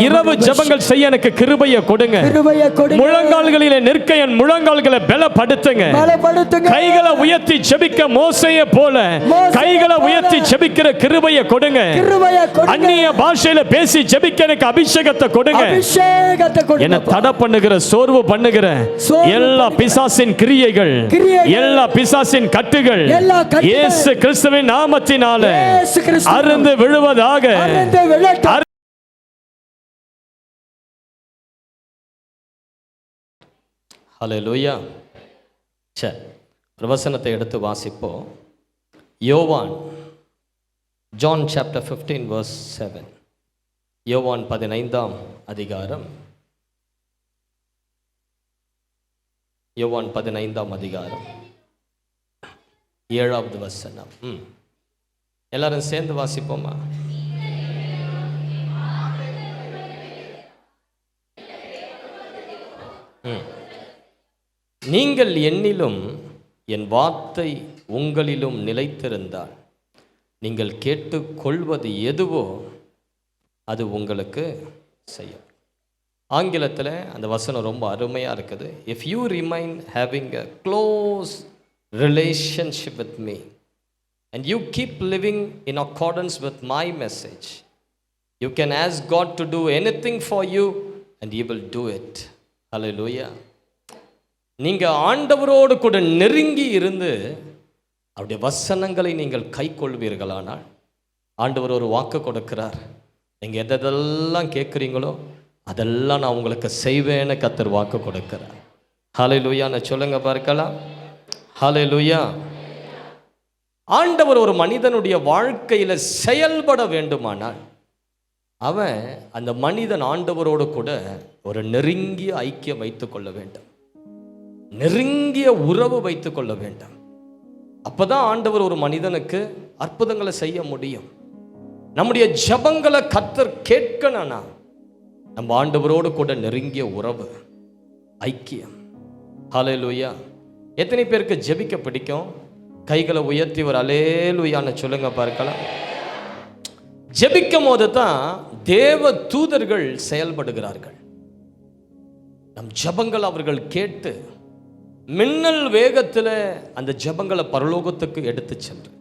இரவு ஜெபங்கள் செய்ய எனக்கு கிருபையை கொடுங்க. முழங்கால்களிலே நிற்க என் முழங்கால்களை பலப்படுத்துங்க. கைகளை உயர்த்தி ஜெபிக்க மோசேயை போல கைகளை உயர்த்தி ஜெபிக்கிற கிருபையை கொடுங்க. அந்நிய பாஷையில பேசி ஜெபிக்க எனக்கு அபிஷேகத்தை கொடுங்க. என்ன தடை பண்ணுகிற சோர்வு பண்ணுகிற எல்லா பிசாசின் கிரியைகள், எல்லா பிசாசின் கட்டுகள் இயேசு கிறிஸ்துவின் நாமத்தினால அறுந்து விழுவதாக. ஹல்லேலூயா. சரி, பிரவசனத்தை எடுத்து வாசிப்போம். யோவான், ஜான் சாப்டர் 15 verse 7. யோவான் 15ஆம் அதிகாரம், யோவான் 15ஆம் அதிகாரம் 7வது வசனம். எல்லாரும் சேர்ந்து வாசிப்போமா? நீங்கள் என்னிலும் என் வார்த்தை உங்களிலும் நிலைத்திருந்தால் நீங்கள் கேட்டுக்கொள்வது எதுவோ அது உங்களுக்கு செய்யும். ஆங்கிலத்தில் அந்த வசனம் ரொம்ப அருமையாக இருக்குது. If you remain having a close relationship with me and you keep living in accordance with my message, you can ask God to do anything for you and he will do it. Hallelujah. நீங்கள் ஆண்டவரோடு கூட நெருங்கி இருந்து அவருடைய வசனங்களை நீங்கள் கை கொள்வீர்களானால் ஆண்டவர் ஒரு வாக்கு கொடுக்கிறார். நீங்கள் எதெல்லாம் கேட்குறீங்களோ அதெல்லாம் நான் உங்களுக்கு செய்வேன்னு கர்த்தர் வாக்கு கொடுக்கிறார். ஹல்லேலூயா. நான் சொல்லுங்க பார்க்கலாம். ஹல்லேலூயா. ஆண்டவர் ஒரு மனிதனுடைய வாழ்க்கையில் செயல்பட வேண்டுமானால் அவன் அந்த மனிதன் ஆண்டவரோடு கூட ஒரு நெருங்கிய ஐக்கியம் வைத்துக் கொள்ள வேண்டும், நெருங்கிய உறவு வைத்துக் கொள்ள வேண்டும். அப்பதான் ஆண்டவர் ஒரு மனிதனுக்கு அற்புதங்களை செய்ய முடியும். நம்முடைய ஜெபங்களை கர்த்தர் கேட்கணும்னா நம்ம ஆண்டவரோடு கூட நெருங்கிய உறவு, ஐக்கியம். ஹல்லேலூயா. எத்தனை பேருக்கு ஜெபிக்க பிடிக்கும்? கைகளை உயர்த்தி ஒரு அல்லேலூயான்னு சொல்லுங்க பார்க்கலாம். ஜெபிக்கும் போது தான் தேவ தூதர்கள் செயல்படுகிறார்கள். நம் ஜெபங்கள் அவர்கள் கேட்டு மின்னல் வேகத்தில் அந்த ஜெபங்களை பரலோகத்துக்கு எடுத்து சென்று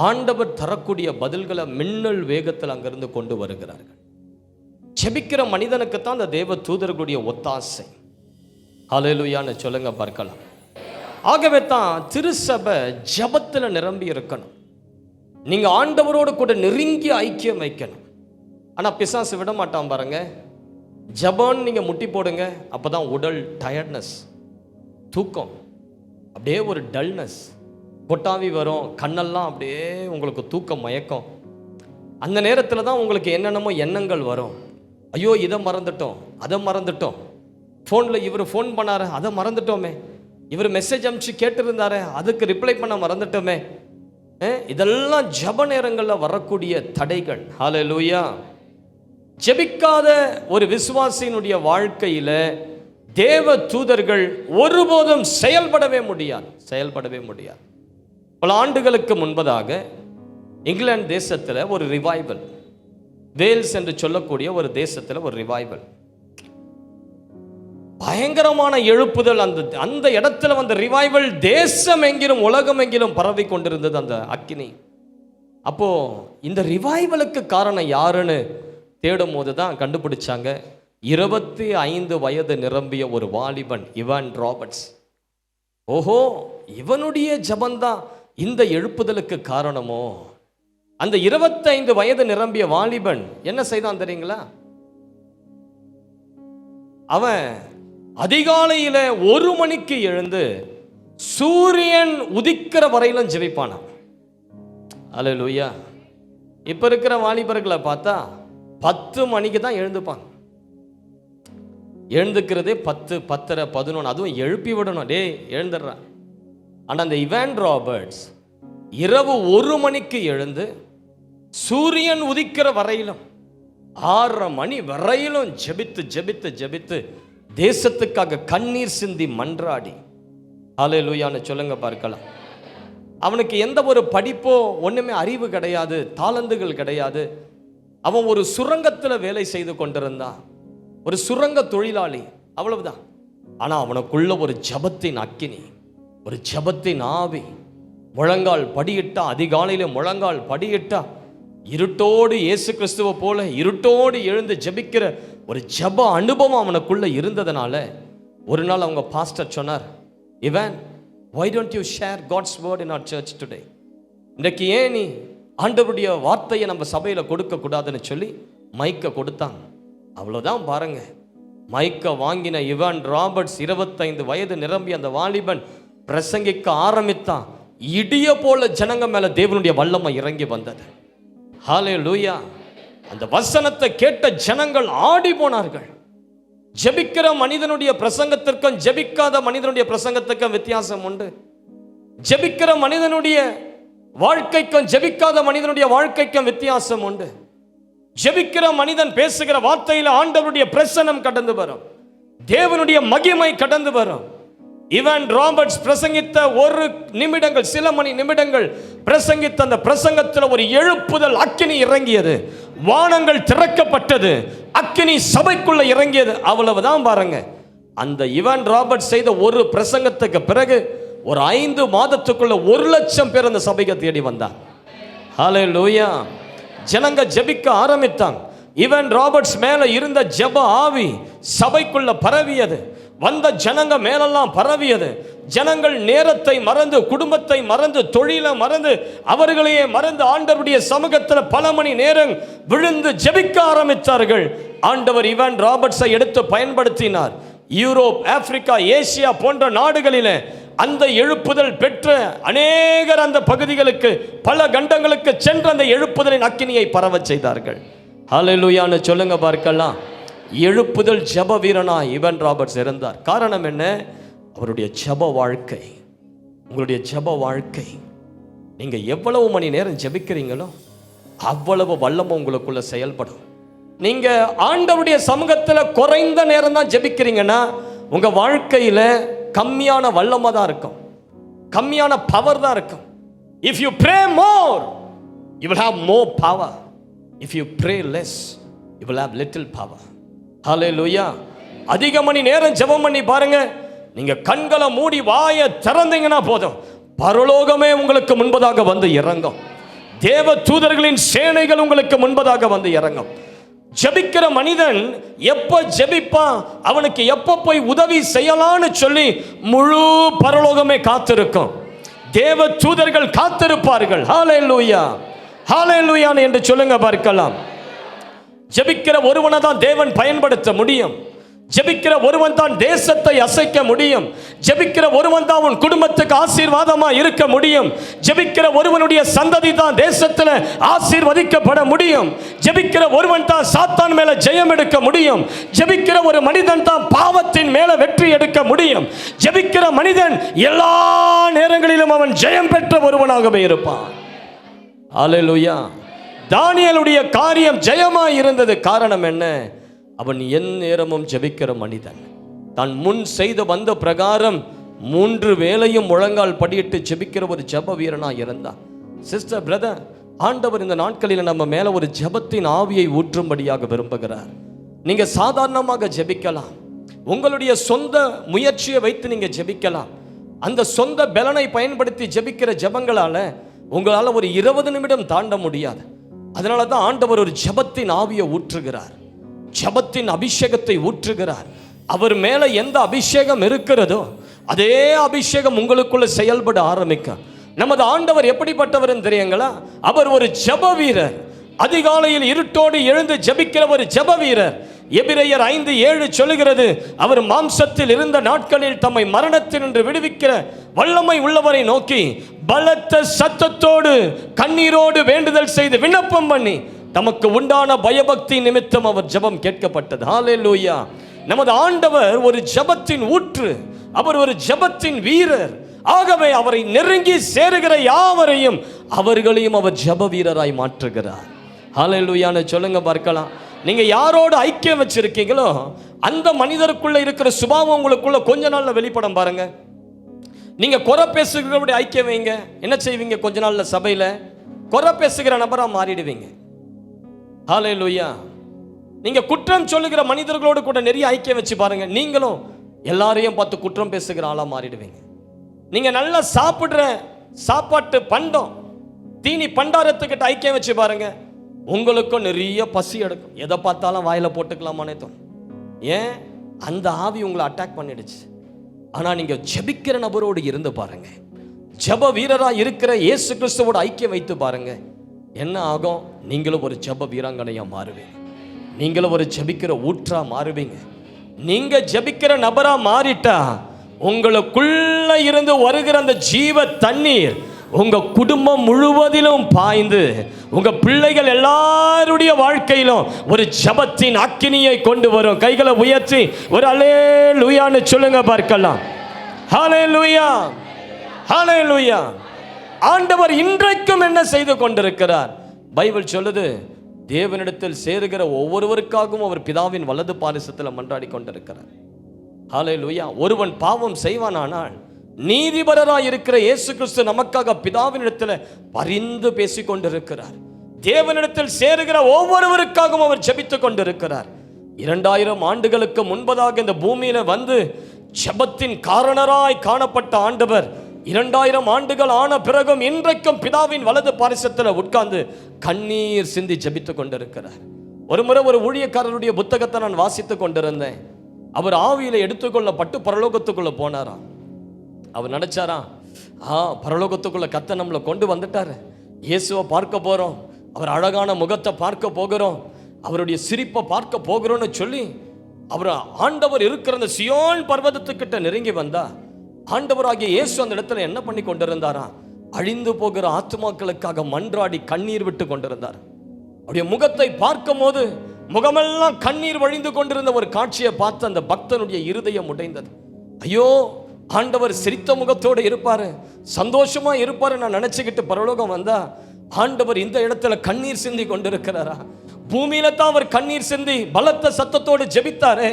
ஆண்டவர் தரக்கூடிய பதில்களை மின்னல் வேகத்தில் அங்கிருந்து கொண்டு வருகிறார்கள். ஜெபிக்கிற மனிதனுக்கு தான் அந்த தேவ தூதர்களுடைய ஒத்தாசை. ஹல்லேலூயான்னு சொல்லுங்க பார்க்கலாம். ஆகவே தான் திருச்சபை ஜெபத்தில் நிரம்பி இருக்கணும். நீங்கள் ஆண்டவரோடு கூட நெருங்கிய ஐக்கியம் வைக்கணும். ஆனால் பிசாசு விட மாட்டான் பாருங்க. ஜெபம் நீங்கள் முட்டி போடுங்க, அப்போ தான் உடல் டயர்ட்னஸ், தூக்கம், அப்படியே ஒரு டல்னஸ், கொட்டாவி வரும், கண்ணெல்லாம் அப்படியே உங்களுக்கு தூக்கம், மயக்கம். அந்த நேரத்தில் தான் உங்களுக்கு என்னென்னமோ எண்ணங்கள் வரும். ஐயோ இதை மறந்துட்டோம், அதை மறந்துட்டோம், ஃபோனில் இவர் ஃபோன் பண்ணாரு அதை மறந்துட்டோமே, இவர் மெசேஜ் அனுப்பிச்சு கேட்டிருந்தாரு அதுக்கு ரிப்ளை பண்ண மறந்துட்டோமே. இதெல்லாம் ஜெப நேரங்களில் வரக்கூடிய தடைகள். ஹல்லேலூயா. ஜெபிக்காத ஒரு விசுவாசியினுடைய வாழ்க்கையில் தேவ தூதர்கள் ஒருபோதும் செயல்படவே முடியாது. பல ஆண்டுகளுக்கு முன்பதாக இங்கிலாந்து தேசத்தில் ஒரு ரிவைவல், வேல்ஸ் என்று சொல்லக்கூடிய ஒரு தேசத்தில் ஒரு ரிவைவல், பயங்கரமான எழுப்புதல். அந்த இடத்துல வந்த ரிவைவல் தேசம் எங்கிலும் உலகம் எங்கிலும் பரவி கொண்டிருந்தது அந்த அக்கினி. அப்போ இந்த ரிவைவலுக்கு காரணம் யாருன்னு தேடும் போது தான் கண்டுபிடிச்சாங்க. 25 வயது நிரம்பிய ஒரு வாலிபன், இவான் ராபர்ட்ஸ். ஓஹோ, இவனுடைய ஜபந்தான் இந்த எழுப்புதலுக்கு காரணமோ. அந்த 25 வயது நிரம்பிய வாலிபன் என்ன செய்தான் தெரியுங்களா? அவன் அதிகாலையில் 1 மணிக்கு எழுந்து சூரியன் உதிக்கிற வரையிலும் ஜெபிப்பானாம். அல்லேலூயா. இப்ப இருக்கிற வாலிபர்களை பார்த்தா 10 மணிக்கு தான் எழுந்துப்பாங்க. எழுந்துக்கிறதே 10, 10:30, 11, அதுவும் எழுப்பி விடணும், டே எழுந்துடுறான். ஆனால் அந்த இவான் ராபர்ட்ஸ் இரவு 1 மணிக்கு எழுந்து சூரியன் உதிக்கிற வரையிலும் 6:30 மணி வரையிலும் ஜெபித்து ஜெபித்து ஜெபித்து தேசத்துக்காக கண்ணீர் சிந்தி மன்றாடி. ஹல்லேலூயான்னு சொல்லுங்க பார்க்கலாம். அவனுக்கு எந்த ஒரு படிப்போ ஒன்றுமே அறிவு கிடையாது, தாளந்துகள் கிடையாது. அவன் ஒரு சுரங்கத்தில் வேலை செய்து கொண்டிருந்தான், ஒரு சுரங்க தொழிலாளி, அவ்வளவுதான். ஆனா அவனுக்குள்ள ஒரு ஜபத்தின் அக்கினி, ஒரு ஜபத்தின் ஆவி. முழங்கால் படியிட்டா, அதிகாலையில முழங்கால் படியிட்டா, இருட்டோடு இயேசு கிறிஸ்துவை போல இருட்டோடு எழுந்து ஜபிக்கிற ஒரு ஜப அனுபவம் அவனுக்குள்ள இருந்ததுனால ஒரு நாள் அவங்க பாஸ்டர் சொன்னார், இவன், why don't you share God's word in our church today? இன்றைக்கு ஏன் நீ ஆண்டவருடைய வார்த்தையை நம்ம சபையில கொடுக்க கூடாதுன்னு சொல்லி மைக்க கொடுத்தாங்க. அவ்வளவுதான் பாருங்க. மைக்க வாங்கின இவான் ராபர்ட்ஸ் 25 வயது நிரம்பி அந்த வாலிபன் பிரசங்கிக்க ஆரம்பித்தான். இடிய போல ஜனங்க மேல தேவனுடைய வல்லமை இறங்கி வந்தது. ஹல்லேலூயா. அந்த வசனத்தை கேட்ட ஜனங்கள் ஆடி போனார்கள். ஜெபிக்கிற மனிதனுடைய பிரசங்கத்திற்கும் ஜெபிக்காத மனிதனுடைய பிரசங்கத்திற்கும் வித்தியாசம் உண்டு. ஜெபிக்கிற மனிதனுடைய வாழ்க்கைக்கும் ஜெபிக்காத மனிதனுடைய வாழ்க்கைக்கும் வித்தியாசம் உண்டு. ஜெபிக்கிற மனிதன் பேசுகிற வார்த்தையில் ஆண்டவருடைய பிரசன்னம் கடந்து வரும், தேவனுடைய மகிமை கடந்து வரும். இவான் ராபர்ட்ஸ் பிரசங்கித்த ஒரு நிமிடங்கள், சில மணி நிமிடங்கள் பிரசங்கித்த அந்த பிரசங்கத்தில் ஒரு எழுப்புதல் அக்கினி இறங்கியது. வானங்கள் திறக்கப்பட்டது, அக்கினி சபைக்குள்ள இறங்கியது. அவ்வளவுதான் பாருங்க. அந்த இவான் ராபர்ட்ஸ் செய்த ஒரு பிரசங்கத்துக்கு பிறகு ஒரு 5 மாதத்துக்குள்ள 1,00,000 பேர் அந்த சபைக்கு தேடி வந்தார். ஹல்லேலூயா. ஜனங்க ஜெபிக்க ஆரம்பித்தாங்க. இவான் ராபர்ட்ஸ் மேல இருந்த ஜெப ஆவி சபைக்குள்ள பரவியது. வந்த ஜனங்க மேலெல்லாம் பரவியது. ஜனங்கள் நேரத்தை மறந்து, குடும்பத்தை மறந்து, தொழிலை மறந்து, அவர்களையே மறந்து ஆண்டவருடைய சமூகத்தில் பல மணி நேரம் விழுந்து ஜெபிக்க ஆரம்பித்தார்கள். ஆண்டவர் இவான் ராபர்ட்ஸை எடுத்து பயன்படுத்தினார். யூரோப், ஆப்பிரிக்கா, ஏசியா போன்ற நாடுகளில் அந்த எழுப்புதல் பெற்ற அநேகர் அந்த பகுதிகளுக்கு, பல கண்டங்களுக்கு சென்று அந்த எழுப்புதலின் அக்கினியை பரவ செய்தார்கள். ஹல்லேலூயான்னு சொல்லுங்க பார்க்கலாம். எழுப்புதல் ஜப வீரனா இவான் ராபர்ட்ஸ் இருந்தார். காரணம் என்ன? அவருடைய ஜப வாழ்க்கை. உங்களுடைய ஜப வாழ்க்கை, நீங்க எவ்வளவு மணி நேரம் ஜபிக்கிறீங்களோ அவ்வளவு வல்லமை உங்களுக்குள்ள செயல்படும். நீங்க ஆண்டவருடைய சமூகத்தில் குறைந்த நேரம் தான் ஜபிக்கிறீங்கன்னா உங்க வாழ்க்கையில கம்மியான வல்லமை தான் இருக்கும், கம்மியான பவர் தான் இருக்கும். If you pray more, you will have more power. If you pray less, you will have little power. ஹல்லேலூயா. அதிக மணி நேரம் ஜெபம் பண்ணி பாருங்க. நீங்க கண்களை மூடி வாயை திறந்தீங்கன்னா போதும், பரலோகமே உங்களுக்கு முன்பதாக வந்து இறங்கும். தேவ தூதர்களின் சேனைகள் உங்களுக்கு முன்பதாக வந்து இறங்கும். ஜெபிக்கிற மனிதன் எப்ப ஜெபிப்பான், அவனுக்கு எப்ப போய் உதவி செய்யலான்னு சொல்லி முழு பரலோகமே காத்திருக்கும். தேவ தூதர்கள் காத்திருப்பார்கள். ஹல்லேலூயா, ஹல்லேலூயா என்று சொல்லுங்க பார்க்கலாம். ஜெபிக்கிற ஒருவனை தான் தேவன் பயன்படுத்த முடியும். ஜெபிக்கிற ஒருவன் தான் தேசத்தை அசைக்க முடியும். ஜெபிக்கிற ஒருவன் தான் உன் குடும்பத்துக்கு ஆசீர்வாதமா இருக்க முடியும். ஜெபிக்கிற ஒருவனுடைய சந்ததி தான் தேசத்தில் ஆசீர்வதிக்கப்பட முடியும். ஜெபிக்கிற ஒருவன் தான் சாத்தான் மேல ஜெயம் எடுக்க முடியும். ஜெபிக்கிற ஒரு மனிதன் தான் பாவத்தின் மேல வெற்றி எடுக்க முடியும். ஜெபிக்கிற மனிதன் எல்லா நேரங்களிலும் அவன் ஜெயம் பெற்ற ஒருவனாகவே இருப்பான். ஹல்லேலூயா. தானியேலுடைய காரியம் ஜெயமாய் இருந்தது. காரணம் என்ன? அவன் என் நேரமும் ஜெபிக்கிற மனிதன். தான் முன் செய்த வந்த பிரகாரம் 3 வேளையும் முழங்கால் படியிட்டு ஜெபிக்கிற ஒரு ஜெப வீரனா இருந்தான். சிஸ்டர், பிரதர், ஆண்டவர் இந்த நாட்களில் நம்ம மேல ஒரு ஜெபத்தின் ஆவியை ஊற்றும்படியாக விரும்புகிறார். நீங்க சாதாரணமாக ஜெபிக்கலாம், உங்களுடைய சொந்த முயற்சியை வைத்து நீங்க ஜெபிக்கலாம். அந்த சொந்த பலனை பயன்படுத்தி ஜெபிக்கிற ஜெபங்களால உங்களால் ஒரு 20 நிமிடம் தாண்ட முடியாது. அதனால தான் ஆண்டவர் ஒரு ஜெபத்தின் ஆவியை ஊற்றுகிறார், ஜெபத்தின் அபிஷேகத்தை ஊற்றுகிறார். அவர் மேல எந்த அபிஷேகம் இருக்கிறதோ அதே அபிஷேகம் உங்களுக்குள்ள செயல்பட ஆரம்பிக்கும். நமது ஆண்டவர் எப்படிப்பட்டவர் தெரியுங்களா? அவர் ஒரு ஜெப வீரர். அதிகாலையில் இருட்டோடு எழுந்து ஜெபிக்கிற ஒரு ஜெப வீரர். எபிரேயர் 5:7 சொல்லுகிறது, அவர் மாம்சத்தில் இருந்த நாட்களில் தம்மை மரணத்தினின்று விடுவிக்கிற வல்லமை உள்ளவரை நோக்கி பலத்த சத்தத்தோடு கண்ணீரோடு வேண்டுதல் செய்து விண்ணப்பம் பண்ணி தமக்கு உண்டான பயபக்தி நிமித்தம் அவர் ஜெபம் கேட்கப்பட்டது. ஹல்லேலூயா. நமது ஆண்டவர் ஒரு ஜெபத்தின் ஊற்று, அவர் ஒரு ஜெபத்தின் வீரர். ஆகவே அவரை நெருங்கி சேருகிற யாவரையும் அவர்களையும் அவர் ஜெப வீரராய் மாற்றுகிறார். ஹல்லேலூயான்னு சொல்லுங்க பார்க்கலாம். நீங்க யாரோடு ஐக்கியம் வச்சிருக்கீங்களோ அந்த மனிதருக்குள்ள இருக்கிற சுபாவம் உங்களுக்குள்ள கொஞ்ச நாள்ல வெளிப்படும் பாருங்க. நீங்க குறை பேசுகிறவருடைய ஐக்கியம் வைங்க, என்ன செய்வீங்க? கொஞ்ச நாள்ல சபையில குறை பேசுகிற நபரா மாறிடுவீங்க. ஹல்லேலூயா. நீங்க குற்றம் சொல்லுகிற மனிதர்களோடு கூட நிறைய ஐக்கியம் வச்சு பாருங்க, நீங்களும் எல்லாரையும் பார்த்து குற்றம் பேசுகிற ஆளா மாறிடுவீங்க. நீங்க நல்லா சாப்பிடுற சாப்பாட்டு பண்டம் தீனி பண்டாரத்துக்கிட்ட ஐக்கியம் வச்சு பாருங்க, உங்களுக்கும் நிறைய பசி எடுக்கும். எதை பார்த்தாலும் வாயில போட்டுக்கலாமானே தோணும். ஏன்? அந்த ஆவி உங்களை அட்டாக் பண்ணிடுச்சு. ஆனா நீங்க ஜெபிக்கிற நபரோடு இருந்து பாருங்க, ஜெப வீரரா இருக்கிற இயேசு கிறிஸ்துவோட ஐக்கியம் வைத்து பாருங்க, என்ன ஆகும்? நீங்களும் ஒரு ஜெப வீராங்கனையா மாறுவீங்க. நீங்களும் ஒரு ஜெபிக்கிற ஊற்றா மாறுவீங்க. நீங்க ஜெபிக்கிற நபரா மாறிட்டா உங்களுக்குள்ள இருந்து வருகிற அந்த ஜீவ தண்ணீர் உங்க குடும்பம் முழுவதிலும் பாய்ந்து உங்க பிள்ளைகள் எல்லாருடைய வாழ்க்கையிலும் ஒரு ஜெபத்தின் அக்கினியை கொண்டு வரும். கைகளை உயர்த்தி ஒரு அல்லேலூயான்னு சொல்லுங்க பார்க்கலாம். ஹல்லேலூயா, ஹல்லேலூயா. ஆண்டவர் இன்றைக்கும் என்ன செய்து கொண்டிருக்கிறார்? பைபிள் சொல்லுது, தேவனிடத்தில் சேருகிற ஒவ்வொருவருக்காகவும் அவர் பிதாவின் வலது பாரிசத்தில் மன்றாடி கொண்டிருக்கிறார். ஹல்லேலூயா. ஒருவன் பாவம் செய்வானானால் நீதிபரராய் இருக்கிற இயேசு கிறிஸ்து நமக்காக பிதாவினிடத்தில் பரிந்து பேசிக் கொண்டிருக்கிறார். தேவனிடத்தில் சேருகிற ஒவ்வொருவருக்காகவும் அவர் ஜெபித்துக் கொண்டிருக்கிறார். 2000 ஆண்டுகளுக்கு முன்பதாக இந்த பூமியில வந்து ஜெபத்தின் காரணராய் காணப்பட்ட ஆண்டவர் 2000 ஆண்டுகள் ஆன பிறகும் இன்றைக்கும் பிதாவின் வலது பாரிசத்தில் உட்கார்ந்து கண்ணீர் சிந்தி ஜெபித்துக் கொண்டிருக்கிறார். ஒரு முறை ஒரு ஊழியக்காரருடைய புத்தகத்தை நான் வாசித்துக் கொண்டிருந்தேன். அவர் ஆவியில எடுத்துக்கொள்ளப்பட்டு பரலோகத்துக்குள்ள போனாராம். அவர் நினைச்சாராம், பரலோகத்துக்குள்ள கத்த நம்மளை கொண்டு வந்துட்டாரு, இயேசுவை பார்க்க போறோம், அவர் அழகான முகத்தை பார்க்க போகிறோம், அவருடைய சிரிப்பை பார்க்க போகிறோம்னு சொல்லி அவர் ஆண்டவர் இருக்கிற அந்த சியோன் பர்வதத்துக்கிட்ட நெருங்கி வந்தா ஆண்டவராகிய இயேசு அந்த இடத்துல என்ன பண்ணி கொண்டிருந்தாராம்? அழிந்து போகிற ஆத்துமாக்களுக்காக மன்றாடி கண்ணீர் விட்டு கொண்டிருந்தார். அவருடைய முகத்தை பார்க்கும் போது முகமெல்லாம் கண்ணீர் வழிந்து கொண்டிருந்த ஒரு காட்சியை பார்த்து அந்த பக்தனுடைய இருதயம் உடைந்தது. ஐயோ, ஆண்டவர் சிரித்த முகத்தோடு இருப்பாரு, சந்தோஷமா இருப்பாரு நான் நினைச்சுக்கிட்டு பரலோகம் வந்தா ஆண்டவர் இந்த இடத்துல கண்ணீர் சிந்தி கொண்டிருக்கிறாரா? பூமியில தான் அவர் கண்ணீர் சிந்தி பலத்த சத்தத்தோடு ஜெபித்தாரு,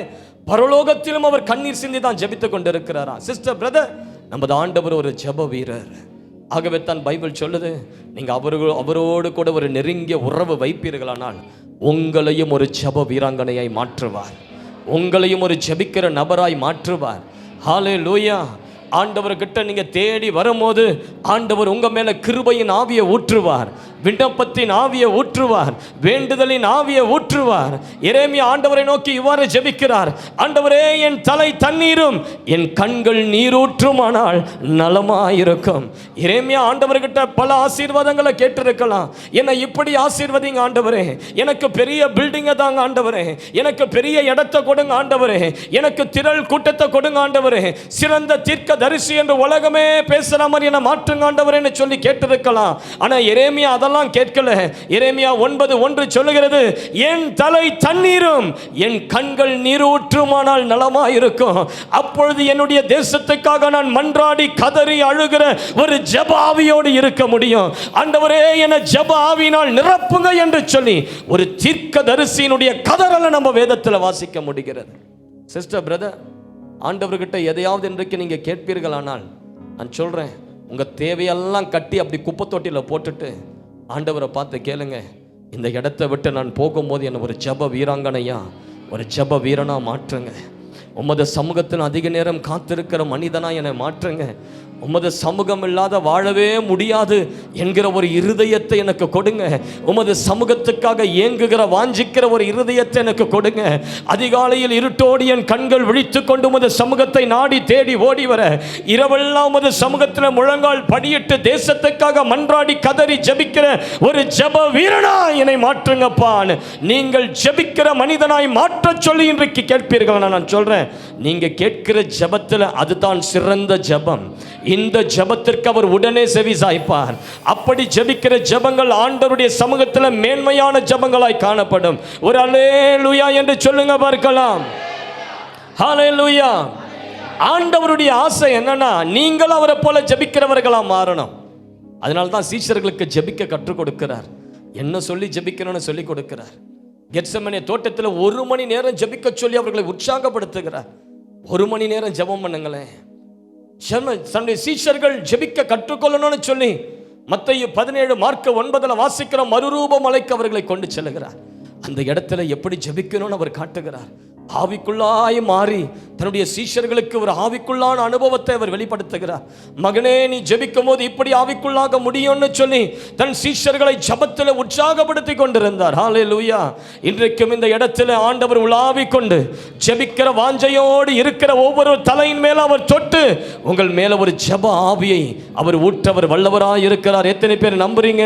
பரலோகத்திலும் அவர் கண்ணீர் சிந்தி தான் ஜெபித்து கொண்டிருக்கிறாரா? சிஸ்டர், பிரதர், நமது ஆண்டவர் ஒரு ஜெப வீரர். ஆகவே தான் பைபிள் சொல்லுது, நீங்க அவரோடு கூட ஒரு நெருங்கிய உறவு வைப்பீர்களானால் உங்களையும் ஒரு ஜெப வீராங்கனையாய் மாற்றுவார், உங்களையும் ஒரு ஜெபிக்கிற நபராய் மாற்றுவார். ஹல்லேலூயா. ஆண்டவர்கிட்ட நீங்க தேடி வரும்போது ஆண்டவர் உங்க மேல கிருபையின் ஆவியை ஊற்றுவார், விண்ணப்பத்தின் ஆவியை ஊற்றுவார், வேண்டுதலின் ஆவியை ஊற்றுவார். எரேமியா ஆண்டவரை நோக்கி இவ்வாறு ஜெபிக்கிறார், ஆண்டவரே, என் தலை தண்ணீரும் என் கண்கள் நீரூற்றுமானால் நலமாயிருக்கும். எரேமியா ஆண்டவர்கிட்ட பல ஆசீர்வாதங்களை கேட்டிருக்கலாம். என்னை இப்படி ஆசீர்வதிங்க ஆண்டவரே, எனக்கு பெரிய பில்டிங்கை தாங்க ஆண்டவரே, எனக்கு பெரிய இடத்தை கொடுங்க ஆண்டவரே, எனக்கு திரள் கூட்டத்தை கொடுங்க ஆண்டவரே, சிறந்த தீர்க்க தரிசி என்று உலகமே பேசுற மாதிரி என்ன மாற்றுங்க ஆண்டவரே சொல்லி கேட்டிருக்கலாம். ஆனா எரேமியா அதெல்லாம் கேட்கல. எரேமியா 9:1 சொல்லுகிறது, என் தலை தண்ணீரும் என் கண்கள் நீரூற்றுமானால் நலமாயிருக்கும். அப்பொழுது என்னுடைய தேசத்துக்காக நான் மன்றாடி கதறி அழுகிற ஒரு ஜெப ஆவியோடு இருக்க முடியும். ஆண்டவரே, என ஜெப ஆவியினால் நிரப்புங்க என்று சொல்லி ஒரு தீர்க்க தரிசியினுடைய கதறலை நம்ம வேதத்தில் வாசிக்க முடிகிறது. சிஸ்டர், பிரதர், ஆண்டவர்கிட்ட எதையாவது இன்றைக்கு நீங்க கேட்பீர்களானால் நான் சொல்றேன், உங்க தேவையெல்லாம் கட்டி அப்படி குப்பை தொட்டியில போட்டுட்டு ஆண்டவரை பார்த்து கேளுங்க, இந்த இடத்தை விட்டு நான் போகும்போது என்னை ஒரு ஜெப வீராங்கனையா, ஒரு ஜெப வீரனா மாற்றுங்க. உமது சமூகத்தில் அதிக நேரம் காத்திருக்கிற மனிதனா என்னை மாற்றுங்க. உமது சமூகம் இல்லாத வாழவே முடியாது என்கிற ஒரு இருதயத்தை எனக்கு கொடுங்க. உமது சமூகத்துக்காக ஏங்குகிற வாஞ்சிக்கிற ஒரு இருதயத்தை எனக்கு கொடுங்க. அதிகாலையில் இருட்டோடு என் கண்கள் விழித்து கொண்டு உமது சமூகத்தை நாடி தேடி ஓடி வர, இரவெல்லாம் உமது சமூகத்தில் முழங்கால் படியிட்டு தேசத்துக்காக மன்றாடி கதறி ஜெபிக்கிற ஒரு ஜெப வீரனா என்னை மாற்றுங்கப்பான்னு நீங்கள் ஜெபிக்கிற மனிதனாய் மாற்ற சொல்லி இன்றைக்கு கேட்பீர்கள். நான் சொல்றேன், நீங்க கேட்கிற ஜெபத்தில் அதுதான் சிறந்த ஜெபம். இந்த ஜெபத்திற்கு அவர் உடனே செவி சாய்ப்பார். அப்படி ஜெபிக்கிற ஜெபங்கள் ஆண்டவருடைய சமூகத்தில் மேன்மையான ஜெபங்களாய் காணப்படும். ஒரு அல்லேலூயா என்று சொல்லுங்க பார்க்கலாம். ஹல்லேலூயா. ஆண்டவருடைய ஆசை என்னன்னா, நீங்கள் அவரை போல ஜெபிக்கிறவர்களா மாறணும். அதனால தான் சீஷர்களுக்கு ஜெபிக்க கற்றுக் கொடுக்கிறார். என்ன சொல்லி ஜெபிக்கணும்னு சொல்லி கொடுக்கிறார். கெத்செமனே தோட்டத்தில் 1 மணி நேரம் ஜெபிக்க சொல்லி அவர்களை உற்சாகப்படுத்துகிறார். 1 மணி நேரம் ஜெபம் பண்ணுங்களேன். தன்னுடைய சீஷர்கள் ஜெபிக்க கற்றுக்கொள்ளணும்னு சொல்லி மத்தேயு 17 மார்க் 9 வாசிக்கிற மறுரூப மலைக்கு அவர்களை கொண்டு செல்கிறார். அந்த இடத்துல எப்படி ஜெபிக்கணும்னு அவர் காட்டுகிறார். ஆவிக்குள்ளாய் மாறி தன்னுடைய சீஷர்களுக்கு ஒரு ஆவிக்குள்ளான அனுபவத்தை அவர் வெளிப்படுத்துகிறார். மகனே, நீ ஜெபிக்கும் போது இப்படி ஆவிக்குள்ளாக முடியும்னு சொல்லி தன் சீஷர்களை ஜெபத்தில் உற்சாகப்படுத்தி கொண்டிருந்தார். ஹல்லேலூயா. இன்றைக்கும் இந்த இடத்துல ஆண்டவர் உலாவிக் கொண்டு ஜெபிக்கிற வாஞ்சையோடு இருக்கிற ஒவ்வொரு தலையின் மேல அவர் தொட்டு உங்கள் மேல ஒரு ஜெப ஆவியை அவர் ஊற்றவர் வல்லவராய் இருக்கிறார். எத்தனை பேர் நம்புறீங்க?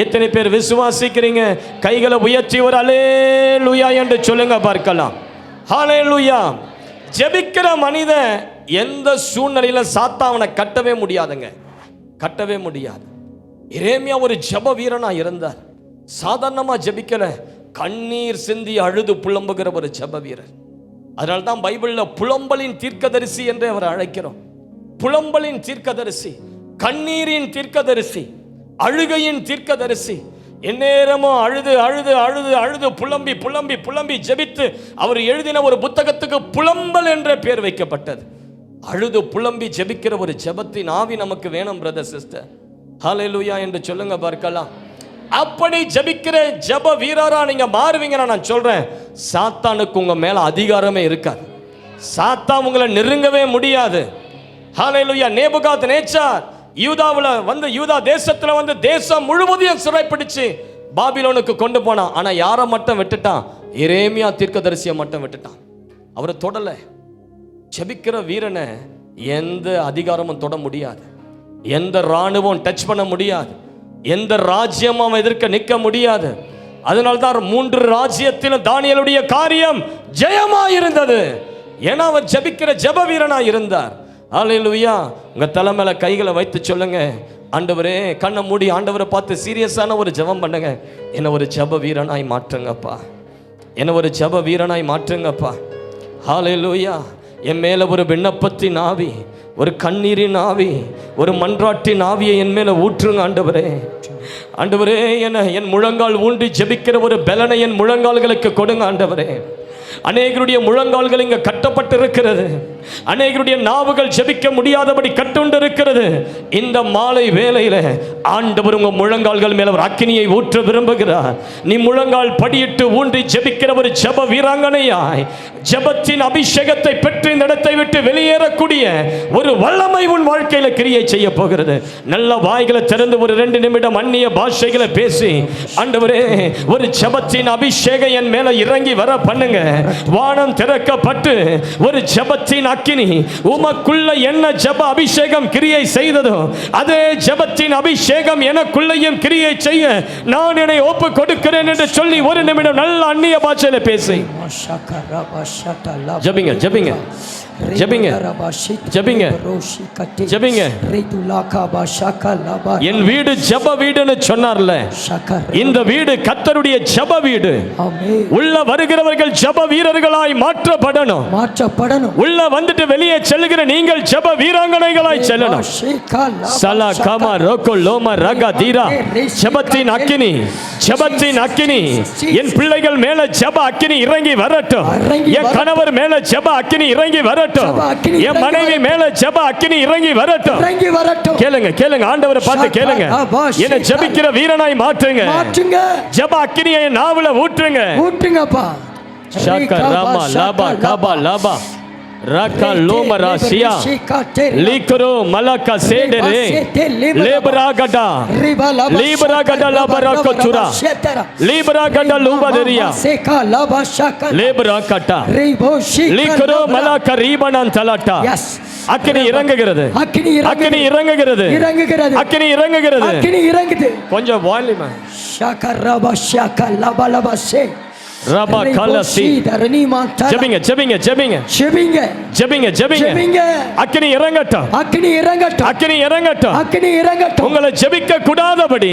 எத்தனை பேர் விசுவாசிக்கிறீங்க? கைகளை உயர்த்தி ஒரு அல்லேலூயா என்று சொல்லுங்க பார்க்கலாம். ஹல்லேலூயா. ஜெபிக்கிற மனிதன் எந்த சூழ்நிலையில சாத்தாவனை கட்டவே முடியாதுங்க, கட்டவே முடியாது. எரேமியா ஒரு ஜெப வீரனா இருந்தார். சாதாரணமா ஜெபிக்கல, கண்ணீர் சிந்தி அழுது புலம்புகிற ஒரு ஜெப வீரர். அதனால தான் பைபிள்ல புலம்பலின் தீர்க்கதரிசி என்று அவர் அழைக்கிறோம். புலம்பலின் தீர்க்கதரிசி, கண்ணீரின் தீர்க்கதரிசி, அழுகையின் தீர்க்கதரிசி. எந்நேரமும் அழுது அழுது அழுது அழுது புலம்பி புலம்பி புலம்பி ஜெபித்து அவர் எழுதின ஒரு புத்தகத்துக்கு புலம்பல் என்ற பெயர் வைக்கப்பட்டது. அழுது புலம்பி ஜெபிக்கிற ஒரு ஜெபத்தின் ஆவி நமக்கு வேணும் பிரதர் சிஸ்டர். ஹல்லேலூயா என்று சொல்லுங்க பார்க்கலாம். அப்படி ஜெபிக்கிற ஜெப வீரரா நீங்க மாறுவீங்கன்னா நான் சொல்றேன், சாத்தானுக்கு உங்க மேல அதிகாரமே இருக்காது. சாத்தான் உங்களை நெருங்கவே முடியாது. ஹல்லேலூயா. நேபுகாத்நேச்சார் யூதாவில் வந்து யூதா தேசத்துல வந்து தேசம் முழுவதையும் சிறைப்பிடிச்சு பாபிலோனுக்கு கொண்டு போனான். ஆனா யாரை மட்டும் விட்டுட்டான்? எரேமியா தீர்க்கதரிசியை மட்டும் விட்டுட்டான். அவரை தொடல. ஜெபிக்கிற வீரனை எந்த அதிகாரமும் தொட முடியாது, எந்த ராணுவம் டச் பண்ண முடியாது, எந்த ராஜ்யமும் அவன் எதிர்க்க நிற்க முடியாது. அதனால்தான் 3 ராஜ்யத்திலும் தானியேலுடைய காரியம் ஜெயமாயிருந்தது. ஏன்னா அவர் ஜெபிக்கிற ஜெப வீரனா இருந்தார். ஹல்லேலூயா. உங்க தலை மேல கைகளை வைத்து சொல்லுங்க, ஆண்டவரே, கண்ணை மூடி ஆண்டவரை பார்த்து சீரியஸான ஒரு ஜெபம் பண்ணுங்க. என்ன ஒரு ஜெப வீரனாய் மாற்றுங்கப்பா, என்ன ஒரு ஜெப வீரனாய் மாற்றுங்கப்பா. ஹல்லேலூயா. என் மேல ஒரு விண்ணப்பத்தின் ஆவி, ஒரு கண்ணீரின் ஆவி, ஒரு மன்றாட்டின் ஆவியை என் மேல ஊற்றுங்க ஆண்டவரே. ஆண்டவரே, என் முழங்கால் ஊன்றி ஜெபிக்கிற ஒரு பலனை என் முழங்கால்களுக்கு கொடுங்க ஆண்டவரே. அநேகருடைய முழங்கால்கள் இங்க கட்டப்பட்டு இருக்கிறது. அநேகருடைய நாவுகள் ஜெபிக்க முடியாதபடி கட்டுண்டு இருக்கிறது. இந்த மாலை வேளையில ஆண்டவர் உங்க முழங்கால்கள் மேல ஒரு அக்கினியை ஊற்ற விரும்புகிறார். நீ முழங்கால் படியிட்டு ஊன்றி ஜெபிக்கிற ஒரு ஜெப வீராங்கனையாய் ஜெபத்தின் அபிஷேகத்தை பெற்று இந்த இடத்தை விட்டு வெளியேறக்கூடிய ஒரு வல்லமை உன் வாழ்க்கையில கிரியை செய்ய போகிறது. நல்ல வாய்களை திறந்து ஒரு 2 நிமிடம் அந்நிய பாஷைகளை பேசி, ஆண்டவரே, ஒரு ஜெபத்தின் அபிஷேகம் என் மேல இறங்கி வர பண்ணுங்க. வானம் திறக்கப்பட்டு ஒரு ஜெபத்தின் அக்கினி உமக்குள்ள என்ன ஜெப அபிஷேகம் கிரியை செய்ததோ அதே ஜெபத்தின் அபிஷேகம் எனக்குள்ளையும் கிரியை செய்ய நான் என்னை ஒப்பு கொடுக்கிறேன் என்று சொல்லி 1 நிமிடம் நல்ல அந்நிய பாஷையில பேசி ஜெபிங்க ஜெபிங்க ஜெபிங்க ஜெபிங்க ஜெபிங்க. என் வீடு ஜெப வீடுன்னு சொன்னார்ல, இந்த வீடு கர்த்தருடைய ஜெப வீடு. உள்ள வருகிறவர்கள் ஜெப வீரர்களாய் மாற்றப்படணும். உள்ள வந்துட்டு வெளியே செல்லுகிற நீங்கள் ஜெப வீராங்கனைகளாய் செல்லணும். சலா கமா ரோகோ லோமா ரகா தீரா. ஜெபத்தின் அக்கினி, ஜெபத்தின் அக்கினி என் பிள்ளைகள் மேல ஜெப அக்கினி இறங்கி வரட்டும். என் கணவர் மேல ஜெப அக்கினி இறங்கி வரட்டும். என் மனைவி மேல ஜெப அக்கினி இறங்கி வரட்டும். கேளுங்க கேளுங்க, ஆண்டவரை பார்த்து கேளுங்க. என்ன ஜெபிக்கிற வீரனாய் மாற்றுங்க. ஜெப அக்கினியை என் நாவுல ஊற்றுங்க. ஊற்றுங்கப்பா. ஷாக்கா ராமா லாபா காபா லாபா ராக்கா லோம ராசியா லிக்ரோ மலக்கா சேடரே லேபராகடா லிபராகடா லாபராகோ சுரா லிபராகடா லூபதரியா லேபராகடா லிக்ரோ மலக்கா ரீபனான் தலாட்டா. அக்கினி இறங்குகிறது, அக்கினி இறங்குகிறது, அக்கினி இறங்குகிறது, அக்கினி இறங்குது. கொஞ்சம் வால்யூம். ஷாக்கா ரபா ஷாக்கா லபா லபா சே ரபா கலசி ஜெபிங்க ஜெபிங்க ஜெபிங்க ஜெபிங்க ஜெபிங்க ஜெபிங்க. அக்கினி இறங்கட்டும், அக்கினி இறங்கட்டும், அக்கினி இறங்கட்டும், அக்கினி இறங்கட்டும். உங்களை ஜெபிக்க கூடாதபடி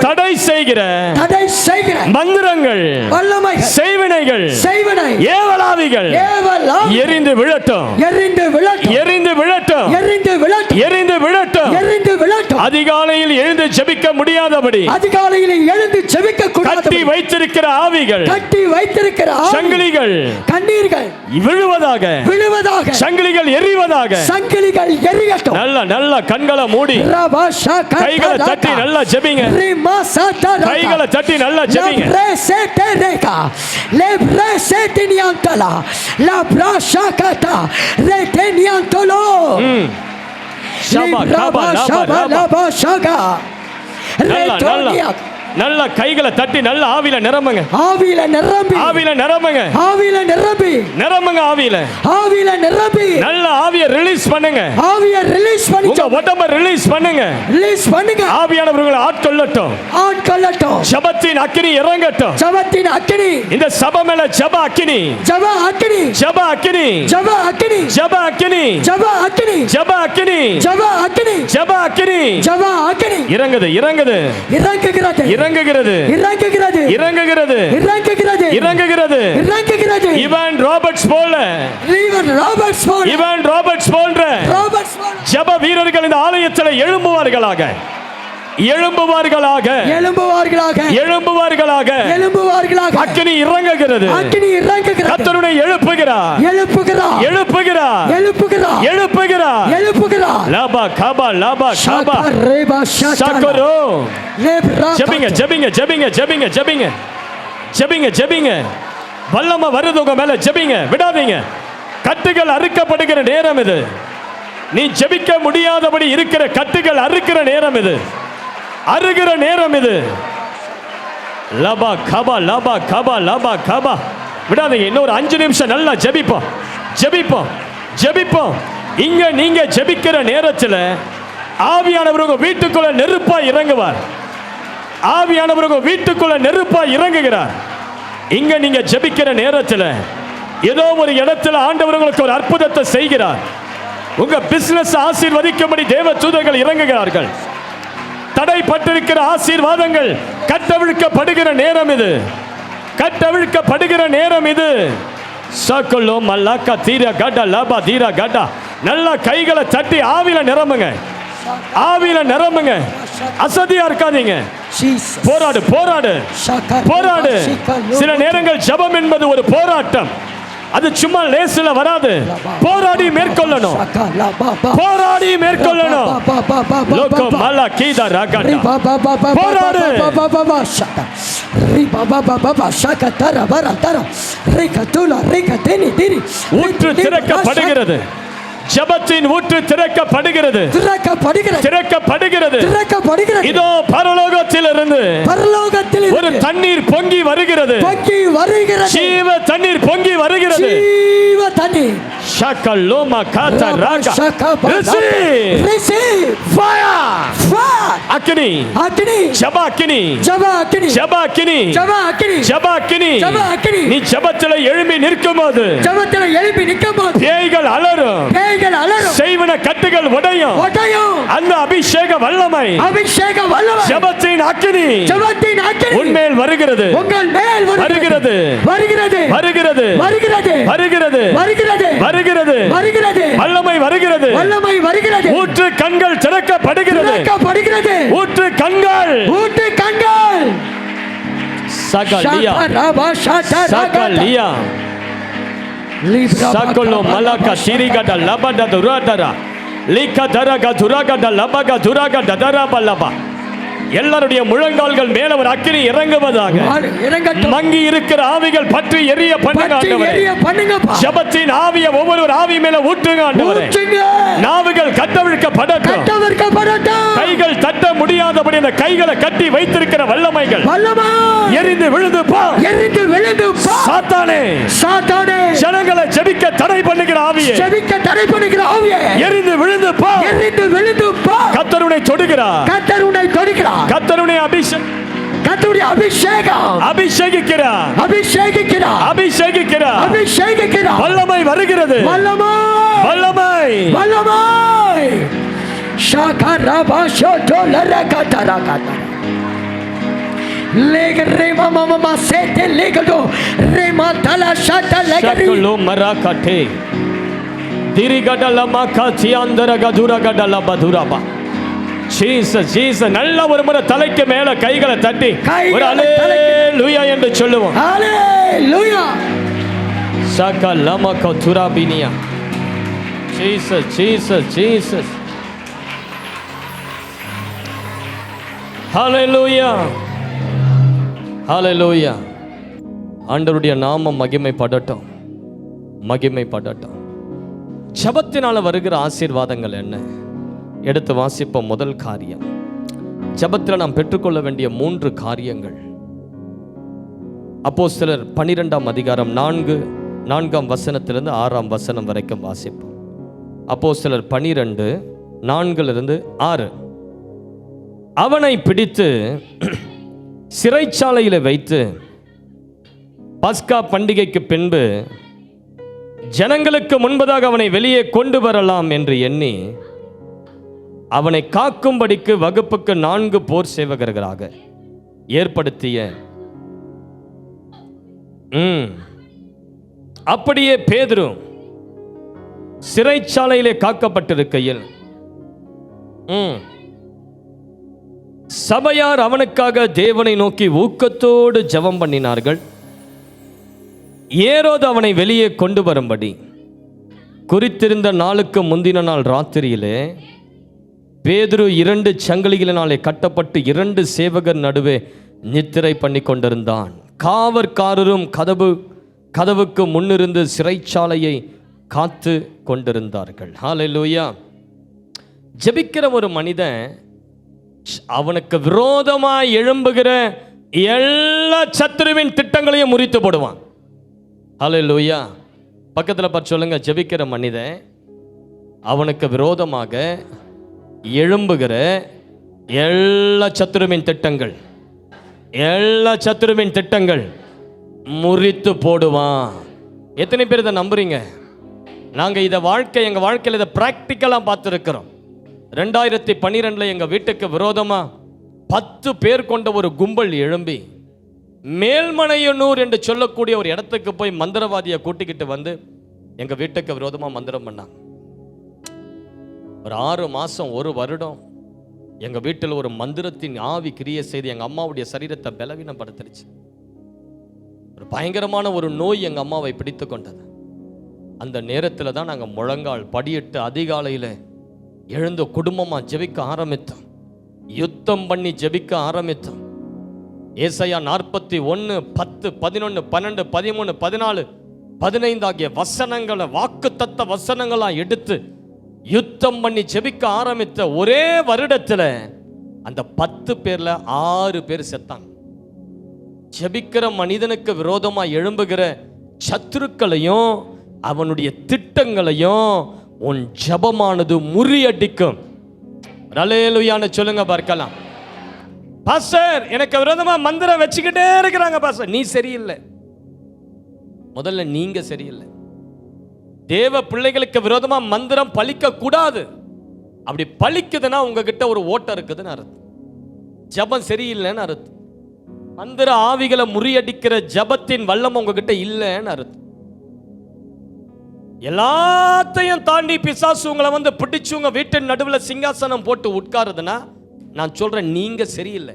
தடை செய்கிற மந்திரங்கள், வல்லமைகள், செய்வினைகள், ஏவலாவிகள் எரிந்து விழட்டும், எரிந்து விழட்டும், எரிந்து விழட்டும், எரிந்து விழட்டும், எரிந்து விழட்டும், எரிந்து விழட்டும். அதிகாலையில் எழுந்து ஜெபிக்க முடியாதபடி அதிகாலையில் எழுந்து ஜெபிக்க கூடாதபடி கட்டி வைத்திருக்கிற ஆவிகள் சங்கிலிகள் கண்ணீர்கள் விழுவதாக சங்கிலிகள் எரியட்டும். நல்ல கண்களை மூடி கைகளை தட்டி நல்லா ஜெபிங்க. கைகளை தட்டி நல்லா ஜெபிங்க. நல்ல கைகளை தட்டி நல்ல ஆவியில நிரம்புங்க. நல்ல ஆவியை ரிலீஸ் பண்ணுங்க. உங்க உடம்ப ரிலீஸ் பண்ணுங்க. ஆவியானவர்களை ஆட்கொள்ளட்டும். ஜெபத்தின் அக்கினி இறங்கட்டும். இந்த சபை மேல ஜெப அக்கினி இறங்குகிறது. இவன் ராபர்ட்ஸ் போன்ற ஜெப வீரர்கள் இந்த ஆலயத்தில் எழும்புவார்களாக. அக்கினி இறங்குகிறது. கர்த்தருடைய எழுப்புகிறார். லாபா காபா லாபா காபா சக்கரோ. ஜெபிங்க. வல்லமை வருது உங்க மேல. ஜெபிங்க, விடாதீங்க. கட்டுகள் அறுக்கப்படுகிற நேரம் இது. நீ ஜெபிக்க முடியாதபடி இருக்கிற கட்டுகள் அறுக்கிற நேரம் இது. லபா கபா லபா கபா லபா கபா. விடாதீங்க. இன்னொரு 5 நிமிஷம் நல்லா ஜெபிப்போம். இங்க நீங்க ஜெபிக்கிற நேரத்தில் ஆவியானவர் உங்க வீட்டுக்குள்ள நெருப்பா இறங்குகிறார். இங்க நீங்க ஜெபிக்கிற நேரத்தில் ஏதோ ஒரு இடத்துல ஆண்டவர் உங்களுக்கு ஒரு அற்புதத்தை செய்கிறார். உங்க பிசினஸ் ஆசீர்வதிக்கும்படி தேவ தூதர்கள் இறங்குகிறார்கள். தடைப்பட்டிருக்கிற ஆசீர்வாதங்கள் கட்டவிழ்க்கப்படுகிற நேரம் இது. சக்கலோ மல்லாக்கா தீரா கட்டா லாபா தீரா கட்டா. நல்ல கைகளை தட்டி ஆவியில நிரம்புங்க. அசதியா இருக்காதீங்க. போராடு. சில நேரங்கள் ஜெபம் என்பது ஒரு போராட்டம். அது சும்மா லேசில வராது. போராடி மேற்கொள்ளணும். லோகோ மல்லா கீதா ராகடா. போராடு. ஊற்று திறக்கப்படுகிறது. ஜெபத்தின் ஊற்று திறக்கப்படுகிறது. இதோ பரலோகத்திலிருந்து ஒரு தண்ணீர் பொங்கி வருகிறது. ஜீவ தண்ணீர் பொங்கி வருகிறது. ஷக்கலோமா காதா ராகா. Receive fire. அக்கினி. ஜெப அக்கினி. நீ ஜெபத்தில் எழும்பி நிற்கும்போது பேய்கள் அலறும். செய்வன கட்டுகள் உடையும். அந்த அபிஷேக வல்லமை ஜெபத்தின் அக்கினி உன்மேல் வருகிறது. வல்லமை வருகிறது. ஊற்று கண்கள் திறக்கப்படுகிறது. சகலியா சகலோ மலகா சிரிகட லபட துரதரா லிக தரக துரகட லபக துரக ததரா பலபா. எல்லாருடைய முழங்கால்கள் மேல ஒரு அக்கினி இறங்குவதாக. மங்கி இருக்கிற ஆவிகள் பற்றி எரிய பண்ணுங்க ஆண்டவரே. ஜெபத்தின் ஆவியை ஒவ்வொரு ஆவி மேல ஊற்றுங்க ஆண்டவரே. நாவுகள் கட்டவிழ்க்கப்படட்டும். கைகள் தட்ட முடியாதபடி அந்த கைகளை கட்டி வைத்திருக்கிற வல்லமைகள் எரிந்து விழுந்து போ. சாத்தானே ஜனங்களை ஜெபிக்க தடை பண்ணுகிற ஆவியே எரிந்து விழுந்து போ. கர்த்தருனை தொடுகிறார். கர்த்தருடைய அபிஷேகிக்கிறார். வல்லமை வருகிறது. வல்லமை. Jesus Jesus. நல்ல ஒரு முறை தலைக்கு மேல கைகளை தட்டி ஒரு அல்லேலூயா என்று சொல்லுவோம். ஹalleluya. சக லமக துராபினியா. Jesus Jesus Jesus. ஹalleluya ஹalleluya. ஆண்டவருடைய நாமம் மகிமைப்படட்டும், மகிமைப்படட்டும். ஜெபத்தினால வருகிற ஆசீர்வாதங்கள் என்ன? எடுத்து வாசிப்போம். முதல் காரியம், ஜெபத்தில் நாம் பெற்றுக்கொள்ள வேண்டிய 3 காரியங்கள். அப்போஸ்தலர் 12ஆம் அதிகாரம் 4ஆம் வசனத்திலிருந்து 6ஆம் வசனம் வரைக்கும் வாசிப்போம். அப்போஸ்தலர் 12 4 6. அவனை பிடித்து சிறைச்சாலையில் வைத்து பஸ்கா பண்டிகைக்கு பின்பு ஜனங்களுக்கு முன்பதாக அவனை வெளியே கொண்டு வரலாம் என்று எண்ணி அவனை காக்கும்படிக்கு வகுப்புக்கு 4 போர் சேவகர்களாக ஏற்படுத்திய. அப்படியே பேதுரு சிறைச்சாலையிலே காக்கப்பட்டிருக்கையில் சபையார் அவனுக்காக தேவனை நோக்கி ஊக்கத்தோடு ஜெபம் பண்ணினார்கள். ஏரோது அவனை வெளியே கொண்டு வரும்படி குறித்திருந்த நாளுக்கு முந்தின நாள் ராத்திரியிலே பேதுரு 2 சங்கிலிகளினாலே கட்டப்பட்டு 2 சேவகர் நடுவே நித்திரை பண்ணி கொண்டிருந்தான். காவற்காரரும் கதவுக்கு முன்னிருந்து சிறைச்சாலையை காத்து கொண்டிருந்தார்கள். ஹல்லேலூயா. ஜெபிக்கிற ஒரு மனிதன் அவனுக்கு விரோதமாய் எழும்புகிற எல்லா சத்துருவின் திட்டங்களையும் முறித்து போடுவான். ஹல்லேலூயா. பக்கத்தில் பார்த்து சொல்லுங்க, ஜெபிக்கிற மனிதன் அவனுக்கு விரோதமாக எழும்புகிற எல்லா சத்துருவின் திட்டங்கள் முறித்து போடுவான். எத்தனை பேர் இதை நம்புறீங்க? நாங்கள் இதை எங்கள் வாழ்க்கையில் இதை ப்ராக்டிக்கலாக பார்த்துருக்கிறோம். 2012 எங்கள் வீட்டுக்கு விரோதமாக 10 பேர் கொண்ட ஒரு கும்பல் எழும்பி மேல்மனையனூர் என்று சொல்லக்கூடிய ஒரு இடத்துக்கு போய் மந்திரவாதியை கூட்டிக்கிட்டு வந்து எங்கள் வீட்டுக்கு விரோதமாக மந்திரம் பண்ணாங்க. ஒரு 6 மாதம் 1 வருடம் எங்கள் வீட்டில் ஒரு மந்திரத்தின் ஆவி கிரியை செய்து எங்கள் அம்மாவுடைய சரீரத்தை பலவீனப்படுத்திருச்சு. ஒரு பயங்கரமான ஒரு நோய் எங்கள் அம்மாவை பிடித்து கொண்டது. அந்த நேரத்தில் தான் நாங்கள் முழங்கால் படியிட்டு அதிகாலையில் எழுந்து குடும்பமாக ஜெபிக்க ஆரம்பித்தோம். யுத்தம் பண்ணி ஜெபிக்க ஆரம்பித்தோம். ஏசாயா 41 10 11 12 13 14 15 ஆகிய வசனங்களை வாக்குத்தத்த வசனங்களாக எடுத்து யுத்தம் பண்ணி ஜெபிக்க ஆரம்பித்த ஒரே வருடத்தில் அந்த 10 பேர்ல 6 பேர் செத்தாங்க. ஜெபிக்கிற மனிதனுக்கு விரோதமாக எழும்புகிற சத்துருக்களையும் அவனுடைய திட்டங்களையும் உன் ஜெபமானது முறியடிக்கும். அல்லேலூயான்னு சொல்லுங்க பார்க்கலாம். பாஸ்டர், எனக்கு விரோதமா மந்திரம் வச்சுக்கிட்டே இருக்கிறாங்க பாஸ்டர். நீ சரியில்லை, முதல்ல நீங்க சரியில்லை. தேவ பிள்ளைகளுக்கு விரோதமா மந்திரம் பலிக்க கூடாது. அப்படி பலிக்குதுன்னா உங்ககிட்ட ஒரு ஓட்டம் இருக்குதுன்னு அர்த்தம். ஜபம் சரியில்லைன்னு அர்த்தம். மந்திர ஆவிகளை முறியடிக்கிற ஜபத்தின் வல்லம் உங்ககிட்ட இல்லைன்னு அர்த்தம். எல்லாத்தையும் தாண்டி பிசாசு உங்களை வந்து பிடிச்சு உங்க வீட்டின் நடுவில் சிங்காசனம் போட்டு உட்காருதுன்னா நான் சொல்றேன், நீங்க சரியில்லை.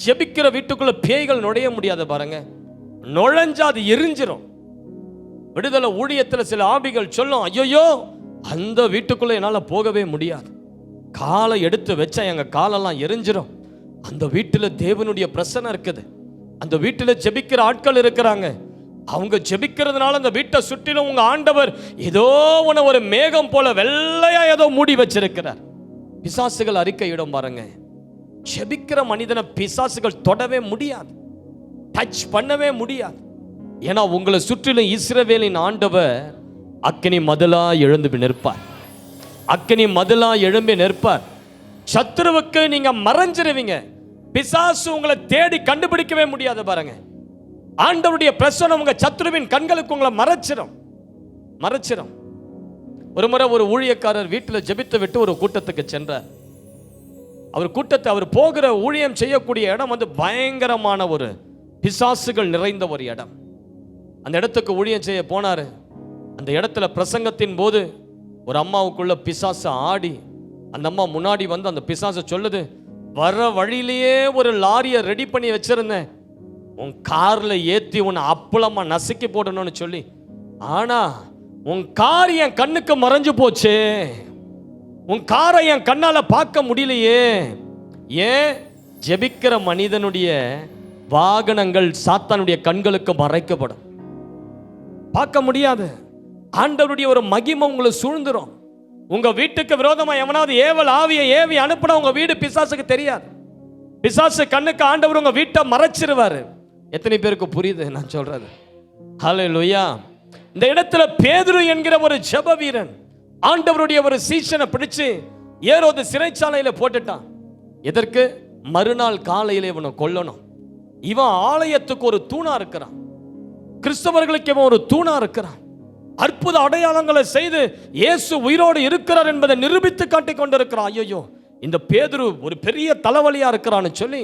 ஜெபிக்கிற வீட்டுக்குள்ள பேய்கள் நுழைய முடியாது பாருங்க. நுழைஞ்சா அது எரிஞ்சிரும். விடுதலை ஊழியத்தில் சில ஆவிகள் சொல்லும், ஐயோ அந்த வீட்டுக்குள்ள என்னால் போகவே முடியாது, காலை எடுத்து வச்சா எங்க காலெல்லாம் எரிஞ்சிரும். அந்த வீட்டில் தேவனுடைய பிரசன்னம் இருக்குது. அந்த வீட்டில் ஜெபிக்கிற ஆட்கள் இருக்கிறாங்க. அவங்க ஜெபிக்கிறதுனால அந்த வீட்டை சுற்றிலும் உங்க ஆண்டவர் ஏதோ ஒரு மேகம் போல வெள்ளையா ஏதோ மூடி வச்சிருக்கிறார். பிசாசுகள் அறிக்கையிடும் பாருங்க. ஜெபிக்கிற மனிதனை பிசாசுகள் தொடவே முடியாது, டச் பண்ணவே முடியாது. ஏன்னா உங்களை சுற்றிலும் இஸ்ரவேலின் ஆண்டவர் அக்கினி மதிலா எழுந்து நிற்பார். அக்கினி மதிலா எழும்பி நிற்பார். சத்துருவுக்கு நீங்க மறைஞ்சிருவீங்க. பிசாசு உங்களை தேடி கண்டுபிடிக்கவே முடியாது பாருங்க. ஆண்டவருடைய பிரசன்னம் உங்க சத்துருவின் கண்களுக்கு உங்களை மறைச்சிரும். ஒரு முறை ஒரு ஊழியக்காரர் வீட்டில் ஜெபித்து விட்டு ஒரு கூட்டத்துக்கு சென்றார். அவர் போகிற ஊழியம் செய்யக்கூடிய இடம் வந்து பயங்கரமான ஒரு பிசாசுகள் நிறைந்த ஒரு இடம். அந்த இடத்துக்கு ஊழியம் செய்ய போனாரு. அந்த இடத்துல பிரசங்கத்தின் போது ஒரு அம்மாவுக்குள்ள பிசாசு ஆடி அந்த அம்மா முன்னாடி வந்து அந்த பிசாசை சொல்லுது, வர வழியிலேயே ஒரு லாரியை ரெடி பண்ணி வச்சிருந்தேன், உன் கார்ல ஏத்தி உன்னை அப்பளமா நசுக்கி போடணும்னு சொல்லி. ஆனா உன் கார் என் கண்ணுக்கு மறைஞ்சு போச்சு, உன் காரை என் கண்ணால பார்க்க முடியலையே. ஏன்? ஜெபிக்கிற மனிதனுடைய வாகனங்கள் சாத்தானுடைய கண்களுக்கு மறைக்கப்படும், பார்க்க முடியாது. ஆண்டவருடைய ஒரு மகிமை உங்களை சூழ்ந்துரும். உங்க வீட்டுக்கு விரோதமா எவனாவது ஏவல் ஆவியை ஏவி அனுப்புனா உங்க வீடு பிசாசுக்கு தெரியாது. பிசாசு கண்ணுக்கு ஆண்டவர் உங்க வீட்டை மறைச்சிருவாரு. எத்தனை பேருக்கு புரியுது நான் சொல்றது? ஹல்லேலூயா. இந்த இடத்துல பேதுரு என்கிற ஒரு ஜெப வீரன் ஆண்டவருடைய ஒரு சீஷனை பிடிச்சு ஏரோது சிறைச்சாலையில போட்டுட்டான். எதற்கு? மறுநாள் காலையில இவனை கொல்லணும். இவன் ஆலயத்துக்கு ஒரு தூணா இருக்கிறான், கிறிஸ்தவர்களுக்கு இவன் ஒரு தூணா இருக்கிறான். அற்புத அடையாளங்களை செய்து இயேசு உயிரோடு இருக்கிறார் என்பதை நிரூபித்து காட்டிக் கொண்டிருக்கிறான். ஐயோ, இந்த பேதுரு ஒரு பெரிய தலைவலியா இருக்கிறான்னு சொல்லி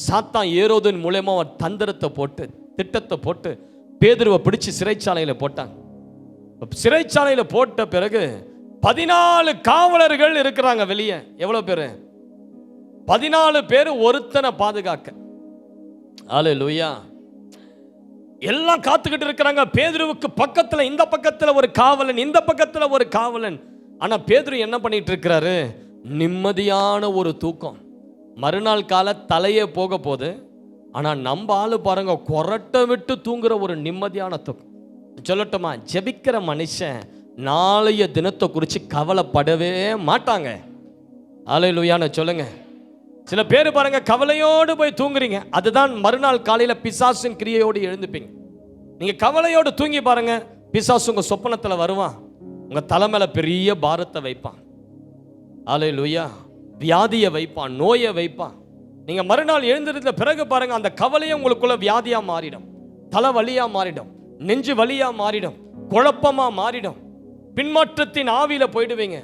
சாத்தான் ஏரோதின் மூலமா தந்திரத்தை போட்டு திட்டத்தை போட்டு பேதுருவை பிடிச்சு சிறைச்சாலையில போட்டாங்க. சிறைச்சாலையில போட்ட பிறகு 14 காவலர்கள் இருக்கிறாங்க வெளியே. எவ்வளவு பேரு? 14 பேர் ஒருத்தனை பாதுகாக்க. அல்லேலூயா. எல்லாம் காத்துக்கிட்டு இருக்கிறாங்க. பேதுருவுக்கு பக்கத்துல, இந்த பக்கத்துல ஒரு காவலன், இந்த பக்கத்துல ஒரு காவலன். ஆனா பேதுரு என்ன பண்ணிட்டு இருக்கிறாரு? நிம்மதியான ஒரு தூக்கம். மறுநாள் கால தலையே போக போது, ஆனா நம்ம ஆளு பாருங்க கொரட்டை விட்டு தூங்குற ஒரு நிம்மதியான தூக்கம். சொல்லட்டுமா, ஜெபிக்கிற மனுஷன் நாளைய தினத்தை குறித்து கவலைப்படவே மாட்டாங்க. அல்லேலூயான்னு சொல்லுங்க. சில பேர் பாருங்க கவலையோடு போய் தூங்குறீங்க, அதுதான் மறுநாள் காலையில பிசாசின் கிரியையோடு எழுந்துப்பீங்க. நீங்க கவலையோடு தூங்கி பாருங்க, பிசாசு உங்க சொப்பனத்துல வருவான், உங்க தலை மேல பெரிய பாரத்தை வைப்பான். அல்லேலூயா. வியாதியை வைப்பான், நோயை வைப்பான். நீங்க மறுநாள் எழுந்திருந்த பிறகு பாருங்க அந்த கவலையை உங்களுக்குள்ள வியாதியா மாறிடும், தலை வலியா மாறிடும், நெஞ்சு வலியா மாறிடும், குழப்பமா மாறிடும், பின்மாற்றத்தின் ஆவியில போயிடுவீங்க.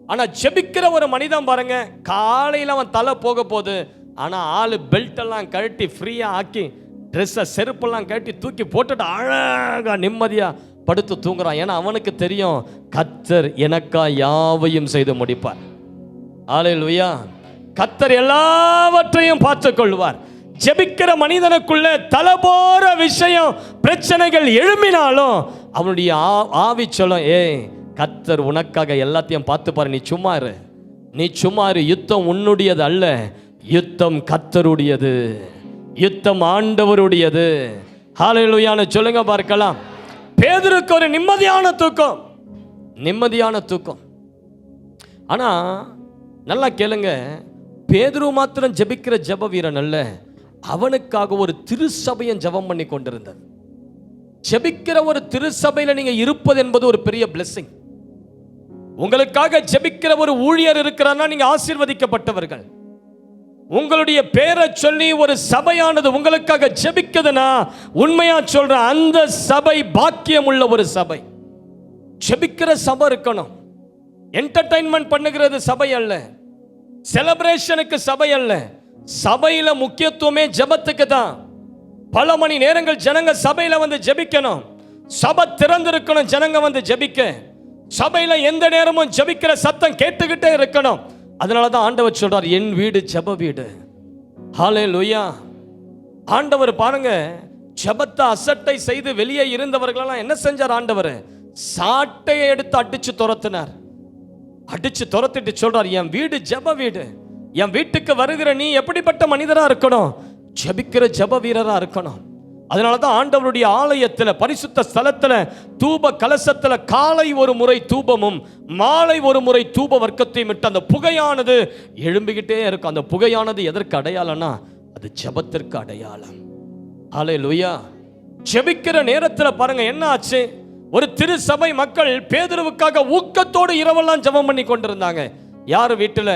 ஆனா ஜெபிக்கிற ஒரு மனிதன் பாருங்க, காலையில அவன் தலை போக போகுது, ஆனா ஆளு பெல்ட் எல்லாம் கழட்டி ஃப்ரீயா ஆக்கி ட்ரெஸ்ஸை செருப்பெல்லாம் கழட்டி தூக்கி போட்டுட்டு அழகா நிம்மதியா படுத்து தூங்குறான். ஏன்னா அவனுக்கு தெரியும் கர்த்தர் எனக்கா யாவையும் செய்து முடிப்பார். அல்லேலூயா. கர்த்தர் எல்லாவற்றையும் பார்த்துக் கொள்வார். ஜெபிக்கிற மனிதனுக்குள்ள தலை போற விஷயம் பிரச்சனைகள் எழும்பினாலும் அவனுடைய ஆவி சொல்லும், ஏய் கர்த்தர் உனக்காக எல்லாத்தையும் பார்த்து பாரு, நீ சும்மா இரு, நீ சும்மா இரு. யுத்தம் உன்னுடையது அல்ல, யுத்தம் கர்த்தருடையது, யுத்தம் ஆண்டவருடையது. ஹல்லேலூயான்னு சொல்லுங்க பார்க்கலாம். பேதுருக்கு ஒரு நிம்மதியான தூக்கம், நிம்மதியான தூக்கம். ஆனா நல்லா கேளுங்க, பேதுரு மாத்திரம் ஜெபிக்கிற ஜெப வீரன் அல்ல, அவனுக்காக ஒரு திருச்சபையும் ஜெபம் பண்ணி கொண்டிருந்தது. ஜெபிக்கிற ஒரு திருச்சபையில நீங்க இருப்பது என்பது ஒரு பெரிய blessing. உங்களுக்காக ஜெபிக்கிற ஒரு ஊழியர் இருக்கிறார்னா நீங்க ஆசீர்வதிக்கப்பட்டவர்கள். உங்களுடைய பேரை சொல்லி ஒரு சபையானது உங்களுக்காக ஜெபிக்குதுன்னா உண்மையா சொல்ற அந்த சபை பாக்கியம் உள்ள ஒரு சபை. ஜெபிக்கிற சபை இருக்கணும். என்டர்டைன்மெண்ட் பண்ணுகிறது சபை அல்ல, செலிப்ரேஷனுக்கு சபை அல்ல. சபையில முக்கியத்துவமே ஜெபத்துக்கு தான். பல மணி நேரங்கள் ஜனங்க சபையில வந்து ஜெபிக்கணும், சபை திறந்திருக்கணும், ஜனங்க வந்து ஜெபிக்க. சபையில எந்த நேரமும் ஜெபிக்கிற சத்தம் கேட்டுக்கிட்டே இருக்கணும். அதனாலதான் ஆண்டவர் சொல்றார், என் வீடு ஜெப வீடு. ஹல்லேலூயா. ஆண்டவர் பாருங்க, ஜெபத்தை அசட்டை செய்து வெளியே இருந்தவர்களெல்லாம் என்ன செஞ்சார் ஆண்டவர்? சாட்டையை எடுத்து அடிச்சு துரத்தினார். அடிச்சு துரத்திட்டு சொல்றார், என் வீடு ஜெப வீடு. என் வீட்டுக்கு வருகிற நீ எப்படிப்பட்ட மனிதரா இருக்கணும்? ஜெபிக்கிற ஜெப வீரரா இருக்கணும். அதனாலதான் ஆண்டவருடைய ஆலயத்தில் பரிசுத்த ஸ்தலத்தில் தூப கலசத்தில் காலை ஒரு முறை தூபமும் மாலை ஒரு முறை தூப வர்க்கத்தையும் விட்டு அந்த புகையானது எழும்பிக்கிட்டே இருக்கும். அந்த புகையானது எதற்கு அடையாளம்னா அது ஜெபத்திற்கு அடையாளம். ஹல்லேலூயா. ஜெபிக்கிற நேரத்தில் பாருங்க என்ன ஆச்சு, ஒரு திரு சபை மக்கள் பேதுருவுக்காக ஊக்கத்தோடு இரவெல்லாம் ஜெபம் பண்ணி கொண்டிருந்தாங்க. யார் வீட்டில்?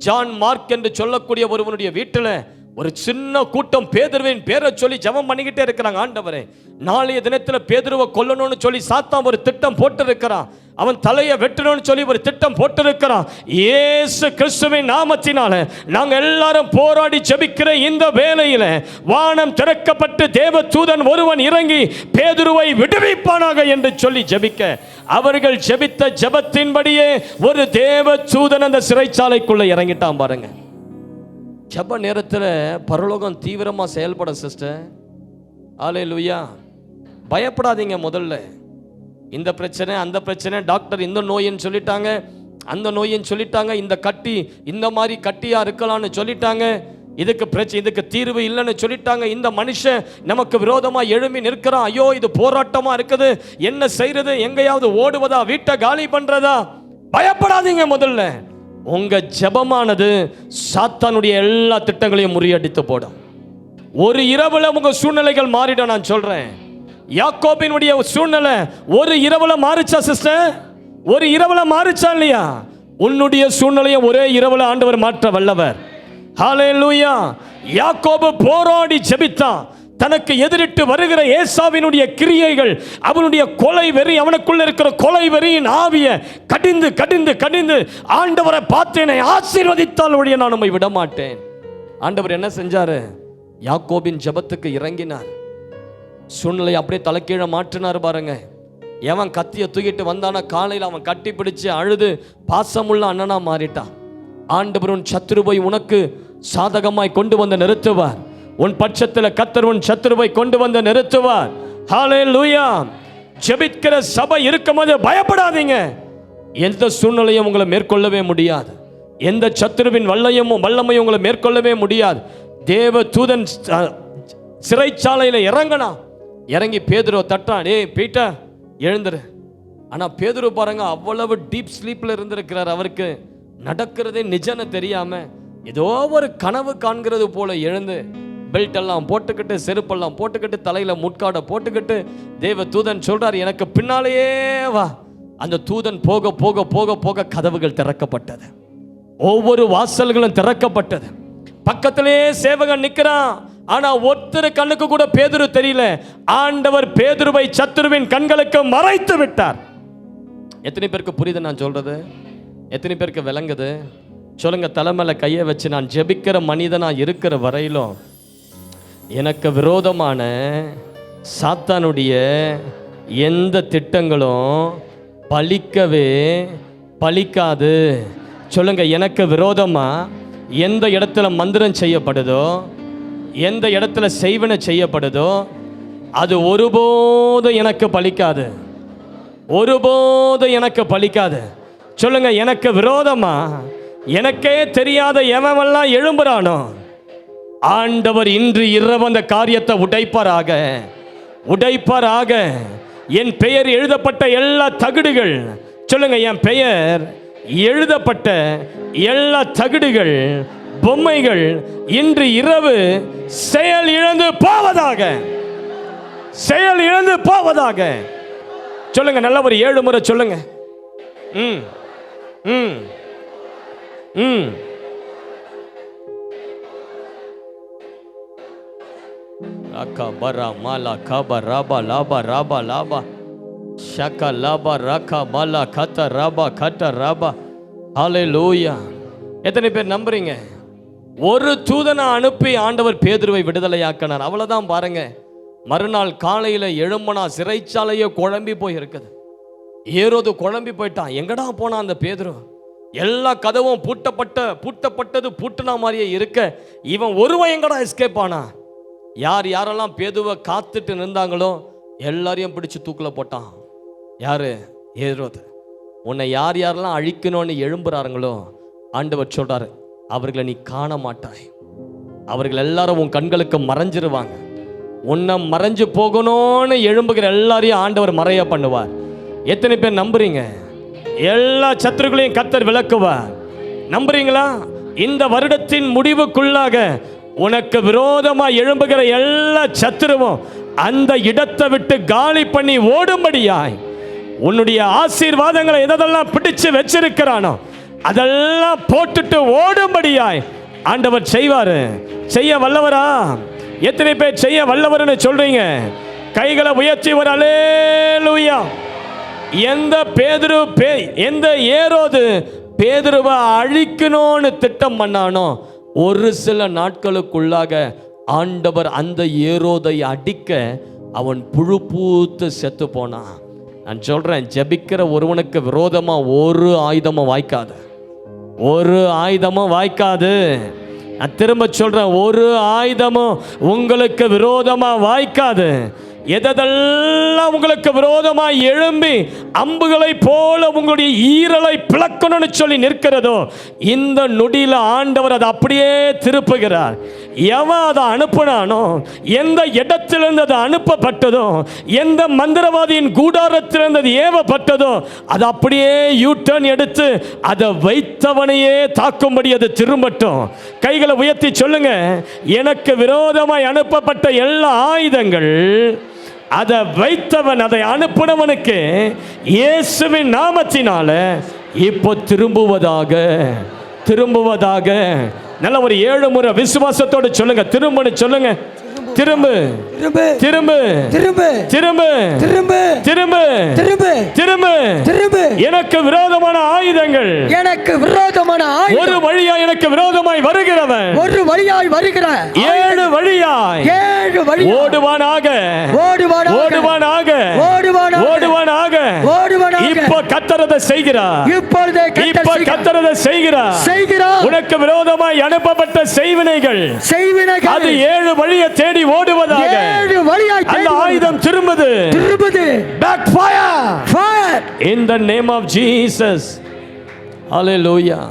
ஜான் மார்க் என்று சொல்லக்கூடிய ஒருவனுடைய வீட்டில் ஒரு சின்ன கூட்டம் பேதுருவின் பேரை சொல்லி ஜெபம் பண்ணிக்கிட்டே இருக்கிறாங்க. ஆண்டவரே, நாளைய தினத்துல பேதுருவை கொல்லணும்னு சொல்லி சாத்தான் ஒரு திட்டம் போட்டு இருக்கிறான். அவன் தலையை வெட்டணும்னு சொல்லி ஒரு திட்டம் போட்டு இருக்கிறான். இயேசு கிறிஸ்துவின் நாமத்தினால நாங்க எல்லாரும் போராடி ஜெபிக்கிற இந்த வேளையில வானம் திறக்கப்பட்டு தேவ தூதன் ஒருவன் இறங்கி பேதுருவை விடுவிப்பானாக என்று சொல்லி ஜெபிக்க, அவர்கள் ஜெபித்த ஜெபத்தின்படியே ஒரு தேவ தூதன் அந்த சிறைச்சாலைக்குள்ள இறங்கிட்டான் பாருங்க. ஜெப நேரத்தில் பரலோகம் தீவிரமா செயல்படும் சிஸ்டர். ஹல்லேலூயா. பயப்படாதீங்க. முதல்ல இந்த பிரச்சனை அந்த பிரச்சனை, டாக்டர் இந்த நோயின்னு சொல்லிட்டாங்க, அந்த நோயின்னு சொல்லிட்டாங்க, இந்த கட்டி இந்த மாதிரி கட்டியா இருக்கலாம்னு சொல்லிட்டாங்க, இதுக்கு தீர்வு இல்லைன்னு சொல்லிட்டாங்க, இந்த மனுஷன் நமக்கு விரோதமா எழும்பி நிற்கிறான், ஐயோ இது போராட்டமா இருக்குது, என்ன செய்யறது, எங்கேயாவது ஓடுவதா, வீட்டை காலி பண்றதா? பயப்படாதீங்க. முதல்ல உங்க ஜெபமானது சாத்தானுடைய எல்லா திட்டங்களையும் முறியடித்து போடும். ஒரு இரவுல உங்க சூழ்நிலைகள் மாறிடும். நான் சொல்றேன், யாக்கோபினுடைய சூழ்நிலை ஒரு இரவுல மாறிச்சா சிஸ்டர்? ஒரு இரவுல மாறிச்சா இல்லையா? உன்னுடைய சூழ்நிலையை ஒரே இரவுல ஆண்டவர் மாற்ற வல்லவர். ஹல்லேலூயா. யாக்கோபு போராடி ஜெபித்தான். தனக்கு எதிரிட்டு வருகிற ஏசாவினுடைய கிரியைகள், அவனுடைய கொலை வெறி, அவனுக்குள்ள இருக்கிற கொலை வெறியின் ஆவிய கடிந்து கடிந்து கடிந்து ஆண்டவரை பார்த்தேனே, ஆசீர்வதித்தால் ஒழிய நான் உம்மை விட மாட்டேன். ஆண்டவர் என்ன செஞ்சாரு? யாக்கோபின் ஜெபத்துக்கு இறங்கினார். சூழ்நிலை அப்படியே தலைக்கீழ மாற்றினார் பாருங்க. எவன் கத்தியை தூக்கிட்டு வந்தானா காலையில் அவன் கட்டி பிடிச்சு அழுது பாசமுள்ள அண்ணனா மாறிட்டான். ஆண்டவர் உன் சத்துருவை உனக்கு சாதகமாய் கொண்டு வந்து நிறுத்துவார். உன் பட்சத்தில் கர்த்தர் உன் சத்துருவை கொண்டு வந்து நிறுத்துவார். ஹல்லேலூயா. ஜெபிக்கிற சபை இருக்கும்போது பயப்படாதீங்க. எந்த சூழ்நிலையும் உங்களை மேற்கொள்ளவே முடியாது. எந்த சத்துருவின் வல்லமையும் உங்களை மேற்கொள்ளவே முடியாது. தேவ தூதன் சிறைச்சாலையில் இறங்கி பேதுருவை தட்டான். ஏய் பீட்டர் எழுந்துரு. ஆனா பேதுரு பாருங்க, அவ்வளவு டீப் ஸ்லீப்ல இருந்திருக்கிறார். அவருக்கு நடக்கிறதே நிஜன்னு தெரியாம ஏதோ ஒரு கனவு காண்கிறது போல எழுந்து பெல்ட் எல்லாம் போட்டுக்கிட்டு, செருப்பெல்லாம் போட்டுக்கிட்டு, தலையில முட்காடை போட்டுக்கிட்டு தேவ தூதன் சொல்றார், எனக்கு பின்னாலேயே வா. அந்த தூதன் போக போக போக போக கதவுகள் திறக்கப்பட்டது. ஒவ்வொரு வாசல்களும் திறக்கப்பட்டது. பக்கத்திலே சேவகன் நிற்கிறான். ஆனா ஒருத்தர் கண்ணுக்கு கூட பேதுரு தெரியல. ஆண்டவர் பேதுருவை சத்துருவின் கண்களுக்கு மறைத்து விட்டார். எத்தனை பேருக்கு புரியுது நான் சொல்றது? எத்தனை பேருக்கு விளங்குது? சொல்லுங்க. தலைமையில கையை வச்சு நான் ஜெபிக்கிற மனிதனா இருக்கிற வரையிலும் எனக்கு விரோதமான சாத்தானுடைய எந்த திட்டங்களும் பலிக்காது. சொல்லுங்க. எனக்கு விரோதமா எந்த இடத்துல மந்திரம் செய்யப்படுதோ, எந்த இடத்துல செய்வன செய்யப்படுதோ, அது ஒருபோதும் எனக்கு பலிக்காது. ஒருபோதும் எனக்கு பலிக்காது. சொல்லுங்க. எனக்கு விரோதமா எனக்கே தெரியாத எவனெல்லாம் எழும்புறானோ, ஆண்டவர் இன்று இரவு அந்த காரியத்தை உடைப்பாராக. என் பெயர் எழுதப்பட்ட எல்லா தகடுகள், சொல்லுங்க, என் பெயர் எழுதப்பட்ட எல்லா தகடுகள், பொம்மைகள் இன்று இரவு செயல் இழந்து போவதாக. சொல்லுங்க. நல்ல ஒரு 7 முறை சொல்லுங்க. அகபரா மாலா கபராபா லாபா ராபா லாபா ஷக லாபா ரகா மாலா கத ராபா கத ராபா. ஹல்லேலூயா. எத்தனை பேர் நம்புறீங்க? ஒரு தூதனை அனுப்பி ஆண்டவர் பேதுருவை விடுதலையாக்கினார். அவ்வளவுதான் பாருங்க. மறுநாள் காலையில எழும்பனா சிறைச்சாலையே குழம்பி போய் இருக்குது. ஏரோது குழம்பி போயிட்டான். எங்கடா போனா அந்த பேதுரு? எல்லா கதவும் பூட்டனா மாதிரியே இருக்க, இவன் ஒருவன் எங்கடா எஸ்கேப் ஆனா? யாரெல்லாம் பேதுவை காத்துட்டு நின்றாங்களோ எல்லாரையும் பிடிச்சு தூக்கில போட்டான். யாரு? ஏரோது. உன்னை யாரெல்லாம் அழிக்கணும்னு எழும்புறாங்களோ ஆண்டவர் சொல்றாரு, அவர்களை நீ காண மாட்டாய். அவர்கள் எல்லாரும் உன் கண்களுக்கு மறைஞ்சிருவாங்க. உன்னை மறைஞ்சு போகணும்னு எழும்புகிற எல்லாரையும் ஆண்டவர் மறைய பண்ணுவார். எத்தனை பேர் நம்புறீங்க? எல்லா சத்துருக்களையும் கர்த்தர் விலக்குவார். நம்புறீங்களா? இந்த வருடத்தின் முடிவுக்குள்ளாக உனக்கு விரோதமா எழும்புகிற எல்லா சத்துருவும் அந்த இடத்தை விட்டு காலி பண்ணி ஓடும்படியாய், உன்னுடைய ஆசீர்வாதங்களை எதெல்லாம் பிடிச்சு வச்சிருக்கிறானோ அதெல்லாம் போட்டுட்டு ஓடும்படியாய் ஆண்டவர் செய்வாரு. செய்ய வல்லவரா? எத்தனை பேர் செய்ய வல்லவர்னு சொல்றீங்க? கைகளை உயர்த்தி ஒரு அல்லேலூயா. எந்த ஏரோது பேதுருவை அழிக்கணும்னு திட்டம் பண்ணானோ, ஒரு சில நாட்களுக்குள்ளாக ஆண்டவர் அந்த ஏரோதை அடிக்க அவன் புழு பூத்து செத்து போனான். நான் சொல்றேன், ஜெபிக்கிற ஒருவனுக்கு விரோதமா ஒரு ஆயுதமும் வாய்க்காது, ஒரு ஆயுதமும் வாய்க்காது. நான் திரும்ப சொல்றேன், ஒரு ஆயுதமும் உங்களுக்கு விரோதமா வாய்க்காது. எதெல்லாம் உங்களுக்கு விரோதமாய் எழும்பி அம்புகளை போல உங்களுடைய ஈரலை பிளக்கணும்னு சொல்லி நிற்கிறதோ, இந்த நொடியில் ஆண்டவர் அதை அப்படியே திருப்புகிறார். எவன் அதை அனுப்புனானோ, எந்த இடத்திலிருந்து அது அனுப்பப்பட்டதோ, எந்த மந்திரவாதியின் கூடாரத்திலிருந்து அது ஏவப்பட்டதோ, அது அப்படியே யூட்டர்ன் எடுத்து அதை வைத்தவனையே தாக்கும்படி அது திரும்பட்டும். கைகளை உயர்த்தி சொல்லுங்க, எனக்கு விரோதமாய் அனுப்பப்பட்ட எல்லா ஆயுதங்கள், அதை வைத்தவன், அதை அனுப்பினவனுக்கு இயேசுவின் நாமத்தினால இப்போ திரும்புவதாக. நல்ல ஒரு 7 முறை விசுவாசத்தோடு சொல்லுங்க, திரும்பன்னு சொல்லுங்க. திரும்பு திரும்பு திரும்பு திரும்பு திரும்பு திரும்பு திரும்பு திரும்பு திரும்பு. எனக்கு விரோதமான ஆயுதங்கள், எனக்கு விரோதமான ஒரு வழியாய் எனக்கு விரோதமாய் வருகிறவன், ஒரு வழியாய் வருகிற 7 வழியாய் ஓடுவானாக ஓடுவானாக ஓடுவானாக. இப்ப கத்தரதை செய்கிறார், இப்ப கத்தரதை செய்கிறார். உனக்கு விரோதமாய் அனுப்பப்பட்ட செய்வினைகள் அது 7 வழியை தேடி ஓடுவதாக. அந்த ஆயுதம் திரும்புது. Backfire in the name of Jesus. Hallelujah.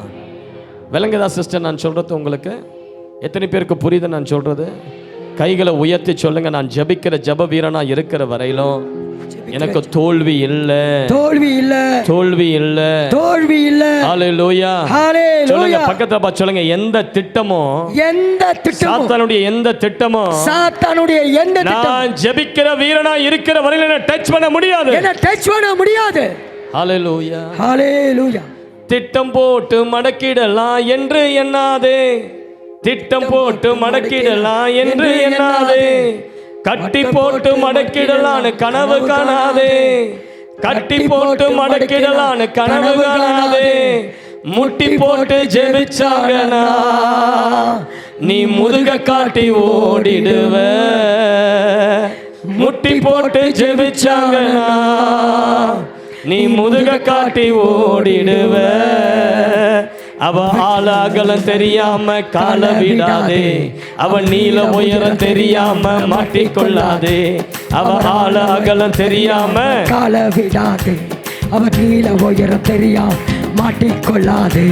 விளங்குதா சிஸ்டர் நான் சொல்றது உங்களுக்கு? எத்தனை பேருக்கு புரியுது நான் சொல்றது? கைகளை உயர்த்தி சொல்லுங்க, நான் ஜெபிக்கிற ஜெப வீரனா இருக்கிற வரையிலும் எனக்கு தோல்வி இல்ல, தோல்வி இல்ல, தோல்வி இல்ல, தோல்வி இல்ல. ஹalleluya. சொல்லுங்க, பக்கத்துல பார்த்து சொல்லுங்க, எந்த திட்டமும் சாத்தானுடைய எந்த திட்டமும் நான் ஜெபிக்கிற வீரனா இருக்கிற வரையில என்ன டச் பண்ண முடியாது. ஹalleluya. திட்டம் போட்டு மடக்கிடலாம் என்று எண்ணாதே, திட்டம் போட்டு மடக்கிடலாம் என்று எண்ணாதே, கட்டி போட்டு மடக்கிடலான்னு கனவு காணாதே, கட்டி போட்டு மடக்கிடலான்னு கனவு காணாதே. முட்டி போட்டு ஜெபிச்சாங்கனா நீ முதுக காட்டி ஓடிடுவ, முட்டி போட்டு ஜெபிச்சாங்கனா நீ முதுக காட்டி ஓடிடுவ. அவ ஆளாகலம் தெரியாம கால விடாதே, அவ நீல உயரம் தெரியாம மாட்டிக்கொள்ளாதே. அவ ஆளாகலம் தெரியாம கால விடாதே, அவ நீல உயரம் தெரியாம மாட்டிக்கொள்ளாதே.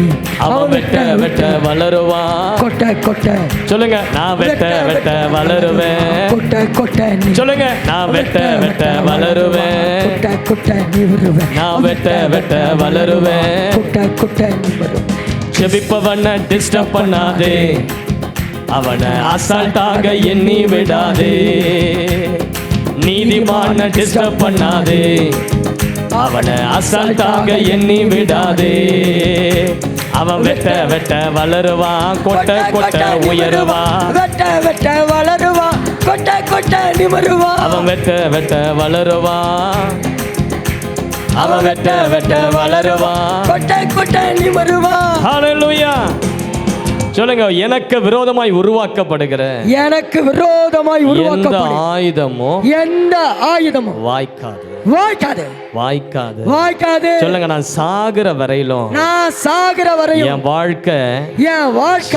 அவ வெட்ட வெட்ட வளருவான், கொட்ட கொட்ட சொல்லுங்க, நான் வெட்ட வெட்ட வளருவேன், கொட்ட கொட்ட சொல்லுங்க, நான் வெட்ட வெட்ட வளருவேன், கொட்ட கொட்ட நிவருவேன், நான் வெட்ட வெட்ட வளருவேன், கொட்ட கொட்ட நிவருவேன். ஜெபிப்பவனை டிஸ்டர்ப் பண்ணாதே, அவனை அசால்ட்டாக எண்ணி விடாதே. நீதிமான டிஸ்டர்ப் பண்ணாதே, அவனை அசால்ட்டாக எண்ணி விடாதே. அவன் வெட்ட வெட்ட வளருவான், கொட்ட கொட்ட உயருவான், வெட்ட வெட்ட வளருவான், கொட்ட கொட்ட நிமிருவான். அவன் வெட்ட வெட்ட வளருவான், அவன் வெட்ட வெட்ட வளருவான், கொட்ட கொட்ட நிமிருவான். ஹalleluya. சொல்லுங்க, எனக்கு விரோதமாய் உருவாக்கப்படுகிற, எனக்கு விரோதமாய் உருவாக்கப்படுகிற எந்த ஆயுதமும் வாய்க்காது, வாய்க்காது, வாய்க்காது, வாய்க்காது. சொல்லுங்க, நான் சாகிற வரையிலும், நான் சாகிற வரையிலும் என் வாழ்க்கை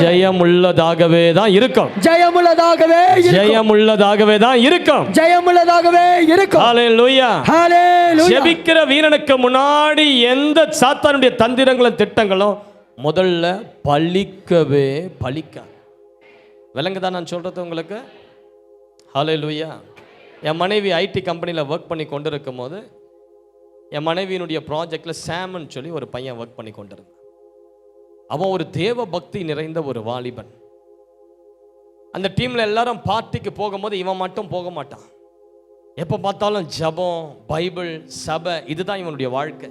ஜெயமுள்ளதாகவே தான் இருக்கும், ஜெயமுள்ளதாகவே ஜெயமுள்ளதாகவே தான் இருக்கும், ஜெயமுள்ளதாகவே இருக்கும். ஹalleluya. ஹalleluya. ஜெபிக்கிற வீரனுக்கு முன்னாடி எந்த சாத்தானுடைய தந்திரங்களும் திட்டங்களும் முதல்ல பலிக்கவே பலிக்காது. விளங்குதா நான் சொல்றது உங்களுக்கு? ஹalleluya. என் மனைவி ஐடி கம்பெனியில் ஒர்க் பண்ணி கொண்டு இருக்கும் போது, என் மனைவியினுடைய ப்ராஜெக்டில் சாமன் சொல்லி ஒரு பையன் ஒர்க் பண்ணி கொண்டிருந்தான். அவன் ஒரு தேவ பக்தி நிறைந்த ஒரு வாலிபன். அந்த டீமில் எல்லாரும் பார்ட்டிக்கு போகும்போது இவன் மட்டும் போக மாட்டான். எப்போ பார்த்தாலும் ஜபம், பைபிள், சபை, இதுதான் இவனுடைய வாழ்க்கை.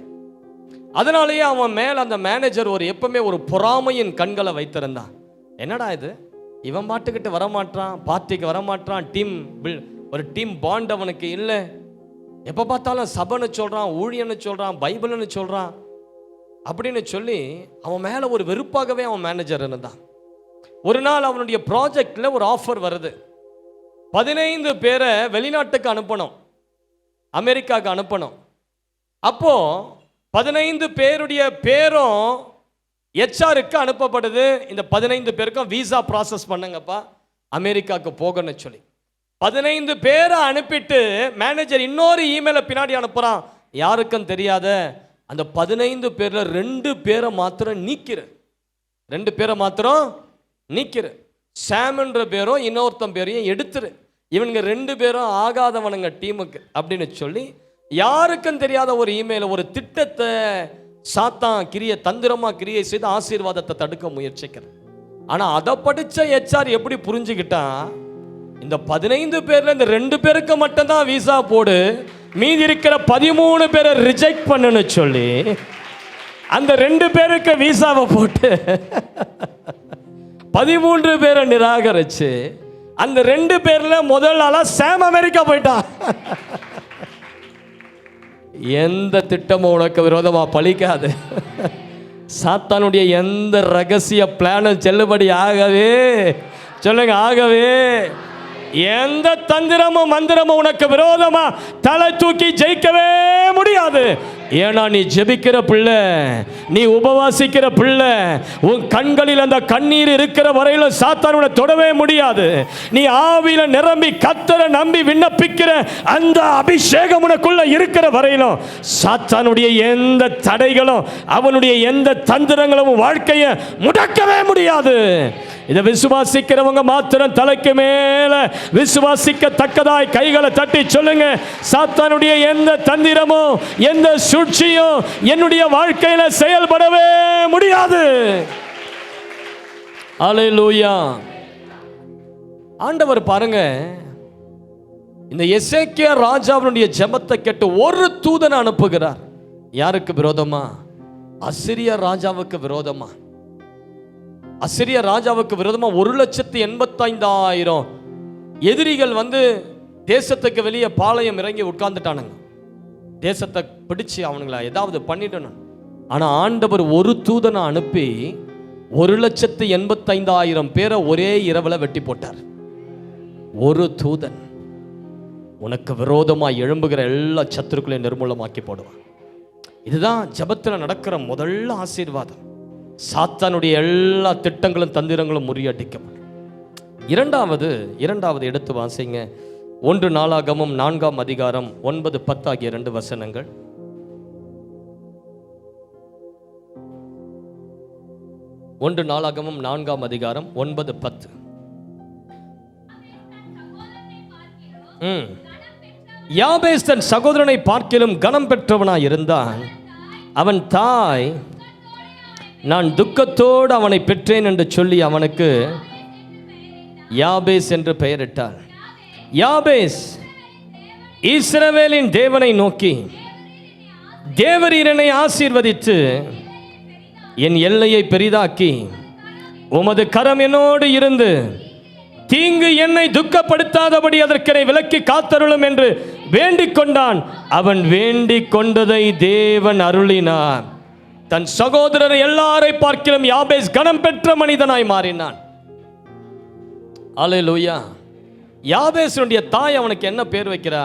அதனாலேயே அவன் மேல் அந்த மேனேஜர் எப்பவுமே ஒரு பொறாமையின் கண்களை வைத்திருந்தான். என்னடா இது, இவன் பாட்டுக்கிட்டு வரமாட்டான், பார்ட்டிக்கு வரமாட்டான், ஒரு டீம் பாண்ட் அவனுக்கு இல்லை, எப்போ பார்த்தாலும் சபைன்னு சொல்கிறான், ஊழியன்னு சொல்கிறான், பைபிள்னு சொல்கிறான் அப்படின்னு சொல்லி அவன் மேலே ஒரு வெறுப்பாகவே அவன் மேனேஜர் இருந்தான். ஒரு நாள் அவனுடைய ப்ராஜெக்டில் ஒரு ஆஃபர் வருது. 15 பேரை வெளிநாட்டுக்கு அனுப்பணும், அமெரிக்காவுக்கு அனுப்பணும். அப்போ 15 பேருடைய பேரும் HR-க்கு அனுப்பப்படுது. இந்த 15 பேருக்கும் விசா ப்ராசஸ் பண்ணுங்கப்பா, அமெரிக்காவுக்கு போகணும்னு சொல்லி 15 பேரை அனுப்பிட்டு மேனேஜர் இன்னொரு இமெயிலை பின்னாடி அனுப்புகிறான். யாருக்கும் தெரியாத அந்த 15 பேரில் 2 பேரை மாத்திரம் நீக்கிற, 2 பேரை மாத்திரம் நீக்கிற. சாம்ன்ற பேரும் இன்னொருத்தன் பேரையும் எடுத்துரு, இவனுங்க 2 பேரும் ஆகாதவனுங்க டீமுக்கு அப்படின்னு சொல்லி யாருக்கும் தெரியாத ஒரு இமெயில ஒரு திட்டத்தை சாத்தான் தந்திரமா கிரியை செய்து ஆசீர்வாதத்தை தடுக்க முயற்சிக்கிறான். ஆனா அதை படிச்ச HR எப்படி புரிஞ்சுக்கிட்டான், இந்த 15 பேர்ல இந்த 2 பேருக்கு மட்டும்தான் விசா போடு, மீதி இருக்கிற 13 பேரை ரிஜெக்ட் பண்ணுன்னு சொல்லி அந்த 2 பேருக்கு விசாவை போட்டு 13 பேரை நிராகரிச்சு அந்த 2 பேர்ல முதல் ஆளா சாம் அமெரிக்கா போயிட்டான். எந்த திட்டமும் உனக்கு விரோதமா பலிக்காது. சாத்தானுடைய எந்த ரகசிய பிளானும் செல்லுபடி ஆகவே, சொல்லுங்க, ஆகவே எந்த தந்திரமும் மந்திரமும் உனக்கு விரோதமா தலை தூக்கி ஜெயிக்கவே முடியாது. ஏன்னா நீ ஜெபிக்கிற பிள்ளை, நீ உபவாசிக்கிற பிள்ளை, உன் கண்களில் அந்த கண்ணீர் இருக்கிற வரையிலும் சாத்தான் உன்னை தொடவே முடியாது. நீ ஆவியில நிரம்பி கர்த்தரை நம்பி விண்ணப்பிக்கிற அந்த அபிஷேகம் உனக்குள்ள இருக்கிற வரையிலும் சாத்தானுடைய எந்த தடைகளும் அவனுடைய எந்த தந்திரங்களும் வாழ்க்கையை முடக்கவே முடியாது. இதை விசுவாசிக்கிறவங்க மாத்திரம் தலைக்கு மேல விசுவாசிக்கத்தக்கதாய் கைகளை தட்டி சொல்லுங்க, சாத்தானுடைய எந்த தந்திரமும் எந்த சூழ்ச்சியும் என்னுடைய வாழ்க்கையில செயல்படவே முடியாது. அல்லேலூயா. ஆண்டவர் பாருங்க, இந்த எசேக்கியா ராஜாவுடைய ஜெபத்தை கேட்டு ஒரு தூதனை அனுப்புகிறார். யாருக்கு விரோதமா? அசிரியா ராஜாவுக்கு விரோதமா. அசிரியா ராஜாவுக்கு விரோதமா 1,85,000 எதிரிகள் வந்து தேசத்துக்கு வெளியே பாளையம் இறங்கி உட்கார்ந்துட்டானுங்க. தேசத்தை பிடிச்சு அவனுங்களா ஏதாவது பண்ணிடணும். ஆனா ஆண்டவர் ஒரு தூதனை அனுப்பி 1,85,000 பேரை ஒரே இரவுல வெட்டி போட்டார். ஒரு தூதன் உனக்கு விரோதமா எழும்புகிற எல்லா சத்துருக்களையும் நிர்மூலமாக்கி போடுவான். இதுதான் ஜெபத்தில் நடக்கிற முதல் ஆசீர்வாதம். சாத்தானுடைய எல்லா திட்டங்களும் தந்திரங்களும் முறியடிக்கப்படும். இரண்டாவது எடுத்து வாசிங்க. 1 நாளாகமம் 4ஆம் அதிகாரம் 9-10 ஆகிய 2 வசனங்கள். ஒன்று நாளாகமம் 4ஆம் அதிகாரம் 9-10. யாபேஸ் தன் சகோதரனை பார்க்கிலும் கனம் பெற்றவனாய் இருந்தான். அவன் தாய் நான் துக்கத்தோடு அவனை பெற்றேன் என்று சொல்லி அவனுக்கு யாபேஸ் என்று பெயரிட்டார். யாபேஸ் இஸ்ரவேலின் தேவனை நோக்கி, தேவரீர் என்னை ஆசீர்வதித்து என் எல்லையை பெரிதாக்கி உமது கரம் என்னோடு இருந்து தீங்கு என்னை துக்கப்படுத்தாதபடி அதற்கெனை விலக்கி காத்தருளும் என்று வேண்டிக் கொண்டான். அவன் வேண்டிக் கொண்டதை தேவன் அருளினார். தன் சகோதரர் எல்லாரை பார்க்கிலும் யாபேஸ் கனம் பெற்ற மனிதனாய் மாறினான். அல்லேலூயா. யாபேசுடைய தாய் அவனுக்கு என்ன பேர் வைக்கிறா?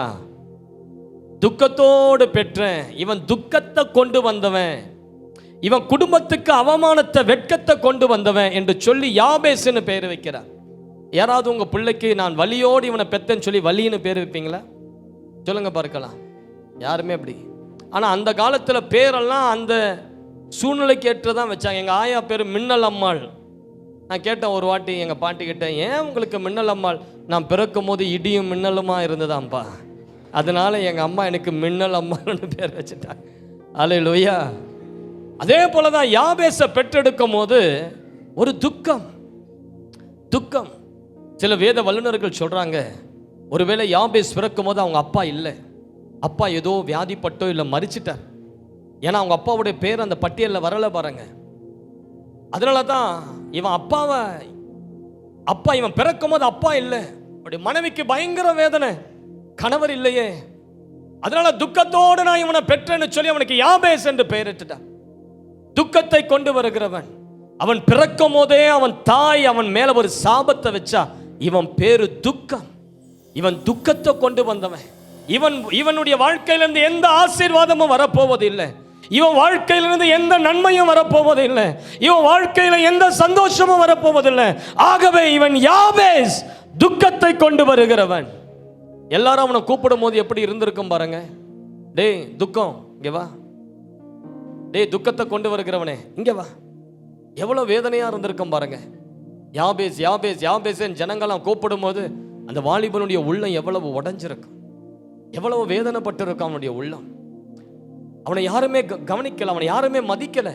துக்கத்தோடு பெற்றேன். இவன் துக்கத்தை கொண்டு வந்தவன், இவன் குடும்பத்துக்கு அவமானத்தை வெட்கத்தை கொண்டு வந்தவன் என்று சொல்லி யாபேஸ்னு பேர் வைக்கிறார். யாராவது உங்க பிள்ளைக்கு நான் வலியோடு இவனை பெத்தேன்னு சொல்லி வலின்னு பேர் வைப்பீங்களா? சொல்லுங்க பார்க்கலாம். யாருமே அப்படி. ஆனா அந்த காலத்துல பேரெல்லாம் அந்த சூழ்நிலைக்கு ஏற்றதான் வச்சாங்க. எங்கள் ஆயா பேர் மின்னல் அம்மாள். நான் கேட்டேன் ஒரு வாட்டி எங்கள் பாட்டி கிட்ட, ஏன் உங்களுக்கு மின்னல் அம்மாள்? நான் பிறக்கும் போது இடியும் மின்னலுமா இருந்ததாம்பா, அதனால எங்கள் அம்மா எனக்கு மின்னல் அம்மாள்னு பேர் வச்சுட்டாங்க. அல்லேலூயா. அதே போல தான் யாபேஸை பெற்றெடுக்கும் போது ஒரு துக்கம். சில வேத வல்லுநர்கள் சொல்றாங்க, ஒருவேளை யாபேஸ் பிறக்கும் போது அவங்க அப்பா இல்லை, அப்பா ஏதோ வியாதிப்பட்டோ இல்லை மரிச்சிட்டார். ஏன்னா அவங்க அப்பாவுடைய பேர் அந்த பட்டியலில் வரல பாருங்க. அதனால தான் இவன் அப்பாவை அப்பா இவன் பிறக்கும் போது அப்பா இல்லை, அப்படி மனைவிக்கு பயங்கர வேதனை, கணவர் இல்லையே, அதனால துக்கத்தோடு நான் இவனை பெற்றேன்னு சொல்லி அவனுக்கு யாபேஸ் என்று பெயரிட்டுட்டான். துக்கத்தை கொண்டு வருகிறவன். அவன் பிறக்கும் போதே அவன் தாய் அவன் மேல ஒரு சாபத்தை வச்சா, இவன் பேரு துக்கம். இவன் துக்கத்தை கொண்டு வந்தவன். இவனுடைய வாழ்க்கையிலிருந்து எந்த ஆசீர்வாதமும் வரப்போவது இல்லை. இவன் வாழ்க்கையிலிருந்து எந்த நன்மையும் வரப்போவது இல்லை. இவன் வாழ்க்கையில எந்த சந்தோஷமும் வரப்போவதில்லை. ஆகவே இவன் யாபேஸ், துக்கத்தை கொண்டு வருகிறவன். எல்லாரும் அவனை கூப்பிடும் போது எப்படி இருந்திருக்கும் பாருங்க. டேய் துக்கம் இங்க வா, டேய் துக்கத்தை கொண்டு வருகிறவனே இங்க வா. எவ்வளவு வேதனையா இருந்திருக்கும் பாருங்க. யாபேஸ் யாபேஸ் யாபேஸ் ஜனங்களாம் கூப்பிடும் போது அந்த வாலிபனுடைய உள்ளம் எவ்வளவு உடைஞ்சிருக்கும், எவ்வளவு வேதனைப்பட்டு இருக்கும் அவனுடைய உள்ளம். அவனை யாருமே கவனிக்கல, அவனை யாருமே மதிக்கல.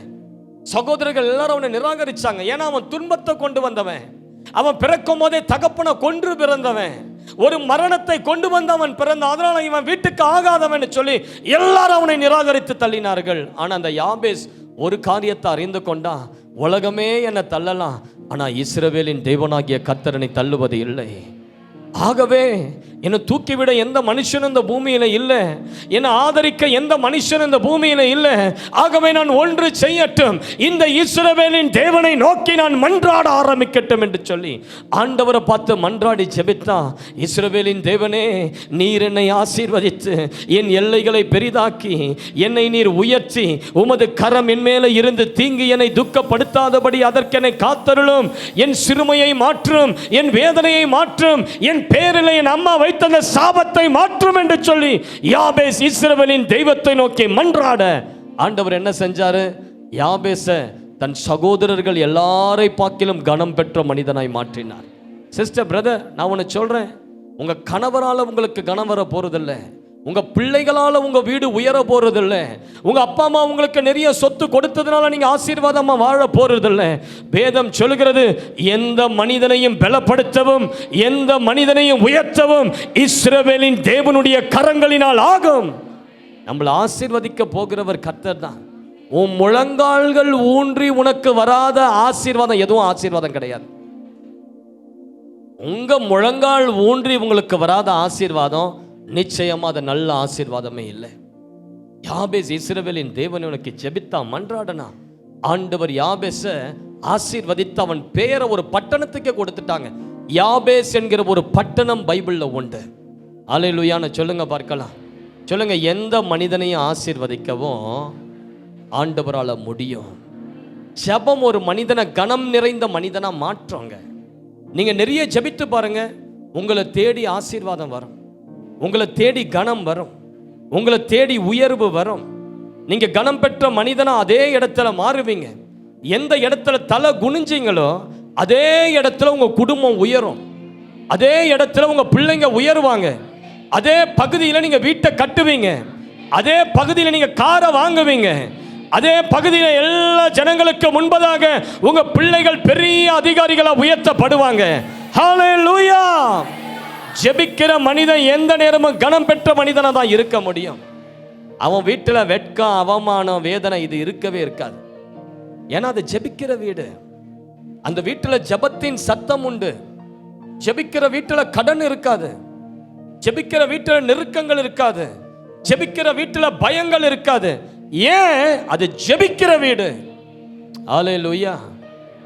சகோதரர்கள் எல்லாரும் அவனை நிராகரிச்சாங்க. ஏன்னா அவன் துன்பத்தை கொண்டு வந்தவன். அவன் பிறக்கும் போதே தகப்பனை கொன்று பிறந்தவன், ஒரு மரணத்தை கொண்டு வந்தவன் பிறந்த. அதனால இவன் வீட்டுக்கு ஆகாதவன் சொல்லி எல்லாரும் அவனை நிராகரித்து தள்ளினார்கள். ஆனா அந்த யாபேஸ் ஒரு காரியத்தை அறிந்து கொண்டா, உலகமே என்னை தள்ளலாம், ஆனா இஸ்ரவேலின் தேவனாகிய கர்த்தரனை தள்ளுவது இல்லை. ஆகவே என்னை தூக்கிவிட எந்த மனுஷனும் இந்த பூமியில இல்லை, என்னை ஆதரிக்க எந்த மனுஷன் இந்த பூமியில இல்லை. ஆகவே நான் ஒன்று செய்யட்டும், இந்த இஸ்ரவேலின் தேவனை நோக்கி நான் மன்றாட ஆரம்பிக்கட்டும் என்று சொல்லி ஆண்டவரை பார்த்து மன்றாடி ஜெபித்தா, இஸ்ரவேலின் தேவனே, நீர் என்னை ஆசீர்வதித்து என் எல்லைகளை பெரிதாக்கி என்னை நீர் உயர்த்தி உமது கரம் என் மேலே இருந்து தீங்கு என்னை துக்கப்படுத்தாதபடி அதற்கெனை காத்தருளும். என் சிறுமையை மாற்றும், என் வேதனையை மாற்றும், என் பேரில் என் அம்மா வைத்த சாபத்தை மாற்றும் என்று சொல்லி யாபேஸ் இஸ்ரவேலின் தெய்வத்தை நோக்கி மன்றாட ஆண்டவர் என்ன செஞ்சாரு? யாபேச தன் சகோதரர்கள் எல்லாரை பார்க்கிலும் கனம் பெற்ற மனிதனாய் மாற்றினார். சிஸ்டர் பிரதர், நான் உன்னை சொல்றேன், உங்க கணவரால உங்களுக்கு கனம் வர போறதில்லை, உங்க பிள்ளைகளால உங்க வீடு உயர போறதில்லை, உங்க அப்பா அம்மா உங்களுக்கு நிறைய சொத்து கொடுத்ததுனால நீங்க ஆசீர்வாதமா வாழ போறதில்லை. வேதம் சொல்கிறது, எந்த மனிதனையும் பலப்படுத்தவும் எந்த மனிதனையும் உயர்த்தவும் இஸ்ரவேலின் தேவனுடைய கரங்களினால் ஆகும். நம்மளை ஆசீர்வதிக்க போகிறவர் கர்த்தர் தான். உன் முழங்கால்கள் ஊன்றி உனக்கு வராத ஆசீர்வாதம் எதுவும் ஆசீர்வாதம் கிடையாது. உங்க முழங்கால் ஊன்றி உங்களுக்கு வராத ஆசீர்வாதம் நிச்சயமா அது நல்ல ஆசீர்வாதமே இல்லை. யாபேஸ் இஸ்ரவேலின் தேவன் உனக்கு ஜெபித்தான், மன்றாடனா. ஆண்டவர் யாபேஸ ஆசீர்வதித்து அவன் பேரை ஒரு பட்டணத்துக்கே கொடுத்துட்டாங்க. யாபேஸ் என்கிற ஒரு பட்டணம் பைபிள்ல உண்டு. அல்லேலூயான்னு சொல்லுங்க பார்க்கலாம். சொல்லுங்க, எந்த மனிதனையும் ஆசீர்வதிக்கவும் ஆண்டவரால முடியும். ஜெபம் ஒரு மனிதனை கனம் நிறைந்த மனிதனா மாற்றுங்க. நீங்க நிறைய ஜெபித்து பாருங்க, உங்களை தேடி ஆசீர்வாதம் வரும், உங்களை தேடி கனம் வரும், உங்களை தேடி உயர்வு வரும். நீங்க கனம் பெற்ற மனிதனா அதே இடத்துல மாறுவீங்க. எந்த இடத்துல தலை குனிஞ்சீங்களோ அதே இடத்துல உங்க குடும்பம் உயரும், அதே இடத்துல உங்க பிள்ளைங்க உயருவாங்க, அதே பகுதியில் நீங்க வீட்டை கட்டுவீங்க, அதே பகுதியில் நீங்க காரை வாங்குவீங்க, அதே பகுதியில் எல்லா ஜனங்களுக்கு முன்பதாக உங்க பிள்ளைகள் பெரிய அதிகாரிகளா உயர்த்தப்படுவாங்க. ஹல்லேலூயா. ஜெபிக்கிற மனிதன் எந்த நேரமும் கனம் பெற்ற மனிதனா தான் இருக்க முடியும். அவன் வீட்டில் வெட்கம், அவமானம், வேதனை இது இருக்கவே இருக்காது. ஏன்னா அது ஜெபிக்கிற வீடு. அந்த வீட்டில் ஜெபத்தின் சத்தம் உண்டு. ஜெபிக்கிற வீட்டில் கடன் இருக்காது, ஜெபிக்கிற வீட்டில் நெருக்கங்கள் இருக்காது, ஜெபிக்கிற வீட்டில் பயங்கள் இருக்காது. ஏன்? அது ஜெபிக்கிற வீடு. அல்லேலூயா.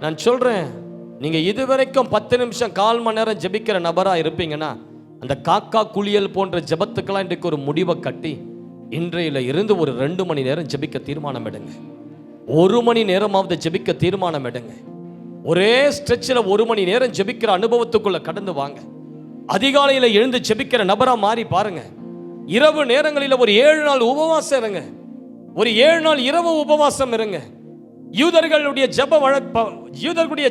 நான் சொல்றேன், நீங்க இதுவரைக்கும் 10 நிமிஷம் 1/4 மணி நேரம் ஜெபிக்கிற நபரா இருப்பீங்கன்னா, அந்த காக்கா குளியல் போன்ற ஜெபத்துக்கெல்லாம் இன்றைக்கு ஒரு முடிவை கட்டி இன்றையில இருந்து ஒரு 2 மணி நேரம் ஜெபிக்க தீர்மானம் எடுங்க. 1 மணி நேரமாவது ஜெபிக்க தீர்மானம் எடுங்க. ஒரே ஸ்ட்ரெச்சில் 1 மணி நேரம் ஜெபிக்கிற அனுபவத்துக்குள்ள கடந்து வாங்க. அதிகாலையில் எழுந்து ஜெபிக்கிற நபரா மாறி பாருங்க. இரவு நேரங்களில் ஒரு 7 நாள் உபவாசம் இருங்க, ஒரு 7 நாள் இரவு உபவாசம் இருங்க. யூதர்களுடைய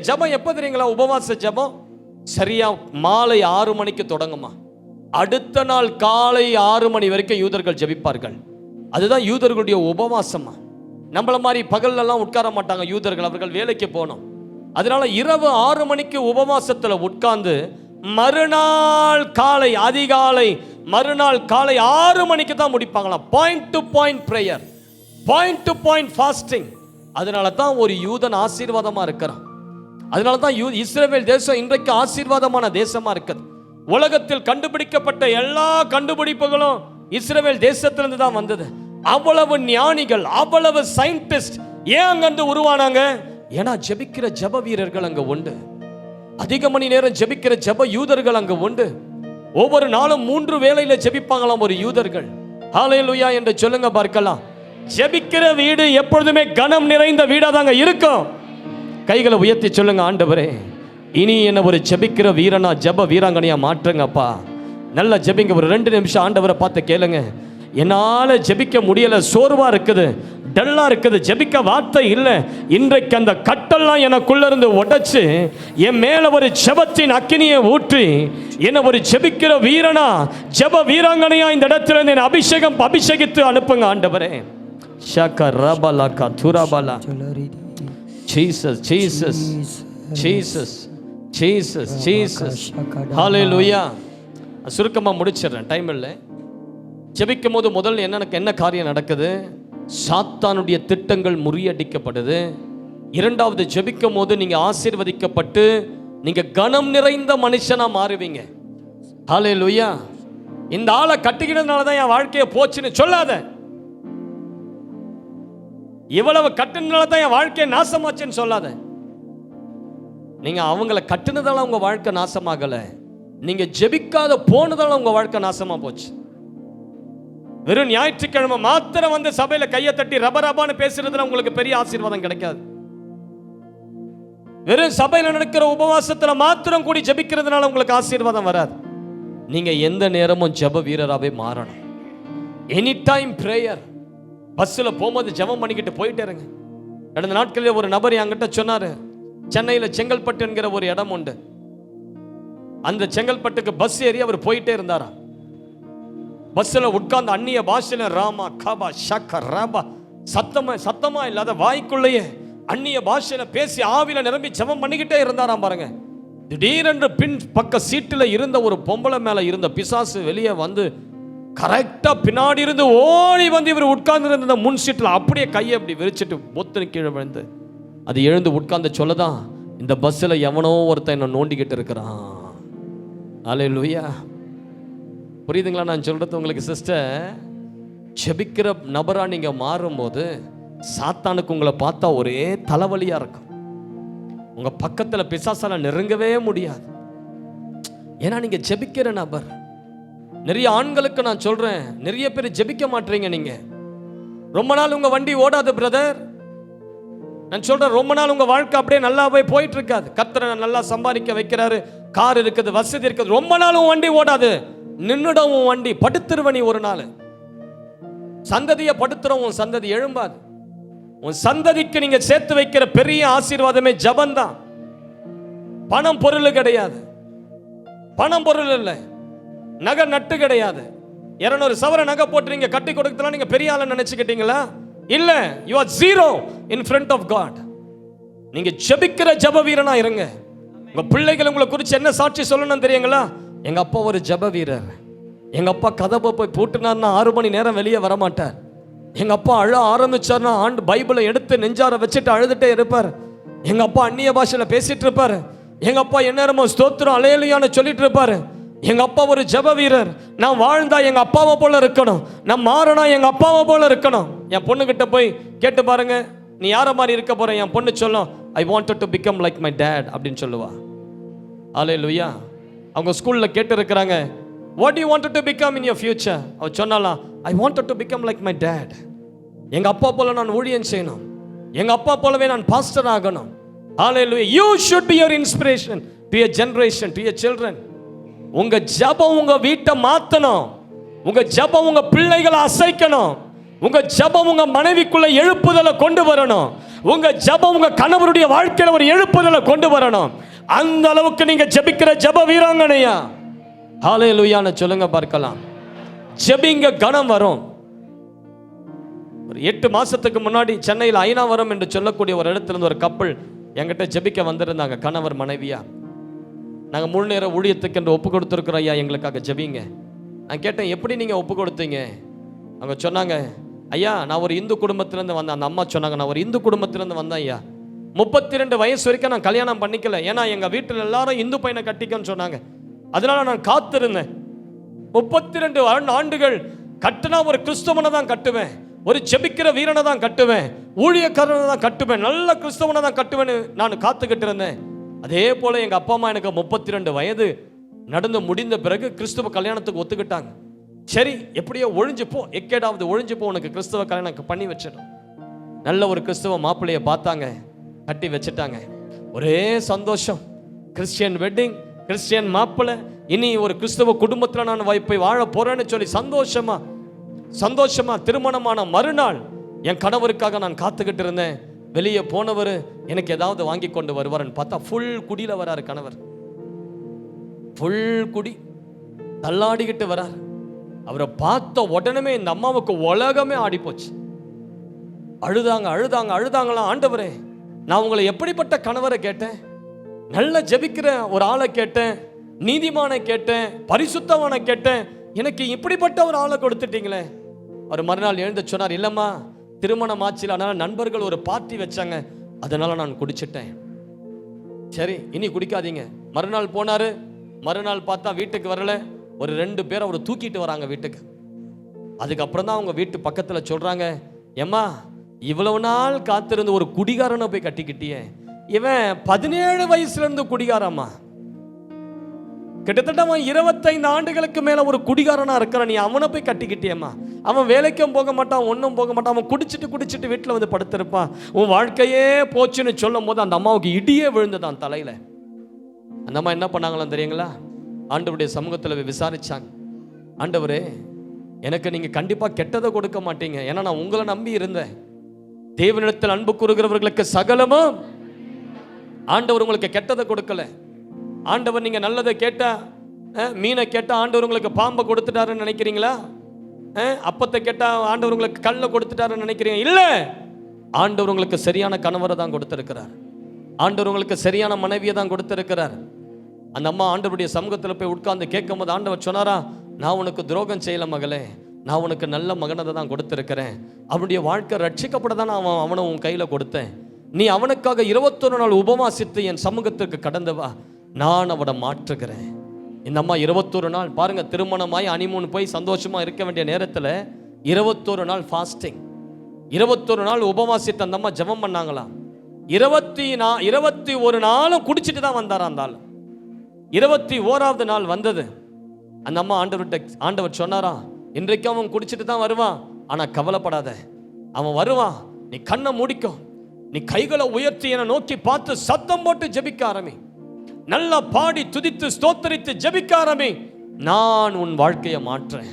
ஜெபம் எப்போ தெரியுங்களா? உபவாச ஜெபம் சரியா மாலை 6 மணிக்கு தொடங்குமா, அடுத்த நாள் காலை 6 மணி வரைக்கும் யூதர்கள் ஜெபிப்பார்கள். அதுதான் யூதர்களுடைய உபவாசமா. நம்மள மாதிரி பகல்லலாம் உட்கார மாட்டாங்க யூதர்கள், அவர்கள் வேலைக்கு போனோம். அதனால இரவு 6 மணிக்கு உபவாசத்துல உட்கார்ந்து மறுநாள் காலை அதிகாலை மறுநாள் காலை 6 மணிக்கு தான் முடிப்பாங்களாம். Point to point prayer, point to point fasting. அதனால தான் ஒரு யூதன் ஆசீர்வாதமா இருக்கிறான். அதனால தான் இஸ்ரவேல் தேசம் இன்றைக்கு ஆசீர்வாதமான தேசமா இருக்குது. உலகத்தில் கண்டுபிடிக்கப்பட்ட எல்லா கண்டுபிடிப்புகளும் இஸ்ரவேல் தேசத்திலிருந்து தான் வந்தது. அவ்வளவு ஞானிகள், அவ்வளவு சயின்டிஸ்ட் ஏன் அங்கிருந்து உருவானாங்க? ஏன்னா ஜெபிக்கிற ஜெப வீரர்கள் அங்க உண்டு. அதிக மணி நேரம் ஜெபிக்கிற ஜெப யூதர்கள் அங்க உண்டு. ஒவ்வொரு நாளும் 3 வேளையில ஜெபிப்பாங்களாம் ஒரு யூதர்கள். ஹல்லேலூயா என்று சொல்லுங்க பார்க்கலாம். ஜெபிக்கிற வீடு எப்பொழுதுமே கனம் நிறைந்த வீடா தாங்க இருக்கும். கைகளை உயர்த்தி சொல்லுங்க, ஆண்டவரே இனி என்ன ஒரு ஜெபிக்கிற வீரனா, ஜெப வீராங்கனையா மாற்றுங்கப்பா. நல்லா ஜெபிங்க. ஒரு 2 நிமிஷம் ஆண்டவரை பார்த்து கேளுங்க. என்னால ஜெபிக்க முடியல, சோர்வா இருக்குது, டல்லா இருக்குது, ஜெபிக்க வார்த்தை இல்லை. இன்றைக்கு அந்த கட்டெல்லாம் எனக்குள்ள இருந்து உடைச்சு என் மேல ஒரு ஜெபத்தின் அக்கினியை ஊற்றி என்ன ஒரு ஜெபிக்கிற வீரனா, ஜெப வீராங்கனையா இந்த இடத்துல என்னை அபிஷேகித்து அனுப்புங்க ஆண்டவரே. ஷகரபலக துரபல. Jesus Jesus Jesus Jesus Jesus. ஹல்லேலூயா. சுருக்கமா முடிச்சிடுறேன், டைம் இல்லை. ஜெபிக்கும் போது முதல்ல என்ன காரியம் நடக்குது? சாத்தானுடைய திட்டங்கள் முறியடிக்கப்படுது. இரண்டாவது, ஜெபிக்கும் போது நீங்க ஆசீர்வதிக்கப்பட்டு நீங்க கனம் நிறைந்த மனுஷனா மாறுவீங்க. ஹல்லேலூயா. இந்த ஆளை கட்டிக்கிட்டதுனால தான் என் வாழ்க்கைய போச்சுன்னு சொல்லாத. இவ்வளவு கட்டினால தான் என் வாழ்க்கைய நாசமாச்சுன்னு சொல்லாத. நீங்க அவங்கள கட்டினதால உங்க வாழ்க்கை நாசமாகல, நீங்க ஜெபிக்காத போனதால உங்க வாழ்க்கை நாசமா போச்சு. வெறும் ஞாயிற்றுக்கிழமை மாத்திரம் வந்து சபையில கையை தட்டி ரபரபான்னு பேசுறதுல உங்களுக்கு பெரிய ஆசீர்வாதம் கிடைக்காது. வெறும் சபையில நடக்கிற உபவாசத்துல மாத்திரம் கூடி ஜெபிக்கிறதுனால உங்களுக்கு ஆசீர்வாதம் வராது. நீங்க எந்த நேரமும் ஜெப வீரராகவே மாறணும். Any time prayer. பஸ்ஸில் போகும்போது ஜெபம் பண்ணிக்கிட்டு போயிட்டே இருங்க. கடந்த நாட்களில் ஒரு நபர் என்கிட்ட சொன்னாரு, சென்னையில் செங்கல்பட்டு என்கிற ஒரு இடம் உண்டு. அந்த செங்கல்பட்டுக்கு பஸ் ஏறி அவர் போயிட்டே இருந்தாராம். பஸ்ஸில் உட்கார்ந்து அந்நிய பாஷையில ராமா காபா ஷக்க ராபா சத்தமா இல்லாத வாய்க்குள்ளேயே அந்நிய பாஷையில பேசி ஆவில நிரம்பி ஜெபம் பண்ணிக்கிட்டே இருந்தாராம் பாருங்க. திடீரென்று பின் பக்க சீட்டில் இருந்த ஒரு பொம்பளை மேல இருந்த பிசாசு வெளியே வந்து கரெக்டா பின்னாடி இருந்து ஓடி வந்து இவர் உட்கார்ந்து இருந்த முன் சீட்டில் அப்படியே கையை அப்படி விரிச்சிட்டு பொத்துன்னு கீழே விழுந்து அது எழுந்து உட்கார்ந்து சொல்லதான், இந்த பஸ்ஸில் எவனோ ஒருத்தன் என்ன நோண்டிக்கிட்டு இருக்கிறான். அல்லேலூயா. புரியுதுங்களா நான் சொல்றது உங்களுக்கு சிஸ்டர்? ஜெபிக்கிற நபரா நீங்க மாறும்போது சாத்தானுக்கு உங்களை பார்த்தா ஒரே தலைவலியா இருக்கும். உங்க பக்கத்துல பிசாசால நெருங்கவே முடியாது. ஏன்னா நீங்க ஜெபிக்கிற நபர். நிறைய ஆண்களுக்கு நான் சொல்றேன், நிறைய பேர் ஜெபிக்க மாட்டீங்க. நீங்க ரொம்ப நாள் உங்க வண்டி ஓடாது பிரதர். நான் சொல்றேன், ரொம்ப நாள் உங்க வாழ்க்கை அப்படியே நல்லாவே போயிட்டு இருக்காது. கர்த்தரை நல்லா சம்பாதிக்க வைக்கிறாரு, கார் இருக்குது, வசதி இருக்குது, ரொம்ப நாள் உன் வண்டி ஓடாது. நின்னுடும் உன் வண்டி, படுத்துருவனி ஒரு நாள். சந்ததியை படுத்துறோம், உன் சந்ததி எழும்பாது. உன் சந்ததிக்கு நீங்க சேர்த்து வைக்கிற பெரிய ஆசீர்வாதமே ஜபந்தான். பணம் பொருள் கிடையாது. பணம் பொருள் இல்லை, நகை நட்டு கிடையாது. 200 சவர நகை போட்டு நீங்க கட்டி கொடுக்கலாம், நீங்க பெரிய ஆளை நினைச்சுக்கிட்டீங்களா? இல்ல, you are zero in front of God. நீங்க ஜெபிக்கிற ஜெப வீரனா இருங்க. உங்க பிள்ளைகள் உங்களை குறித்து என்ன சாட்சி சொல்லணும் தெரியுங்களா? எங்க அப்பா ஒரு ஜெப வீரர். எங்க அப்பா கதவை போய் பூட்டினார்னா 6 மணி நேரம் வெளியே வர மாட்டார். எங்க அப்பா அழ ஆரம்பிச்சார்னா பைபிளை எடுத்து நெஞ்சார வச்சுட்டு அழுதுட்டே இருப்பார். எங்க அப்பா அந்நிய பாஷையில பேசிட்டு இருப்பாரு. எங்க அப்பா எந்நேரமும் ஸ்தோத்திரம் அல்லேலூயான்னு சொல்லிட்டு இருப்பாரு. எங்க அப்பா ஒரு ஜெப வீரர். நான் வாழ்ந்தா எங்க அப்பாவை போல இருக்கணும், நான் மாறினா எங்க அப்பாவை போல இருக்கணும். என் பொண்ணுகிட்ட போய் கேட்டு பாருங்க, நீ யார மாதிரி இருக்க போற? என் பொண்ணு சொல்லும், I wanted to become like my dad அப்படின்னு சொல்லுவா. அல்லேலூயா. அவங்க ஸ்கூல்ல கேட்டு இருக்கிறாங்க, what to you wanted to become in your future? அவ சொன்னாலாம், I wanted to become like my dad. எங்க அப்பா போல நான் ஊழியம் செய்யணும், எங்க அப்பா போலவே நான் பாஸ்டர் ஆகணும். அல்லேலூயா. You should be your inspiration to your generation, to your children. உங்க ஜெபம் உங்க வீட்டை மாத்தணும். உங்க ஜெபம் உங்க பிள்ளைகளை அசைக்கணும். உங்க ஜெபம் உங்க மனைவிக்குள்ள எழுப்புதலை கொண்டு வரணும். உங்க ஜெபம் உங்க கணவருடைய வாழ்க்கையில ஒரு எழுப்புதலை கொண்டு வரணும். அந்த அளவுக்கு நீங்க ஜெபிக்கிற ஜெப வீராங்கனையா? ஹல்லேலூயான்னு சொல்லுங்க பார்க்கலாம். ஜெபிங்க, கணம் வரும். ஒரு 8 மாசத்துக்கு முன்னாடி சென்னையில் ஐநாவரம் என்று சொல்லக்கூடிய ஒரு இடத்துல இருந்து ஒரு கப்பல் என்கிட்ட ஜெபிக்க வந்திருந்தாங்க, கணவர் மனைவியா. நாங்கள் முழு நேர ஊழியத்துக்கு என்று ஒப்பு கொடுத்துருக்குறோம் ஐயா, எங்களுக்காக ஜெபிங்க. நான் கேட்டேன், எப்படி நீங்கள் ஒப்பு கொடுத்தீங்க? அவங்க சொன்னாங்க, ஐயா நான் ஒரு இந்து குடும்பத்திலேருந்து வந்தேன். அந்த அம்மா சொன்னாங்க, நான் ஒரு இந்து குடும்பத்திலேருந்து வந்தேன் ஐயா. 32 வயசு வரைக்கும் நான் கல்யாணம் பண்ணிக்கல. ஏன்னா எங்க வீட்டில் எல்லாரும் இந்து பையனை கட்டிக்கன்னு சொன்னாங்க. அதனால நான் காத்திருந்தேன். 32 ஆண்டுகள் கட்டினா ஒரு கிறிஸ்தவனை தான் கட்டுவேன், ஒரு ஜெபிக்கிற வீரனை தான் கட்டுவேன், ஊழியக்காரனை தான் கட்டுவேன், நல்ல கிறிஸ்தவனை தான் கட்டுவேன்னு நான் காத்துக்கிட்டு இருந்தேன். அதே போல எங்க அப்பா அம்மா எனக்கு 32 வயது நடந்து முடிந்த பிறகு கிறிஸ்தவ கல்யாணத்துக்கு ஒத்துக்கிட்டாங்க. சரி, எப்படியோ ஒழிஞ்சு போ, எக்கேடாவது ஒழிஞ்சு போ, உனக்கு கிறிஸ்தவ கல்யாணம் பண்ணி வச்சிடும். நல்ல ஒரு கிறிஸ்தவ மாப்பிள்ளைய பார்த்தாங்க, கட்டி வச்சுட்டாங்க. ஒரே சந்தோஷம். கிறிஸ்டியன் வெட்டிங், கிறிஸ்டியன் மாப்பிள்ளை, இனி ஒரு கிறிஸ்தவ குடும்பத்தில் நான் போய் வாழ போறேன்னு சொல்லி சந்தோஷமா திருமணமான மறுநாள் என் கணவருக்காக நான் காத்துக்கிட்டு இருந்தேன். வெளியே போனவர் எனக்கு ஏதாவது வாங்கி கொண்டு வருவார்னு பார்த்தா ஃபுல் குடியில வராரு கணவர். ஃபுல் குடி, தள்ளாடிக்கிட்டு வரார். அவரை பார்த்த உடனே இந்த அம்மாவுக்கு உலகமே ஆடி போச்சு. அழுதாங்களாம். ஆண்டவரே, நான் உங்களை எப்படிப்பட்ட கணவரை கேட்டேன்? நல்ல ஜெபிக்கிற ஒரு ஆளை கேட்டேன், நீதிமானை கேட்டேன், பரிசுத்தவானை கேட்டேன், எனக்கு இப்படிப்பட்ட ஒரு ஆளை கொடுத்துட்டீங்களே. அவர் மறுநாள் எழுந்து சொன்னார், இல்லம்மா, திருமணம் ஆச்சு, அதனால நண்பர்கள் ஒரு பார்ட்டி வச்சாங்க, அதனால நான் குடிச்சிட்டேன். சரி, இனி குடிக்காதீங்க. மறுநாள் போனாரு. மறுநாள் பார்த்தா வீட்டுக்கு வரல. ஒரு 2 பேர் அவர் தூக்கிட்டு வராங்க வீட்டுக்கு. அதுக்கப்புறம் தான் அவங்க வீட்டு பக்கத்தில் சொல்றாங்க, ஏம்மா, இவ்வளவு நாள் காத்திருந்து ஒரு குடிகாரனை போய் கட்டிக்கிட்டியே. இவன் 17 வயசுல இருந்து குடிகாரம்மா. கிட்டத்தட்ட அவன் 25 ஆண்டுகளுக்கு மேல ஒரு குடிகாரனா இருக்கிறான். நீ அவனை போய் கட்டிக்கிட்டியம்மா. அவன் வேலைக்கும் போக மாட்டான், ஒன்றும் போக மாட்டான். அவன் குடிச்சிட்டு வீட்டில் வந்து படுத்திருப்பான். உன் வாழ்க்கையே போச்சுன்னு சொல்லும் போது அந்த அம்மாவுக்கு இடியே விழுந்ததான் தலையில. அந்த அம்மா என்ன பண்ணாங்களாம் தெரியுங்களா? ஆண்டவருடைய சமூகத்தில் விசாரிச்சாங்க. ஆண்டவரே, எனக்கு நீங்க கண்டிப்பா கெட்டதை கொடுக்க மாட்டீங்க, ஏன்னா நான் உங்களை நம்பி இருந்தேன். தேவனிடத்தில் அன்பு கூறுகிறவர்களுக்கு சகலமும். ஆண்டவர் உங்களுக்கு கெட்டதை கொடுக்கல. ஆண்டவர் நீங்க நல்லதை கேட்டா, மீனை கேட்டா ஆண்டவர் உங்களுக்கு பாம்பை கொடுத்துட்டாருன்னு நினைக்கிறீங்களா? அப்பத்தை கேட்டா ஆண்டவர் உங்களுக்கு கல்லை கொடுத்துட்டாருன்னு நினைக்கிறீங்க? இல்ல, ஆண்டவர் உங்களுக்கு சரியான கணவரை தான் கொடுத்திருக்கிறார். ஆண்டவர் உங்களுக்கு சரியான மனைவியை தான் கொடுத்திருக்கிறார். அந்த அம்மா ஆண்டவருடைய சமூகத்தில் போய் உட்கார்ந்து கேட்கும் போது ஆண்டவர் சொன்னாரா, நான் உனக்கு துரோகம் செய்யல மகளே, நான் உனக்கு நல்ல மகனதை தான் கொடுத்திருக்கிறேன். அவனுடைய வாழ்க்கை ரட்சிக்கப்பட தான் அவனை உன் கையில கொடுத்தேன். நீ அவனுக்காக 21 நாள் உபவாசித்து என் சமூகத்திற்கு கடந்து வா, நான் அவனை மாற்றுகிறேன். இந்த அம்மா 21 நாள் பாருங்க, திருமணமாய் ஹனிமூன் போய் சந்தோஷமா இருக்க வேண்டிய நேரத்தில் 21 நாள் ஃபாஸ்டிங், 21 நாள் உபவாசித்து அந்த அம்மா ஜெபம் பண்ணாங்களாம். 21 நாளும் குடிச்சிட்டு தான் வந்தாராம் அந்த ஆள். 21வது நாள் வந்தது. அந்த அம்மா ஆண்டவர் சொன்னாரா, இன்றைக்கு அவன் குடிச்சிட்டு தான் வருவான், ஆனா கவலைப்படாத, அவன் வருவான். நீ கண்ணை மூடிக்கோ, நீ கைகளை உயர்த்தி என்னை நோக்கி பார்த்து சத்தம் போட்டு ஜெபிக்க ஆரம்பி, நல்லா பாடி துதித்து ஸ்தோத்தரித்து ஜெபிக்க ஆரம்பி, நான் உன் வாழ்க்கையை மாற்றேன்.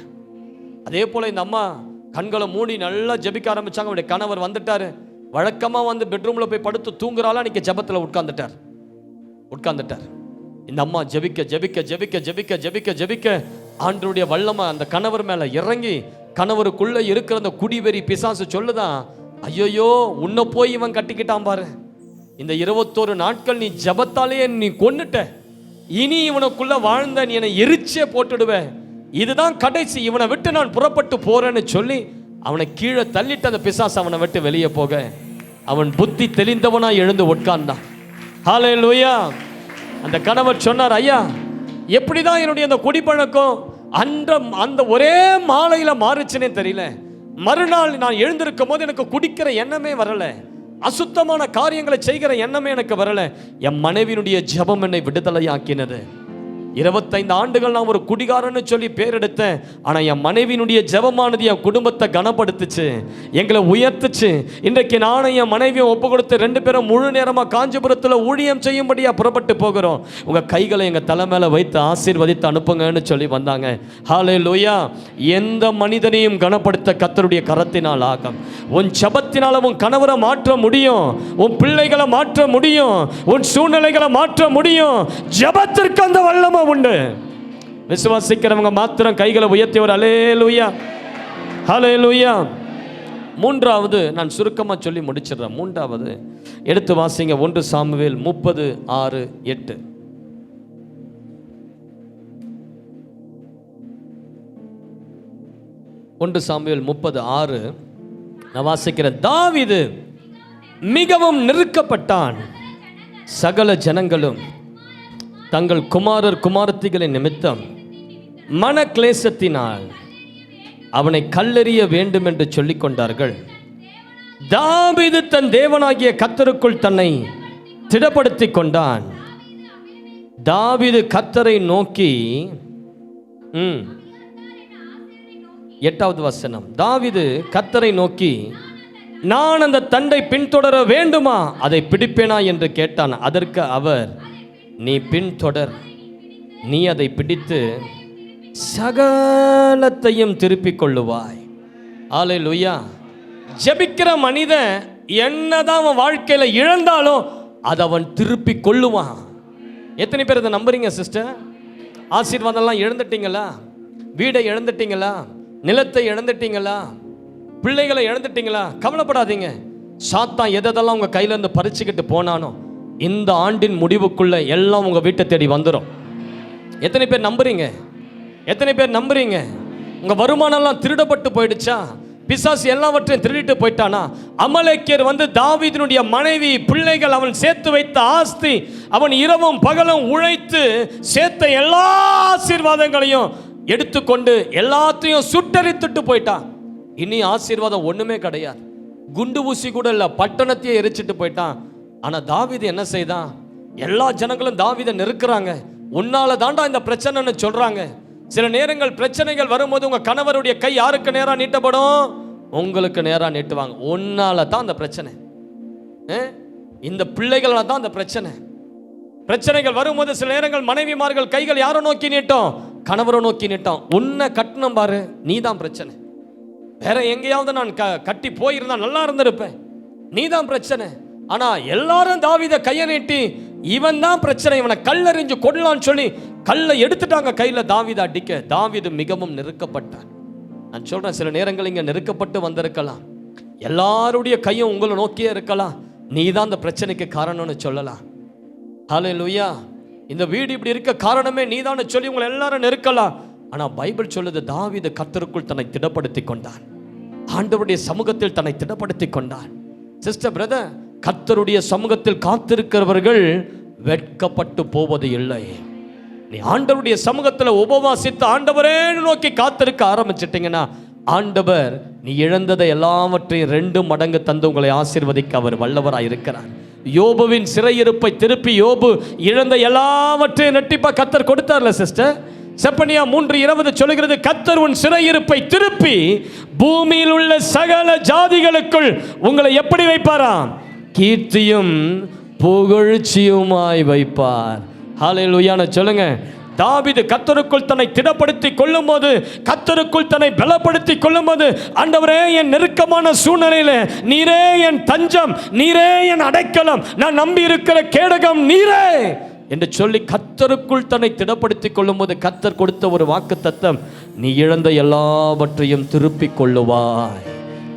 அதே போல இந்த அம்மா கண்களை மூடி நல்லா ஜெபிக்க ஆரம்பிச்சாங்க. அவருடைய கணவர் வந்துட்டாரு. வழக்கமா வந்து பெட்ரூம்ல போய் படுத்து தூங்குறாளா, இன்னைக்கு ஜெபத்துல உட்கார்ந்துட்டார். இந்த அம்மா ஜெபிக்க ஜெபிக்க ஜெபிக்க ஜெபிக்க ஜெபிக்க ஜெபிக்க ஆண்டவருடைய வல்லமை அந்த கணவர் மேல இறங்கி, கணவருக்குள்ள இருக்கிற அந்த குடிவெறி பிசாசு சொல்லுதான், ஐயோ, உன்னை போய் இவன் கட்டிக்கிட்டான் பாரு, இந்த 21 நாட்கள் நீ ஜெபத்தாலேயே நீ கொன்னுட்ட, இனி இவனுக்குள்ள வாழ்ந்த நீ என்னை எரிச்சே போட்டுடுவேன், இதுதான் கடைசி, இவனை விட்டு நான் புறப்பட்டு போறேன்னு சொல்லி அவனை கீழே தள்ளிட்டு அந்த பிசாசு அவனை விட்டு வெளியே போக அவன் புத்தி தெளிந்தவனா எழுந்து உட்கார்ந்தான். ஹல்லேலூயா. அந்த கணவர் சொன்னார், ஐயா, எப்படிதான் என்னுடைய அந்த குடிப்பழக்கம் அந்த ஒரே மாலையில மாறுச்சுன்னே தெரியல. மறுநாள் நான் எழுந்திருக்கும் போது எனக்கு குடிக்கிற எண்ணமே வரல, அசுத்தமான காரியங்களை செய்கிற எண்ணமே எனக்கு வரல. என் மனைவியினுடைய ஜெபம் என்னை விடுதலையாக்கினது. 25 ஆண்டுகள் நான் ஒரு குடிகாரன்னு சொல்லி பேர் எடுத்தேன். ஆனால் என் மனைவியினுடைய ஜெபமானது என் குடும்பத்தை கனப்படுத்துச்சு, எங்களை உயர்த்துச்சு. இன்றைக்கு நானும் என் மனைவியும் ஒப்பு கொடுத்து 2 பேரும் முழு நேரமாக காஞ்சிபுரத்தில் ஊழியம் செய்யும்படியாக புறப்பட்டு போகிறோம். உங்கள் கைகளை எங்கள் தலை மேலே வைத்து ஆசீர்வதித்து அனுப்புங்கன்னு சொல்லி வந்தாங்க. ஹல்லேலூயா. எந்த மனிதனையும் கனப்படுத்த கர்த்தருடைய கரத்தினால் ஆகும். உன் ஜெபத்தினால் உன் கணவரை மாற்ற முடியும், உன் பிள்ளைகளை மாற்ற முடியும், உன் சூழ்நிலைகளை மாற்ற முடியும். ஜெபத்திற்கு அந்த வல்லமை உண்டு. விசுவாசிக்கிறவங்க மாத்திரம் கைகளை உயர்த்தி ஒரு அல்லேலூயா, ஹல்லேலூயா. மூன்றாவது நான் சுருக்கமா சொல்லி முடிச்சிடுறேன். மூன்றாவது எடுத்து வாசிங்க, 1 சாமுவேல் 30:6-8. 1 சாமுவேல் 30:6 நான் வாசிக்கிறேன். தாவீது மிகவும் நெருக்கப்பட்டான். சகல ஜனங்களும் தங்கள் குமாரர் குமாரத்திகளின் நிமித்தம் மன கிளேசத்தினால் அவனை கல்லெறிய வேண்டும் என்று சொல்லிக் கொண்டார்கள். தாவீது தன் தேவனாகிய கர்த்தருக்குள் தன்னை திடப்படுத்திக் கொண்டான். தாவீது கர்த்தரை நோக்கி 8வது வசனம், தாவீது கர்த்தரை நோக்கி, நான் அந்த தண்டை பின்தொடர வேண்டுமா, அதை பிடிப்பேனா என்று கேட்டான். அதற்கு அவர், நீ பின்தொடர், நீ அதை பிடித்து சகலத்தையும் திருப்பிக் கொள்ளுவாய். அல்லேலூயா. ஜெபிக்கிற மனிதன் என்னதான் அவன் வாழ்க்கையில இழந்தாலும் அதை அவன் திருப்பி கொள்ளுவான். எத்தனை பேர் இதை நம்புறீங்க சிஸ்டர்? ஆசீர்வாதம்லாம் இழந்துட்டீங்களா? வீடை இழந்துட்டீங்களா? நிலத்தை இழந்துட்டீங்களா? பிள்ளைகளை இழந்துட்டீங்களா? கவலைப்படாதீங்க. சாத்தான் எதெல்லாம் உங்க கையில இருந்து பறிச்சுக்கிட்டு போனானோ இந்த ஆண்டின் முடிவுக்குள்ள எல்லாம் உங்க வீட்டை தேடி வந்துடும். எத்தனை பேர் நம்புறீங்க? எத்தனை பேர் நம்புறீங்க? உங்க வருமானம்லாம் திருடப்பட்டு போயிடுச்சா? பிசாசு எல்லாவற்றையும் திருடிட்டு போயிட்டானா? அமலேக்கியர் வந்து தாவீதினுடைய மனைவி, பிள்ளைகள், அவன் சேர்த்து வைத்த ஆஸ்தி, அவன் இரவும் பகலும் உழைத்து சேர்த்த எல்லா ஆசீர்வாதங்களையும் எடுத்துக்கொண்டு எல்லாத்தையும் சுட்டரித்துட்டு போயிட்டான். இனி ஆசீர்வாதம் ஒண்ணுமே கிடையாது. குண்டு ஊசி கூட இல்லை, பட்டணத்தையே எரிச்சிட்டு போயிட்டான். ஆனா தாவீது என்ன செய்தான்? எல்லா ஜனங்களும் தாவீதை நெருக்குறாங்க. உன்னால தாண்டா இந்த பிரச்சனைன்னு சொல்றாங்க. சில நேரங்கள் பிரச்சனைகள் வரும்போது உங்க கணவருடைய கை யாருக்கு நேரா நீட்டப்படும்? உங்களுக்கு நேரா நீட்டுவாங்க. உன்னால தான் அந்த பிரச்சனை, இந்த பிள்ளைகளால தான் அந்த பிரச்சனை. பிரச்சனைகள் வரும்போது சில நேரங்கள் மனைவிமார்கள் கைகள் யாரை நோக்கி நீட்டும்? கணவரை நோக்கி நீட்டும். உன்னை கட்டணும் பாரு, நீ தான் பிரச்சனை. வேற எங்கேயாவது நான் கட்டி போயிருந்தா நல்லா இருந்திருப்பேன், நீ தான் பிரச்சனை. ஆனா எல்லாரும் தாவீதை கையை நீட்டி இவன் தான் பிரச்சனை, இவனை கல்லெறிஞ்சு கொடலான்னு சொல்லி கல்லை எடுத்துட்டாங்க கையில தாவீதை அடிக்க. தாவீது மிகவும் நெருக்கப்பட்டான். நான் சொல்றேன், சில நேரங்கள் இங்க நெருக்கப்பட்டு வந்திருக்கலாம். எல்லாருடைய கையும் உங்களை நோக்கியே இருக்கலாம். நீ தான் அந்த பிரச்சனைக்கு காரணம்னு சொல்லலாம். ஹல்லேலூயா. இந்த வீடு இப்படி இருக்க காரணமே நீ தான் சொல்லி உங்களை எல்லாரும் நெருக்கலாம். ஆனா பைபிள் சொல்லுது, தாவீது கர்த்தருக்குள் தன்னை திடப்படுத்தி கொண்டான். ஆண்டவருடைய சமூகத்தில் தன்னை திடப்படுத்தி கொண்டான். சிஸ்டர், பிரதர், கர்த்தருடைய சமூகத்தில் காத்திருக்கிறவர்கள் வெட்கப்பட்டு போவது இல்லை. நீ ஆண்டவருடைய சமூகத்தில் உபவாசித்து ஆண்டவரே நோக்கி காத்திருக்க ஆரம்பிச்சிட்டீங்கன்னா ஆண்டவர் நீ இழந்ததை எல்லாவற்றையும் 2 மடங்கு தந்து உங்களை ஆசீர்வதிக்க அவர் வல்லவராய் இருக்கிறார். யோபுவின் சிறையிருப்பை திருப்பி யோபு இழந்த எல்லாவற்றையும் ரெட்டிப்பா கர்த்தர் கொடுத்தார்ல சிஸ்டர். செப்பனியா 3:20 சொல்லுகிறது, கர்த்தர் உன் சிறையிருப்பை திருப்பி பூமியில் உள்ள சகல ஜாதிகளுக்குள் உங்களை எப்படி வைப்பாராம்? கீர்த்தியும் புகழ்ச்சியுமாய் வைப்பார். ஹல்லேலூயா சொல்லுங்க. தாவீது கர்த்தருக்குள் தன்னை திடப்படுத்தி கொள்ளும் போது, கர்த்தருக்குள் தன்னை பலப்படுத்தி கொள்ளும் போது, ஆண்டவரே என் நெருக்கமான சூழ்நிலையில நீரே என் தஞ்சம், நீரே என் அடைக்கலம், நான் நம்பி இருக்கிற கேடகம் நீரே என்று சொல்லி கர்த்தருக்குள் தன்னை திடப்படுத்தி கொள்ளும் போது கர்த்தர் கொடுத்த ஒரு வாக்குத்தத்தம், நீ இழந்த எல்லாவற்றையும் திருப்பிக் கொள்ளுவாய்,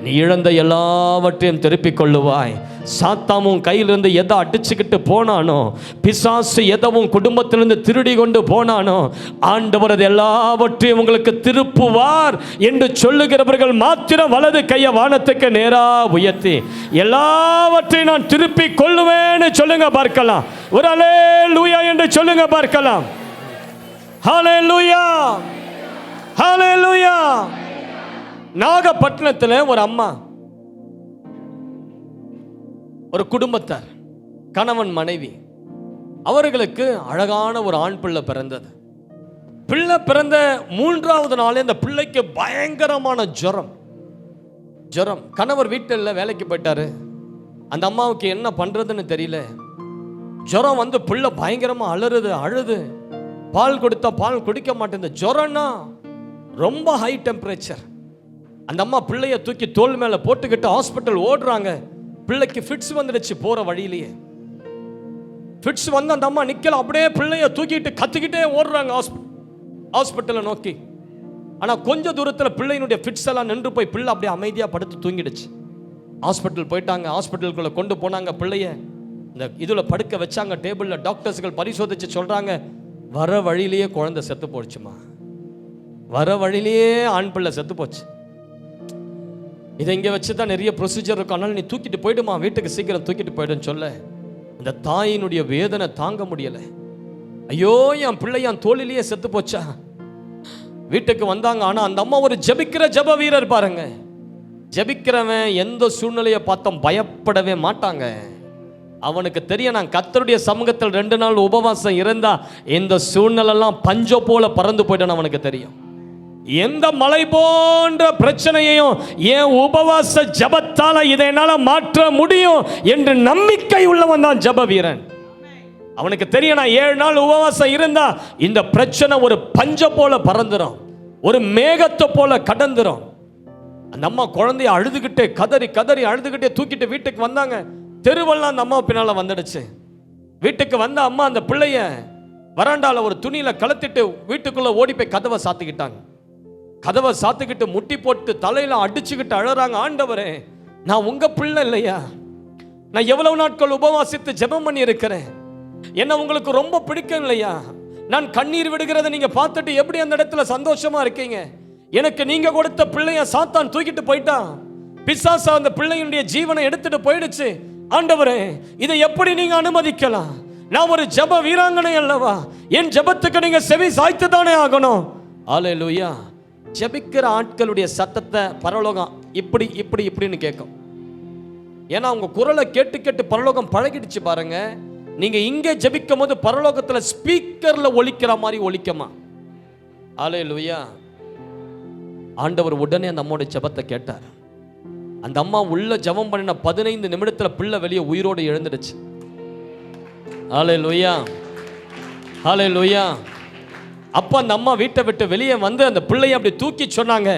நீ இழந்த எல்லாவற்றையும் திருப்பிக் கொள்ளுவாய். சாத்தாமும் கையிலிருந்து எதை அடிச்சுக்கிட்டு போனானோ, பிசாசு எதவும் குடும்பத்திலிருந்து திருடி கொண்டு போனானோ, ஆண்டவர் அது எல்லாவற்றையும் உங்களுக்கு திருப்புவார் என்று சொல்லுகிறவர்கள் மாத்திரம் வலது கையை வானத்துக்கு நேரா உயர்த்தி எல்லாவற்றையும் நான் திருப்பி கொள்ளுவேன்னு சொல்லுங்க பார்க்கலாம். ஒரு அல்லேலூயா என்று சொல்லுங்க பார்க்கலாம். ஹல்லேலூயா, ஹல்லேலூயா. நாகப்பட்டினத்தில் ஒரு அம்மா, ஒரு குடும்பத்தார், கணவன் மனைவி, அவர்களுக்கு அழகான ஒரு ஆண் பிள்ளை பிறந்தது. பிள்ளை பிறந்த 3வது நாளே அந்த பிள்ளைக்கு பயங்கரமான ஜுரம். கணவர் வீட்டில் வேலைக்கு போயிட்டாரு. அந்த அம்மாவுக்கு என்ன பண்றதுன்னு தெரியல. ஜுரம் வந்து பிள்ளை பயங்கரமா அழுது பால் கொடுத்தா பால் குடிக்க மாட்டேங்குது. ஜுரம்னா ரொம்ப ஹை டெம்பரேச்சர். அந்த அம்மா பிள்ளைய தூக்கி தோல் மேல போட்டுக்கிட்டு ஹாஸ்பிட்டல் ஓடுறாங்க. பிள்ளைக்கு ஃபிட்ஸ் வந்துடுச்சு. போற வழியிலேயே ஃபிட்ஸ் வந்து அந்த அம்மா நிக்கல, அப்படியே பிள்ளைய தூக்கிட்டு கத்திக்கிட்டே ஓடுறாங்க ஹாஸ்பிட்டலை நோக்கி. ஆனா கொஞ்ச தூரத்தில் பிள்ளையினுடைய ஃபிட்ஸ் எல்லாம் நின்று போய் பிள்ளை அப்படியே அமைதியா படுத்து தூங்கிடுச்சு. ஹாஸ்பிட்டல் போயிட்டாங்க. ஹாஸ்பிட்டலுக்குள்ள கொண்டு போனாங்க. பிள்ளைய இந்த இதுல படுக்க வச்சாங்க டேபிள்ல. டாக்டர்ஸ்கள் பரிசோதிச்சு சொல்றாங்க, வர வழியிலேயே குழந்தை செத்து போச்சுமா, வர வழியிலேயே ஆண் பிள்ளை செத்து போச்சு. இதை இங்கே வச்சு தான் நிறைய ப்ரொசீஜர் இருக்கும், அதனால நீ தூக்கிட்டு போயிடுமா, வீட்டுக்கு சீக்கிரம் தூக்கிட்டு போயிடுன்னு சொல்ல அந்த தாயினுடைய வேதனை தாங்க முடியலை. ஐயோ என் பிள்ளை என் தோளிலேயே செத்து போச்சா. வீட்டுக்கு வந்தாங்க. ஆனால் அந்த அம்மா ஒரு ஜெபிக்கிற ஜெப வீரர் பாருங்க. ஜெபிக்கிறவன் எந்த சூழ்நிலையை பார்த்தோம் பயப்படவே மாட்டாங்க. அவனுக்கு தெரியும் நான் கர்த்தருடைய சமூகத்தில் 2 நாள் உபவாசம் இருந்தா இந்த சூழ்நிலைலாம் பஞ்சம் போல பறந்து போயிட்டான்னு அவனுக்கு தெரியும். எந்த மலை போன்ற பிரச்சனையையும் என் உபவாச ஜபத்தால இதை என்னால மாற்ற முடியும் என்று நம்பிக்கை உள்ளவன் தான் ஜப வீரன். அவனுக்கு தெரியும் நான் 7 நாள் உபவாசம் இருந்தா இந்த பிரச்சனை ஒரு பஞ்சம் போல பறந்துடும், ஒரு மேகத்தை போல கடந்துரும். அந்த அம்மா குழந்தைய அழுதுகிட்டே கதறி கதறி அழுதுகிட்டே தூக்கிட்டு வீட்டுக்கு வந்தாங்க. தெருவெல்லாம் அந்த அம்மா பின்னால வந்துடுச்சு. வீட்டுக்கு வந்த அம்மா அந்த பிள்ளைய வராண்டால ஒரு துணியில கலத்திட்டு வீட்டுக்குள்ள ஓடி போய் கதவை சாத்திக்கிட்டாங்க. கதவை சாத்துக்கிட்டு முட்டி போட்டு தலையில அடிச்சுக்கிட்டு அழறாங்க, ஆண்டவரே நான் உங்க பிள்ளை இல்லையா? நான் எவ்வளவு நாட்கள் உபவாசித்து ஜெபம் பண்ணி இருக்கிறேன், என்ன உங்களுக்கு ரொம்ப பிடிக்கும் இல்லையா? நான் கண்ணீர் விடுகிறத நீங்க பார்த்துட்டு எப்படி அந்த இடத்துல சந்தோஷமா இருக்கீங்க? எனக்கு நீங்க கொடுத்த பிள்ளைய சாத்தான் தூக்கிட்டு போயிட்டான், பிசாசு அந்த பிள்ளையுடைய ஜீவனை எடுத்துட்டு போயிடுச்சு. ஆண்டவரே இதை எப்படி நீங்க அனுமதிக்கலாம்? நான் ஒரு ஜெப வீராங்கனை அல்லவா, என் ஜெபத்துக்கு நீங்க செவி சாய்த்து தானே ஆகணும். அல்லேலூயா. ஜெபிக்கிற ஆட்களுடைய சத்தத்தை பரலோகம் இப்படி இப்படி இப்படின்னு கேட்கும். ஏன்னா உங்க குரலை கேட்டு கேட்டு பரலோகம் பழகிடுச்சு பாருங்க. நீங்க இங்கே ஜெபிக்கும் போது பரலோகத்துல ஸ்பீக்கர்ல ஒலிக்கிற மாதிரி ஒலிக்குமா? அல்லேலூயா. ஆண்டவர் உடனே அந்த அம்மாவுடைய ஜெபத்தை கேட்டார். அந்த அம்மா உள்ள ஜெபம் பண்ணின 15 நிமிடத்துல பிள்ளை வெளியே உயிரோடு எழுந்துடுச்சு. அல்லேலூயா, அல்லேலூயா. அப்ப அந்த அம்மா வீட்டை விட்டு வெளியே வந்து அந்த பிள்ளையை அப்படி தூக்கி சொன்னாங்க,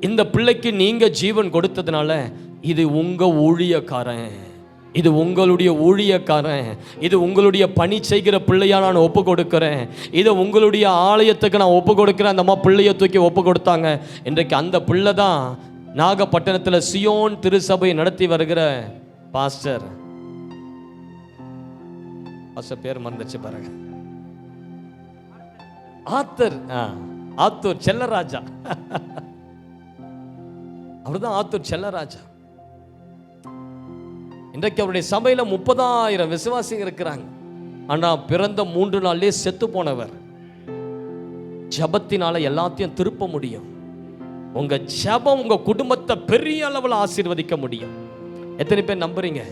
இந்த பிள்ளைக்கு நீங்க ஜீவன் கொடுத்ததுனால இது உங்க ஊழியக்காரன், இது உங்களுடைய ஊழியக்காரன், இது உங்களுடைய பணி செய்கிற பிள்ளையா நான் ஒப்பு கொடுக்கிறேன், இதை உங்களுடைய ஆலயத்துக்கு நான் ஒப்பு கொடுக்கிறேன். அந்த அம்மா பிள்ளையை தூக்கி ஒப்பு கொடுத்தாங்க. இன்றைக்கு அந்த பிள்ளை தான் நாகப்பட்டினத்தில் சியோன் திருசபை நடத்தி வருகிற பாஸ்டர். பேர் மறந்துச்சு பாருங்க, ஆத்தூர் செல்லராஜா. அவர்தான் ஆத்தூர் செல்லராஜா. இன்றைக்கு அவருடைய சபையில 30,000 விசுவாசிங்க இருக்கிறாங்க. ஆனா பிறந்த 3 நாள்லயே செத்து போனவர். ஜபத்தினால எல்லாத்தையும் திருப்ப முடியும். உங்க ஜபம் உங்க குடும்பத்தை பெரிய அளவில் ஆசீர்வதிக்க முடியும். எத்தனை பேர் நம்புறீங்க?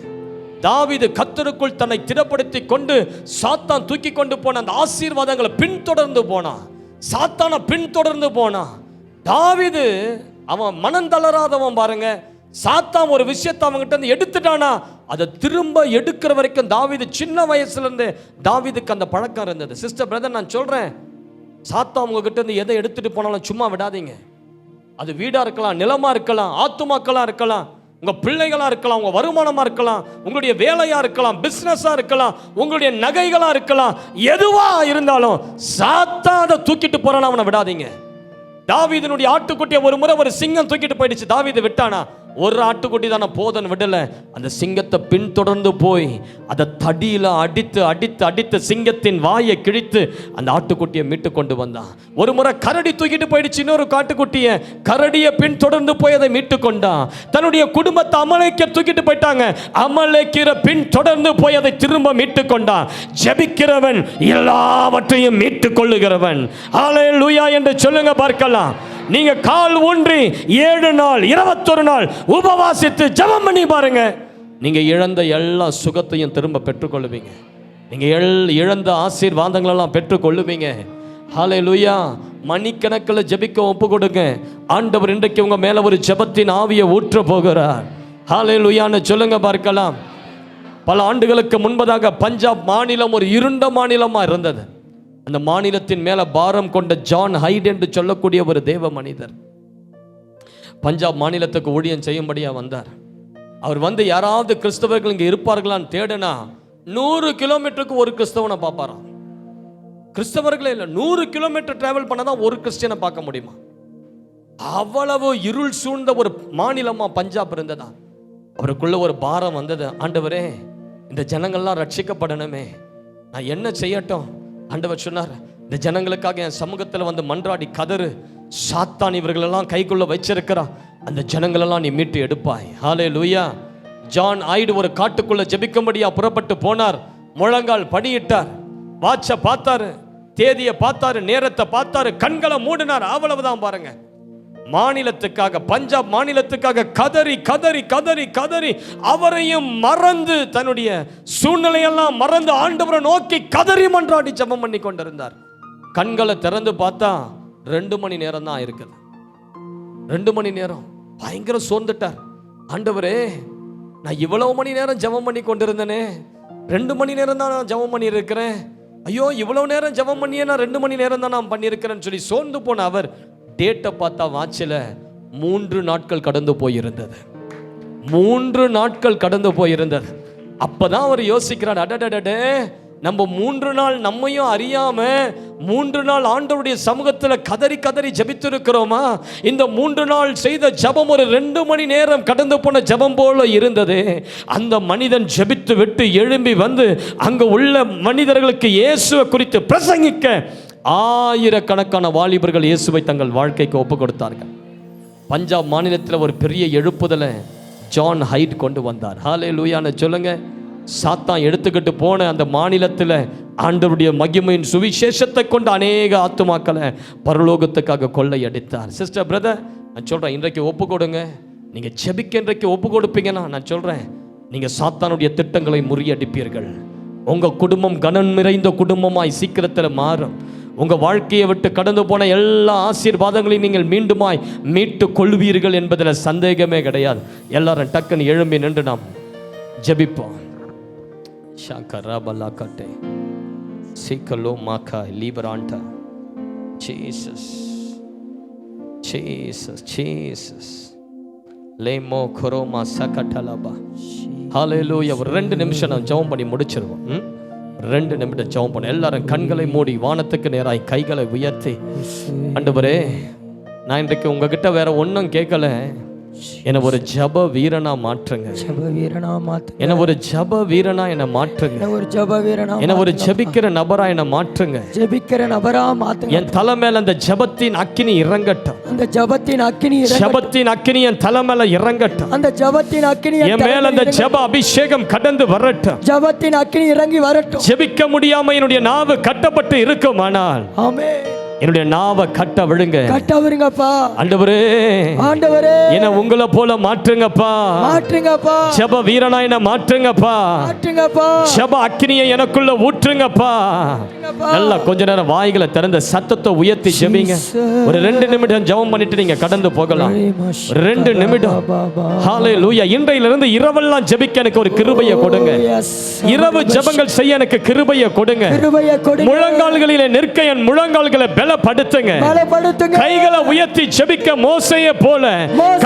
தாவீது கர்த்தருக்குள் தன்னை திடப்படுத்தி கொண்டு சாத்தான் தூக்கி கொண்டு போன அந்த ஆசீர்வாதங்களை பின்தொடர்ந்து போனான், சாத்தானை பின்தொடர்ந்து போனான். தாவீது அவன் மனம் தளராதவன் பாருங்க. சாத்தான் ஒரு விஷயத்தை அவங்ககிட்ட இருந்து எடுத்துட்டானா அதை திரும்ப எடுக்கிற வரைக்கும் தாவீது சின்ன வயசுல இருந்து தாவீதுக்கு அந்த பழக்கம் இருந்தது. சிஸ்டர் பிரதர் நான் சொல்றேன், சாத்தான் உங்ககிட்ட இருந்து எதை எடுத்துட்டு போனாலும் சும்மா விடாதீங்க. அது வீடா இருக்கலாம், நிலமா இருக்கலாம், ஆத்துமாக்களா இருக்கலாம், உங்க பிள்ளைகளா இருக்கலாம், உங்க வருமானமா இருக்கலாம், உங்களுடைய வேலையா இருக்கலாம், பிசினஸா இருக்கலாம், உங்களுடைய நகைகளா இருக்கலாம், எதுவா இருந்தாலும் சாத்தான் அதை தூக்கிட்டு போறானா அவனை விடாதீங்க. தாவீதினுடைய ஆட்டுக்குட்டியை ஒரு முறை ஒரு சிங்கம் தூக்கிட்டு போயிடுச்சு. தாவீது விட்டானா? ஒரு ஆட்டுக்குட்டி தானே போதன் விடல. அந்த சிங்கத்தை பின்தொடர்ந்து போய் அதை தடியில அடித்து அடித்து அடித்து சிங்கத்தின் வாயை கிழித்து அந்த ஆட்டுக்குட்டியை மீட்டு கொண்டு வந்தான். ஒரு முறை கரடி தூக்கிட்டு போயிடுச்சு இன்னொரு ஆட்டுக்குட்டியை. கரடியை பின்தொடர்ந்து போய் அதை மீட்டு கொண்டான். தன்னுடைய குடும்பத்தை அமலேக்கர் தூக்கிட்டு போயிட்டாங்க. அமலேக்கரை பின்தொடர்ந்து போய் அதை திரும்ப மீட்டு கொண்டான். ஜெபிக்கிறவன் எல்லாவற்றையும் மீட்டு கொள்ளுகிறவன். அல்லேலூயா என்று சொல்லுங்க பார்க்கலாம். நீங்க கால் ஊன்றி 7 நாள் 21 நாள் உபவாசித்து ஜெபம் பண்ணி பாருங்க, நீங்க இழந்த எல்லா சுகத்தையும் திரும்ப பெற்றுக்கொள்ளுவீங்க. நீங்க இழந்த ஆசீர்வாதங்கள் எல்லாம் பெற்றுக்கொள்ளுவீங்க. ஹல்லேலூயா. மணிக்கணக்கில் ஜெபிக்க ஒப்பு கொடுங்க. ஆண்டவர் இன்றைக்கு உங்க மேல ஒரு ஜெபத்தின் ஆவியை ஊற்ற போகிறார். ஹல்லேலூயான்னு சொல்லுங்க பார்க்கலாம். பல ஆண்டுகளுக்கு முன்பதாக பஞ்சாப் மாநிலம் ஒரு இருண்ட மாநிலமா இருந்தது. அந்த மாநிலத்தின் மேல பாரம் கொண்ட ஜான் ஹைட் என்று சொல்லக்கூடிய ஒரு தேவ மனிதர் பஞ்சாப் மாநிலத்துக்கு ஊழியம் செய்யும்படியா வந்தார். அவர் வந்து யாராவது கிறிஸ்தவர்கள் இங்க இருப்பார்களான்னு தேடனா 100 கிலோமீட்டருக்கு ஒரு கிறிஸ்தவனை பார்ப்பாராம். கிறிஸ்தவர்களே இல்லை, 100 கிலோமீட்டர் டிராவல் பண்ணதான் ஒரு கிறிஸ்டியனை பார்க்க முடியுமா? அவ்வளவு இருள் சூழ்ந்த ஒரு மாநிலமா பஞ்சாப் இருந்ததா. அவருக்குள்ள ஒரு பாரம் வந்தது. ஆண்டவரே இந்த ஜனங்கள்லாம் ரட்சிக்கப்படணுமே, நான் என்ன செய்யட்டும்? ஆண்டவர் சொன்னார், இந்த ஜனங்களுக்காக என் சமூகத்தில் வந்து மன்றாடி கதறு. சாத்தான் இவர்களெல்லாம் கைக்குள்ள வச்சிருக்கிறான். அந்த ஜனங்களெல்லாம் நீ மீட்டு எடுப்பாய். ஹல்லேலூயா. ஜான் ஆயிடு ஒரு காட்டுக்குள்ள ஜெபிக்கும்படியா புறப்பட்டு போனார். முழங்கால் படியிட்டார், வாட்ச பார்த்தாரு, தேதியை பார்த்தாரு, நேரத்தை பார்த்தாரு, கண்களை மூடினார். அவ்வளவுதான் பாருங்க. மாநிலத்துக்காக, பஞ்சாப் மாநிலத்துக்காக கதறி கதறி கதறி கதறி அவரையும் மறந்து, தன்னுடைய சூழ்நிலையெல்லாம் மறந்து ஆண்டவரை நோக்கி கதறி மன்றாடி ஜெபம் பண்ணி கொண்டிருந்தார். கண்களை திறந்து பார்த்தா 2 மணி நேரம் தான் இருக்குது. 2 மணி நேரம் பயங்கர சோர்ந்துட்டார். ஆண்டவரே, நான் இவ்வளவு மணி நேரம் ஜெபம் பண்ணி கொண்டிருந்தேனே, 2 மணி நேரம் தான் நான் ஜெபம் பண்ணி இருக்கிறேன். ஐயோ, இவ்வளவு நேரம் ஜெபம் பண்ணியே நான் 2 மணி நேரம் தான் நான் பண்ணியிருக்கிறேன்னு சொல்லி சோர்ந்து போன அவர் டேட்டை பார்த்தா வாட்சில் 3 நாட்கள் கடந்து போயிருந்தது. 3 நாட்கள் கடந்து போயிருந்தது. அப்பதான் அவர் யோசிக்கிறார், அடடடடே, நம்ம 3 நாள் நம்மையும் அறியாம 3 நாள் ஆண்டவருடைய சமூகத்தில் கதறி கதறி ஜெபித்திருக்கிறோமா? இந்த 3 நாள் செய்த ஜெபம் ஒரு 2 மணி நேரம் கடந்து போன ஜெபம் போல இருந்தது. அந்த மனிதன் ஜெபித்து விட்டு எழும்பி வந்து அங்க உள்ள மனிதர்களுக்கு இயேசுவை குறித்து பிரசங்கிக்க ஆயிரக்கணக்கான வாலிபர்கள் இயேசுவை தங்கள் வாழ்க்கைக்கு ஒப்பு கொடுத்தார்கள். பஞ்சாப் மாநிலத்தில் ஒரு பெரிய எழுப்புதலை ஜான் ஹைட் கொண்டு வந்தார். ஹல்லேலூயான்னு சொல்லுங்க. சாத்தான் எடுத்துக்கிட்டு போன அந்த மாநிலத்தில் ஆண்டவருடைய மகிமையின் சுவிசேஷத்தை கொண்டு அநேக ஆத்துமாக்களை பரலோகத்துக்காக கொள்ளையடித்தார். சிஸ்டர், பிரதர், நான் சொல்கிறேன், இன்றைக்கு ஒப்பு கொடுங்க. நீங்கள் செபிக்க இன்றைக்கு ஒப்பு கொடுப்பீங்கன்னா நான் சொல்கிறேன், நீங்கள் சாத்தானுடைய திட்டங்களை முறியடிப்பீர்கள். உங்கள் குடும்பம் கனம் நிறைந்த குடும்பமாய் சீக்கிரத்தில் மாறும். உங்கள் வாழ்க்கையை விட்டு கடந்து போன எல்லா ஆசீர்வாதங்களையும் நீங்கள் மீண்டுமாய் மீட்டு கொள்வீர்கள் என்பதில் சந்தேகமே கிடையாது. எல்லாரும் டக்குன்னு எழும்பி நின்று நாம் ஜெபிப்போம். ஷாக்கராபலாக்கட்டே சீக்கலோ மாக்கா லீபராண்டா ஜீசஸ் ஜீசஸ் ஜீசஸ் லேமோ கொரோமா சகட்டலபா. ஹல்லேலூயா. ஒரு 2 நிமிஷம் நான் ஜெபம் பண்ணி முடிச்சிருவோம். 2 நிமிடம் ஜெபம் பண்ண. எல்லாரும் கண்களை மூடி வானத்துக்கு நேராய் கைகளை உயர்த்தி, ஆண்டவரே, நான் இன்றைக்கு உங்ககிட்ட வேற ஒன்றும் கேட்கல, என்ன ஒரு ஜப வீரனா மாற்றுங்க. என்ன ஒரு ஜப வீரனா என்ன மாற்றுங்க. என்ன ஒரு ஜெபிக்கிற நபரா என்ன மாற்றுங்க. என் தலை மேல அந்த ஜபத்தின் அக்கினி இறங்கட்டும். அந்த ஜபத்தின் அக்கினி என் தலை மேல இறங்கட்டும். அந்த ஜபத்தின் அக்கினி என் மேல அந்த ஜப அபிஷேகம் கடந்து வரட்டும். ஜபத்தின் அக்கினி இறங்கி வரட்டும். ஜெபிக்க முடியாம என்னுடைய நாவு கட்டப்பட்டு இருக்குமானால், ஆமென், என்னுடைய நாவை கட்ட விடுங்கப்பா. ஆண்டவரே, என்ன உங்களை போல மாற்றுங்கப்பா. ஜெப வீரனா என்ன மாற்றுங்கப்பா. ஜெப அக்கினியை எனக்குள்ள ஊற்றுங்கப்பா. நல்லா கொஞ்ச நேரம் வாய்களை திறந்த சத்தத்தை உயர்த்தி ஜெபிங்க. ஒரு 2 நிமிடம் ஜெபம் பண்ணிட்டு நீங்க கடந்து போகலாம். 2 நிமிடம். ஹல்லேலூயா. இன்றையிலிருந்து இரவெல்லாம் ஜெபிக்க எனக்கு ஒரு கிருபையை கொடுங்க. இரவு ஜெபங்கள் செய்ய எனக்கு கிருபையை கொடுங்க. முழங்கால்களிலே நிற்க என் முழங்கால்களை பலப்படுத்துங்க. கைகளை உயர்த்தி ஜெபிக்க மோசேயை போல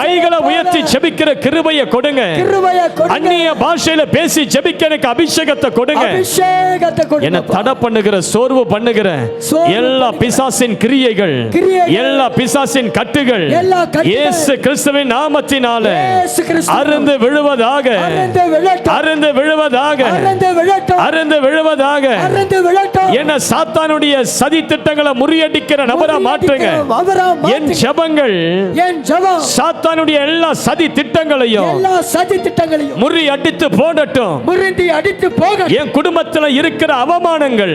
கைகளை உயர்த்தி ஜெபிக்கிற கிருபையை கொடுங்க. அந்நிய பாஷையில பேசி ஜெபிக்க எனக்கு அபிஷேகத்தை கொடுங்க. என்ன தடை பண்ணுகிற, சோர்வு பண்ணுகிற எல்லா பிசாசின் கிரியைகள், எல்லா பிசாசின் கட்டுகள் இயேசு கிறிஸ்துவின் நாமத்தினால அறுந்து விழுவதாக, அறுந்து விழுவதாக, அறுந்து விழுவதாக. என்ன சாத்தானுடைய சதி திட்டங்களை முறியடிக்கிற நபரா மாற்றுங்க. என் ஜெபங்கள் சாத்தானுடைய எல்லா சதி திட்டங்களையும் முறியடித்து போடட்டும். என் குடும்பத்தில் இருக்கிற அவமானங்கள்,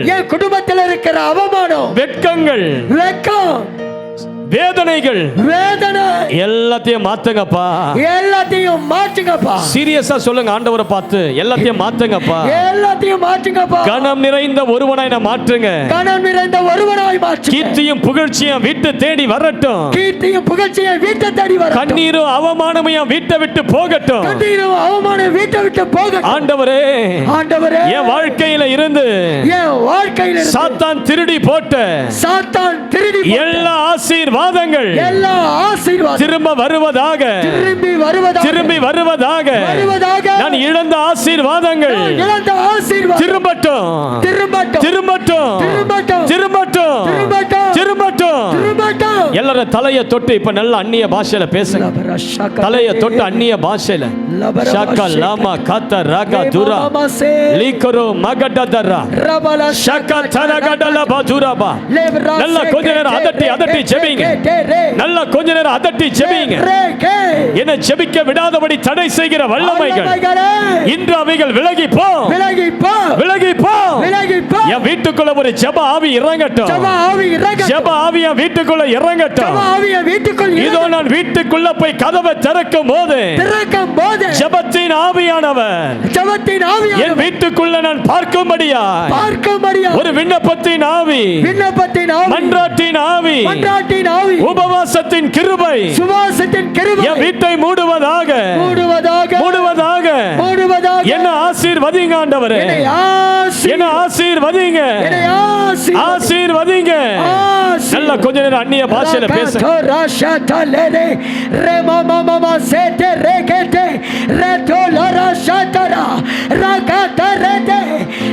வெட்கங்கள், வேதனைகள், எல்லாத்தையும் மாத்துங்கப்பா. எல்லாத்தையும் மாற்றுங்கப்பா. சீரியஸா சொல்லுங்க, ஆண்டவரை பார்த்து எல்லாத்தையும் மாத்துங்கப்பா. எல்லாத்தையும் மாற்றுங்கப்பா. கனம் நிறைந்த ஒருவனாய் நான் மாற்றுங்க. கனம் நிறைந்த ஒருவனாய் மாற்றுங்க. கீர்த்தியும் புகழ்ச்சியும் வீட்டு தேடி வரட்டும். கீர்த்தியும் புகழ்ச்சியும் வீட்டு தேடி வரட்டும். கண்ணீரும் அவமானமும் வீட்டை விட்டு போகட்டும். கண்ணீரும் அவமானம் வீட்டை விட்டு போகட்டும். ஆண்டவரே, ஆண்டவரே, என் வாழ்க்கையில இருந்து, என் வாழ்க்கையில இருந்து சாத்தான் திருடி போட்ட, சாத்தான் திருடி எல்லா ஆசீர்வாதங்கள் எல்லா ஆசீர்வாதம் திரும்ப வருவதாக, திரும்பி வருவதாக. நான் இழந்த ஆசீர்வாதங்கள் திரும்பட்டும், திரும்பட்டும், திரும்பட்டும், திரும்பட்டும். எல்லாரும் தலையை தொட்டு இப்ப நல்ல அந்நிய பாஷையில பேசுங்க. தலையை தொட்டு அந்நிய பாஷையில ஷக்கலா Lama kata raga dura. Likoro magadadara. Shaka tanagadala baduraba. நல்லா கொஞ்ச நேரம் அதட்டி ஜெபிங்க. நல்லா கொஞ்ச நேரம் அதட்டி ஜெபிங்க. என்ன ஜெபிக்க விடாதபடி தடை செய்கிற வல்லமைகள் இன்று அவைகள் விலகி போ. என் வீட்டுக்குள்ள ஒரு ஜெப ஆவி இறங்கட்டும். ஜெப ஆவி என் வீட்டுக்குள்ள இறங்கட்டும். இதோ நான் வீட்டுக்குள்ள போய் கதவை திறக்கும் போது ஜெபத்தின் ஆவியானவர் என் வீட்டுக்குள்ள நான் பார்க்கும்படியா ஒரு விண்ணப்பத்தின் ஆவி, மன்றாட்டின் ஆவி, உபவாசத்தின் கிருபை என் வீட்டை மூடுவதாக. என்ன ஆசீர்வதிங்க ஆண்டவரே, என்ன ஆசீர்வதிங்க. நல்ல கொஞ்ச நேரம் அந்நிய பாஷையில பேச.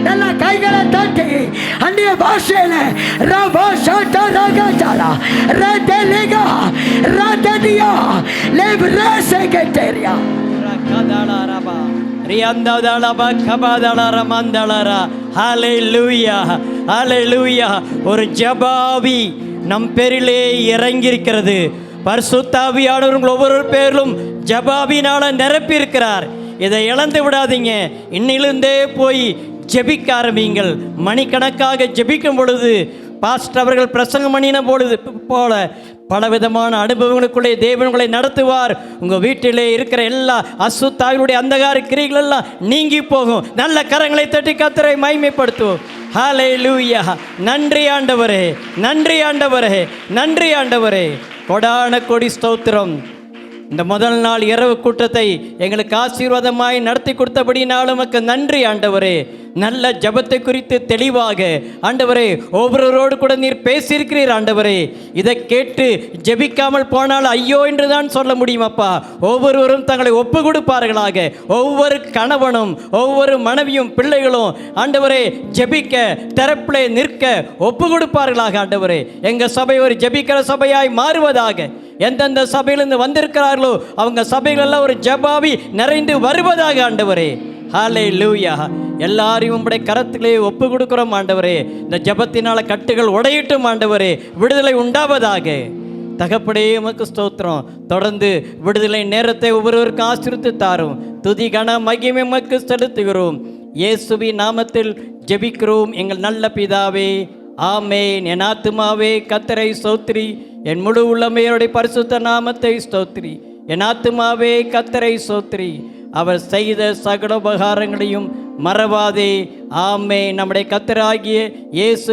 நல்ல கைகளை தட்டி அந்நிய பாஷையில ரபா ஷாட்டா ரகதலா ரதலிகா ரதனியா லெப்ரசெகட்டரியா ரகதலா ரபா ரியாந்ததலபா கபதலர மந்தலர. ஹalleluya, ஹalleluya. ஒரு ஜெபாவி நம் பேரிலே இறங்கி இருக்கிறது. பரிசுத்த ஆவியானவர் ஒவ்வொரு பேரிலும் ஜெபாவினால நிரப்பி இருக்கிறார். இதை இழந்து விடாதீங்க. இன்னிலிருந்தே போய் ஜெபிக்க ஆரம்பிங்கள். மணிக்கணக்காக ஜெபிக்கும் பொழுது பாஸ்டர் அவர்கள் பிரசங்கம் பண்ணின பொழுது போல பலவிதமான அனுபவங்களுக்குள்ளே தேவன்களை நடத்துவார். உங்கள் வீட்டிலே இருக்கிற எல்லா அசுத்தாவினுடைய அந்தகார கிரிகள் எல்லாம் நீங்கி போகும். நல்ல கரங்களை தட்டி கர்த்தரை மகிமைப்படுத்துவோம். ஹல்லேலூயா. நன்றி ஆண்டவரே, நன்றி ஆண்டவரே, நன்றி ஆண்டவரே. கொடான கொடி ஸ்தோத்திரம். இந்த முதல் நாள் இரவு கூட்டத்தை எங்களுக்கு ஆசீர்வாதமாய் நடத்தி கொடுத்தபடினாலும் உமக்கு நன்றி ஆண்டவரே. நல்ல ஜபத்தை குறித்து தெளிவாக ஆண்டவரே ஒவ்வொருவரோடு கூட நீர் பேசியிருக்கிறீர் ஆண்டவரே. இதை கேட்டு ஜெபிக்காமல் போனால் ஐயோ என்று தான் சொல்ல முடியுமப்பா. ஒவ்வொருவரும் தங்களை ஒப்பு கொடுப்பார்களாக. ஒவ்வொரு கணவனும் ஒவ்வொரு மனைவியும் பிள்ளைகளும் ஆண்டவரே ஜெபிக்க தரப்பிலே நிற்க ஒப்பு கொடுப்பார்களாக ஆண்டவரே. எங்கள் சபை ஒரு ஜெபிக்கிற சபையாய் மாறுவதாக. எந்தெந்த சபையிலிருந்து வந்திருக்கிறார்களோ அவங்க சபைகளெல்லாம் ஒரு ஜெபாவி நிறைந்து வருவதாக ஆண்டவரே. ஹல்லேலூயா. எல்லாரையும் உம்முடைய கரத்திலே ஒப்பு கொடுக்கிறோம் ஆண்டவரே. இந்த ஜெபத்தினால கட்டுகள் உடையட்டும் ஆண்டவரே. விடுதலை உண்டாவதாக. தகப்படே உமக்கு ஸ்தோத்திரம். தொடர்ந்து விடுதலை நேரத்தை ஒவ்வொருவருக்கும் ஆசீர்வதித்து தாரும். துதி கன மகிமை உமக்கு செலுத்துகிறோம். இயேசுவின் நாமத்தில் ஜெபிக்கிறோம் எங்கள் நல்ல பிதாவே, ஆமேன். என் ஆத்துமாவே கர்த்தரை ஸ்தோத்திரி, என் முழு உள்ளமையோடைய பரிசுத்த நாமத்தை ஸ்தோத்திரி. என் ஆத்துமாவே கர்த்தரை ஸ்தோத்திரி, அவர் செய்த சகல உபகாரங்களையும் மறவாதே. ஆமே. நம்முடைய கர்த்தராகிய இயேசு